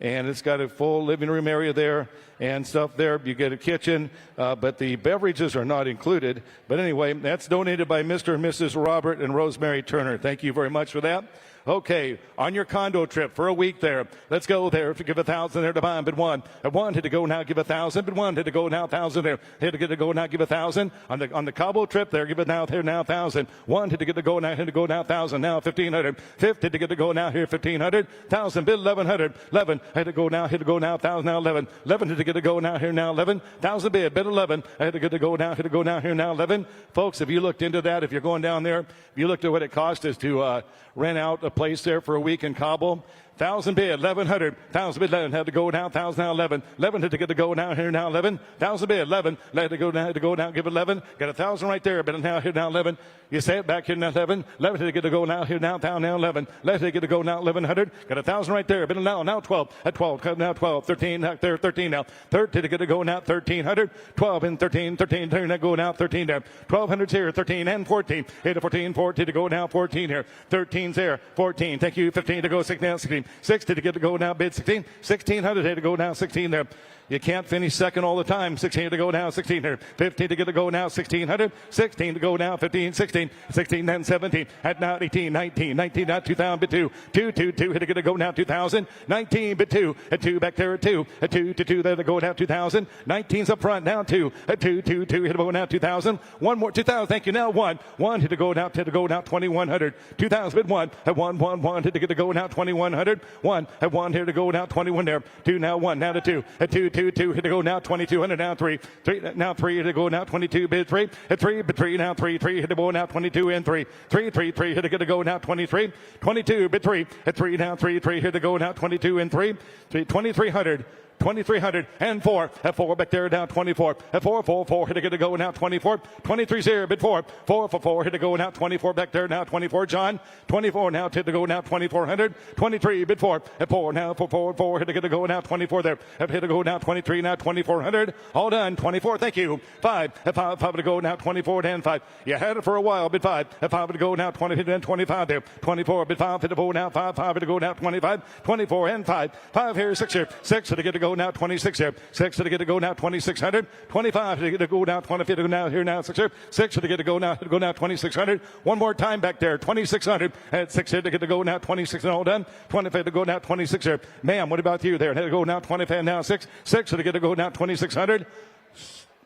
and it's got a full living room area there and stuff there. You get a kitchen, but the beverages are not included. But anyway, that's donated by Mr. and Mrs. Robert and Rosemary Turner. Thank you very much for that. Okay, on your condo trip for a week there, let's go there. If you give 1,000 there to buy them, bid 1. At 1 had to go now, give 1,000. Bid 1 had to go now, 1,000 there. Had to get to go now, give 1,000. On the Cabo trip there, give it now, there now, 1,000. 1 had to get to go now, had to go now, 1,000. Now 1,500. 50 to get to go now, here 1,500. 1,000. Bid 1,100. 11 had to go now, 1,000 now, 11. 11 had to get to go now, here now, 11. 1,000 bid 11. I had to get to go now, had to go now, here now, 11. Folks, if you looked into that, if you're going down there, if you looked at what it cost us to rent out a place there for a week in Cabo, 1,000 bid, 1,100. 1,000 bid, 11 had to go now, 1,000 now, 11. 11 had to get to go now, here now, 11. 1,000 bid, 11 had to go now, give it 11. Got 1,000 right there, but now here now 11. You say it back here now 11. 11 had to get to go now, here now, down now 11. 11 had to get to go now, 1,100. Got 1,000 right there, but now 12. At 12, now 12. 13 now there, 13 now. 13 to get to go now, 1,300. 12 and 13 now go now, 13 there. 1,200's here, 13 and 14. Here to 14 to go now, 14 here. 13's there, 14. Thank you. 15 to go, 16 now, 16. 60 to get to go now, bid 16. 1,600 had to go now, 16 there. You can't finish second all the time. 16 to go now, 1600. 15 to get to go now, 1600. 16 to go now, 15, 16. 16, then 17. At now 18, 19. 19 now 2000, bit 2. 2, 2, 2. Hit to get to go now, 2000. 19, bit 2. At 2 back there at 2. At 2 to 2 there to go now, 2000. 19's up front now 2. At 2, 2, 2. Hit to go now, 2000. One more, 2000. Thank you. Now 1. 1 hit to go now, 2100. 2000 bit 1. At 1, 1, 1. Hit to get to go now, 2100. 1 at 1 here to go now, 21 there. 2 now 1 now to 2. At 2, 2, 2 hit to go now, 2200 now 3. 3 now 3 hit to go now, 22 bid 3. At 3 bid 3 now 3. 3 hit to go now, 22 and 3. 3, 3, 3 hit to get to go now, 23. 22 bid 3. At 3 now 3. 3 hit to go now, 22 and 3. 2300. 2300 and 4 at 4 back there now 24 at 4 4 4 hit to get to go now 24 23 0 bid 4 4 for 4 hit to go now 24 back there now 24 John 24 now hit to go now 2400 23 bid 4 at 4 now for 4 4 hit to get to go now 24 there at hit to go now 23 now 2400 all done 24 thank you 5 at 5 5 to go now 24 and 5 you had it for a while bid 5 at 5 to go now 20 and 25 there 24 bid 5 hit to go now 5 5 to go now 25 24 and 5 5 here 6 here 6 to get to go now 26 here 6 to get to go now 2600 25 to get to go now 20 to go now here now 6 here 6 to get to go now 2600 one more time back there 2600 at 6 here to get to go now 26 and all done 25 to go now 26 here ma'am what about you there to go now 25 now 6 to get to go now 2600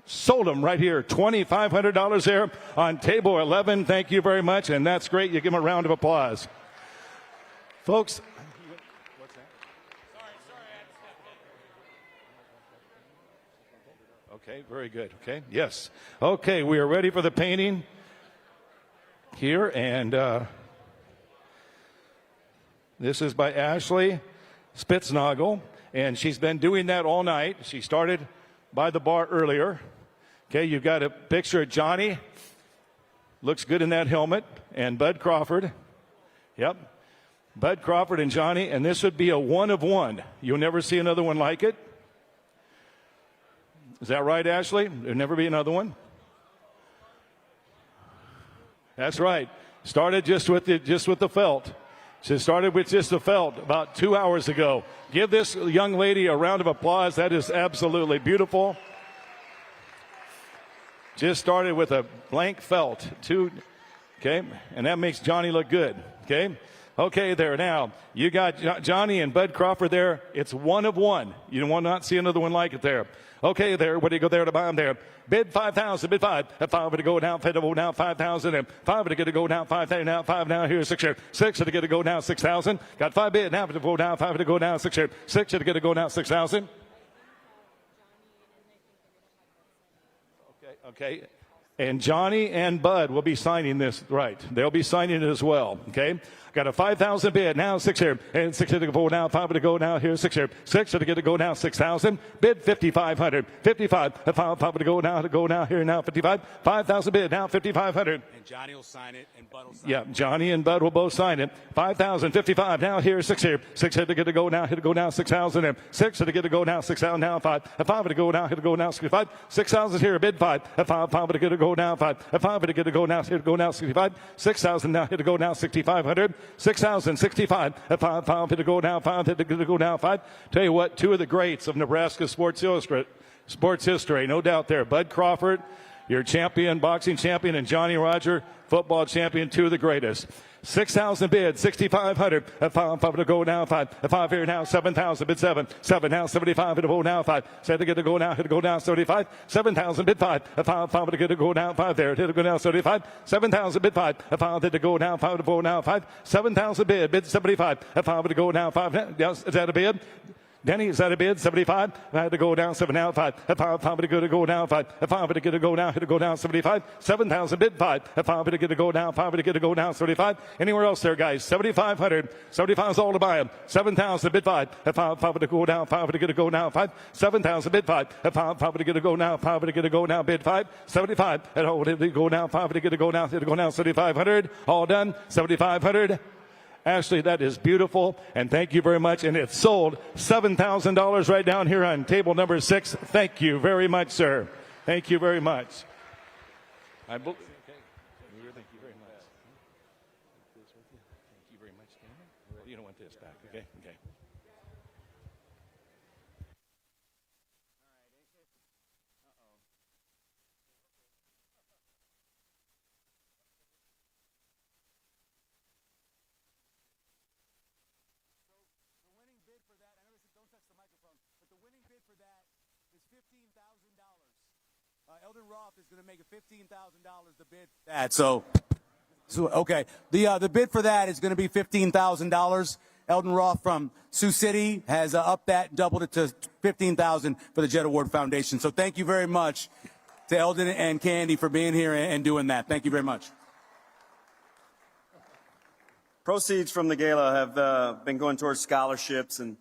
sold them right here $2,500 there on table 11 thank you very much and that's great you give them a round of applause folks. Okay, very good. Okay, yes. Okay, we are ready for the painting here, and this is by Ashley Spitznagel, and she's been doing that all night. She started by the bar earlier. Okay, you've got a picture of Johnny. Looks good in that helmet, and Bud Crawford. Yep, Bud Crawford and Johnny, and this would be a one of one. You'll never see another one like it. Is that right, Ashley? There'll never be another one. That's right. Started just with the felt. She started with just the felt about 2 hours ago. Give this young lady a round of applause. That is absolutely beautiful. Just started with a blank felt. Okay, and that makes Johnny look good. Okay. Okay, there now. You got Johnny and Bud Crawford there. It's one of one. You will not see another one like it there. Okay, there. What do you go there to buy them there? Bid 5,000. Bid 5. At 5 to go now. 5 to go now. 5,000. And 5 to get to go now. 5,000 now. 5 now. Here's 6 here. 6 to get to go now. 6,000. Got 5 bid now to go down. 5 to go now. 6 here. 6 to get to go now. 6,000. Okay. And Johnny and Bud will be signing this, right. They'll be signing it as well, okay? Got a 5,000 bid, now 6 here. And 6 to go now, 5 to go now, here 6 here. 6 to get to go now, 6,000. Bid 5,500. 55, 5 to go now, here now, 55. 5,000 bid, now 5,500.
And Johnny will sign it, and Bud will sign it.
Yeah, Johnny and Bud will both sign it. 5,000, 55, now here, 6 here. 6 to get to go now, hit to go now, 6,000. And 6 to get to go now, 6,000, now 5. 5 to go now, hit to go now, 65. 6,000 here, bid 5. 5 to get to go now, 5. 5 to get to go now, hit to go now, 65. 6,000 now, hit to go now, 6,500. 6,065. 5 to go now, 5 to go now, 5. Tell you what, two of the greats of Nebraska sports history, no doubt there. Bud Crawford, your champion, boxing champion, and Johnny Roger, football champion, two of the greatest. 6,000 bid, 6,500. 5 to go now, 5. 5 here now, 7,000 bid 7. 7 now, 75 to go now, 5. 7 to get to go now, hit to go now, 75. 7,000 bid 5. 5 to get to go now, 5 there, hit to go now, 75. 7,000 bid 5. 5 to go now, 5 to go now, 5. 7,000 bid 75. 5 to go now, 5. Is that a bid? Denny, is that a bid? 75. I had to go down 7 now, 5. 5 to get to go now, 5. 5 to get to go now, hit to go down 75. 7,000 bid 5. 5 to get to go now, 5 to get to go now, 35. Anywhere else there, guys? 7,500. 75 is all to buy them. 7,000 bid 5. 5 to go down, 5 to get to go now, 5. 7,000 bid 5. 5 to get to go now, 5 to get to go now, bid 5. 75. And hold it to go now, 5 to get to go now, hit to go now, 7,500. All done. 7,500. Ashley, that is beautiful, and thank you very much. And it's sold $7,000 right down here on table number 6. Thank you very much, sir. Thank you very much. Thank you very much. Thank you very much, Tammy. You don't want this back, okay? Okay.
Eldon Roth is going to make it $15,000 to bid for that. So okay. The bid for that is going to be $15,000. Eldon Roth from Sioux City has upped that, doubled it to $15,000 for the Jet Award Foundation. So thank you very much to Eldon and Candy for being here and doing that. Thank you very much.
Proceeds from the gala have been going towards scholarships and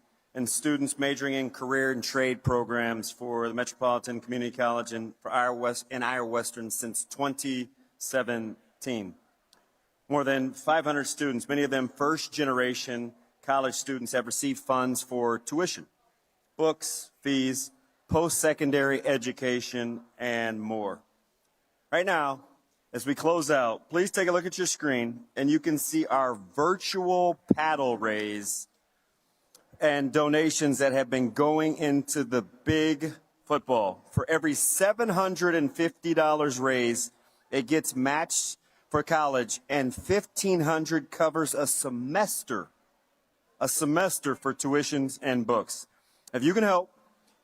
students majoring in career and trade programs for the Metropolitan Community College and for Iowa Western since 2017. More than 500 students, many of them first-generation college students, have received funds for tuition, books, fees, post-secondary education, and more. Right now, as we close out, please take a look at your screen, and you can see our virtual paddle raise and donations that have been going into the big football. For every $750 raised, it gets matched for college, and $1,500 covers a semester for tuitions and books. If you can help,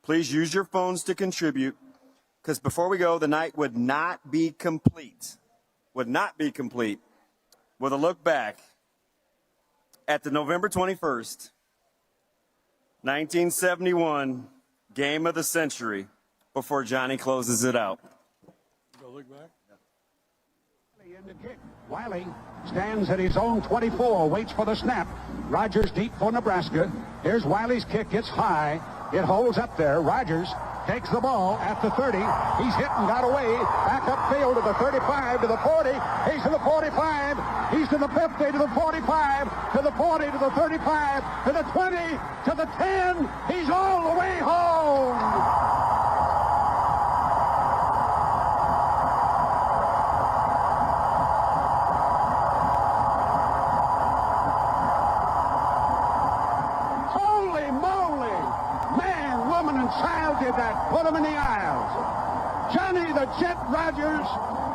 please use your phones to contribute, because before we go, the night would not be complete with a look back at the November 21st, 1971 game of the century before Johnny closes it out.
Go look back. Wiley stands at his own 24, waits for the snap. Rogers deep for Nebraska. Here's Wiley's kick. It's high. It holds up there. Rogers takes the ball at the 30. He's hit and got away. Back upfield to the 35, to the 40. He's to the 45. He's to the 50, to the 45, to the 40, to the 35, to the 20, to the 10. He's all the way home. Child did that, put him in the aisles. Johnny the Jet Rogers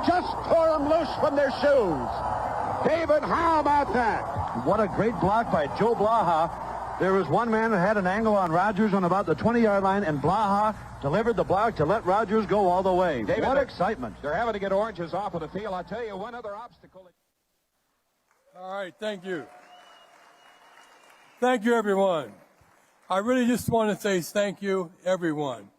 just tore them loose from their shoes. David, how about that?
What a great block by Joe Blaha. There was one man that had an angle on Rogers on about the 20-yard line, and Blaha delivered the block to let Rogers go all the way.
David,
what excitement.
They're having to get oranges off of the field. I'll tell you one other obstacle.
All right, thank you. Thank you, everyone. I really just want to say thank you, everyone.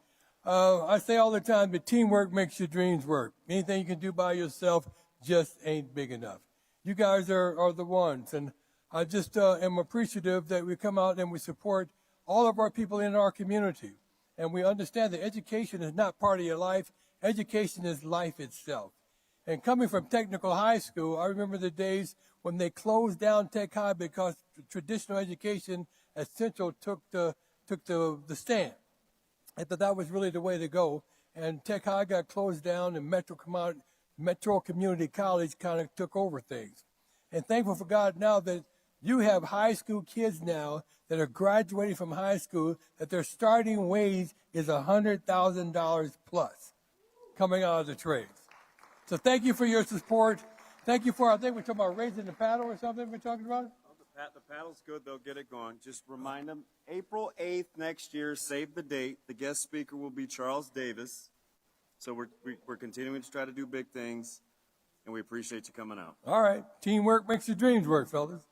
I say all the time that teamwork makes your dreams work. Anything you can do by yourself just ain't big enough. You guys are the ones, and I just am appreciative that we come out and we support all of our people in our community. And we understand that education is not part of your life. Education is life itself. And coming from technical high school, I remember the days when they closed down Tech High because traditional education at Central took the stand. I thought that was really the way to go. And Tech High got closed down, and Metro Community College kind of took over things. And thankful for God now that you have high school kids now that are graduating from high school, that their starting wage is $100,000 plus coming out of the trades. So thank you for your support. Thank you for, I think we're talking about raising the paddle or something we're talking about?
The paddle's good. They'll get it going. Just remind them, April 8th next year, save the date. The guest speaker will be Charles Davis. So we're continuing to try to do big things, and we appreciate you coming out.
All right. Teamwork makes your dreams work, fellas.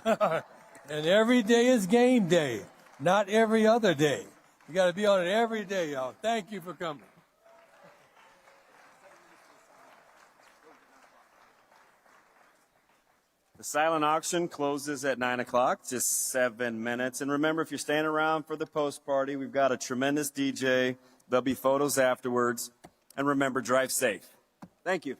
And every day is game day, not every other day. You got to be on it every day, y'all. Thank you for coming.
The silent auction closes at 9 o'clock, just 7 minutes. And remember, if you're staying around for the post party, we've got a tremendous DJ. There'll be photos afterwards. And remember, drive safe. Thank you.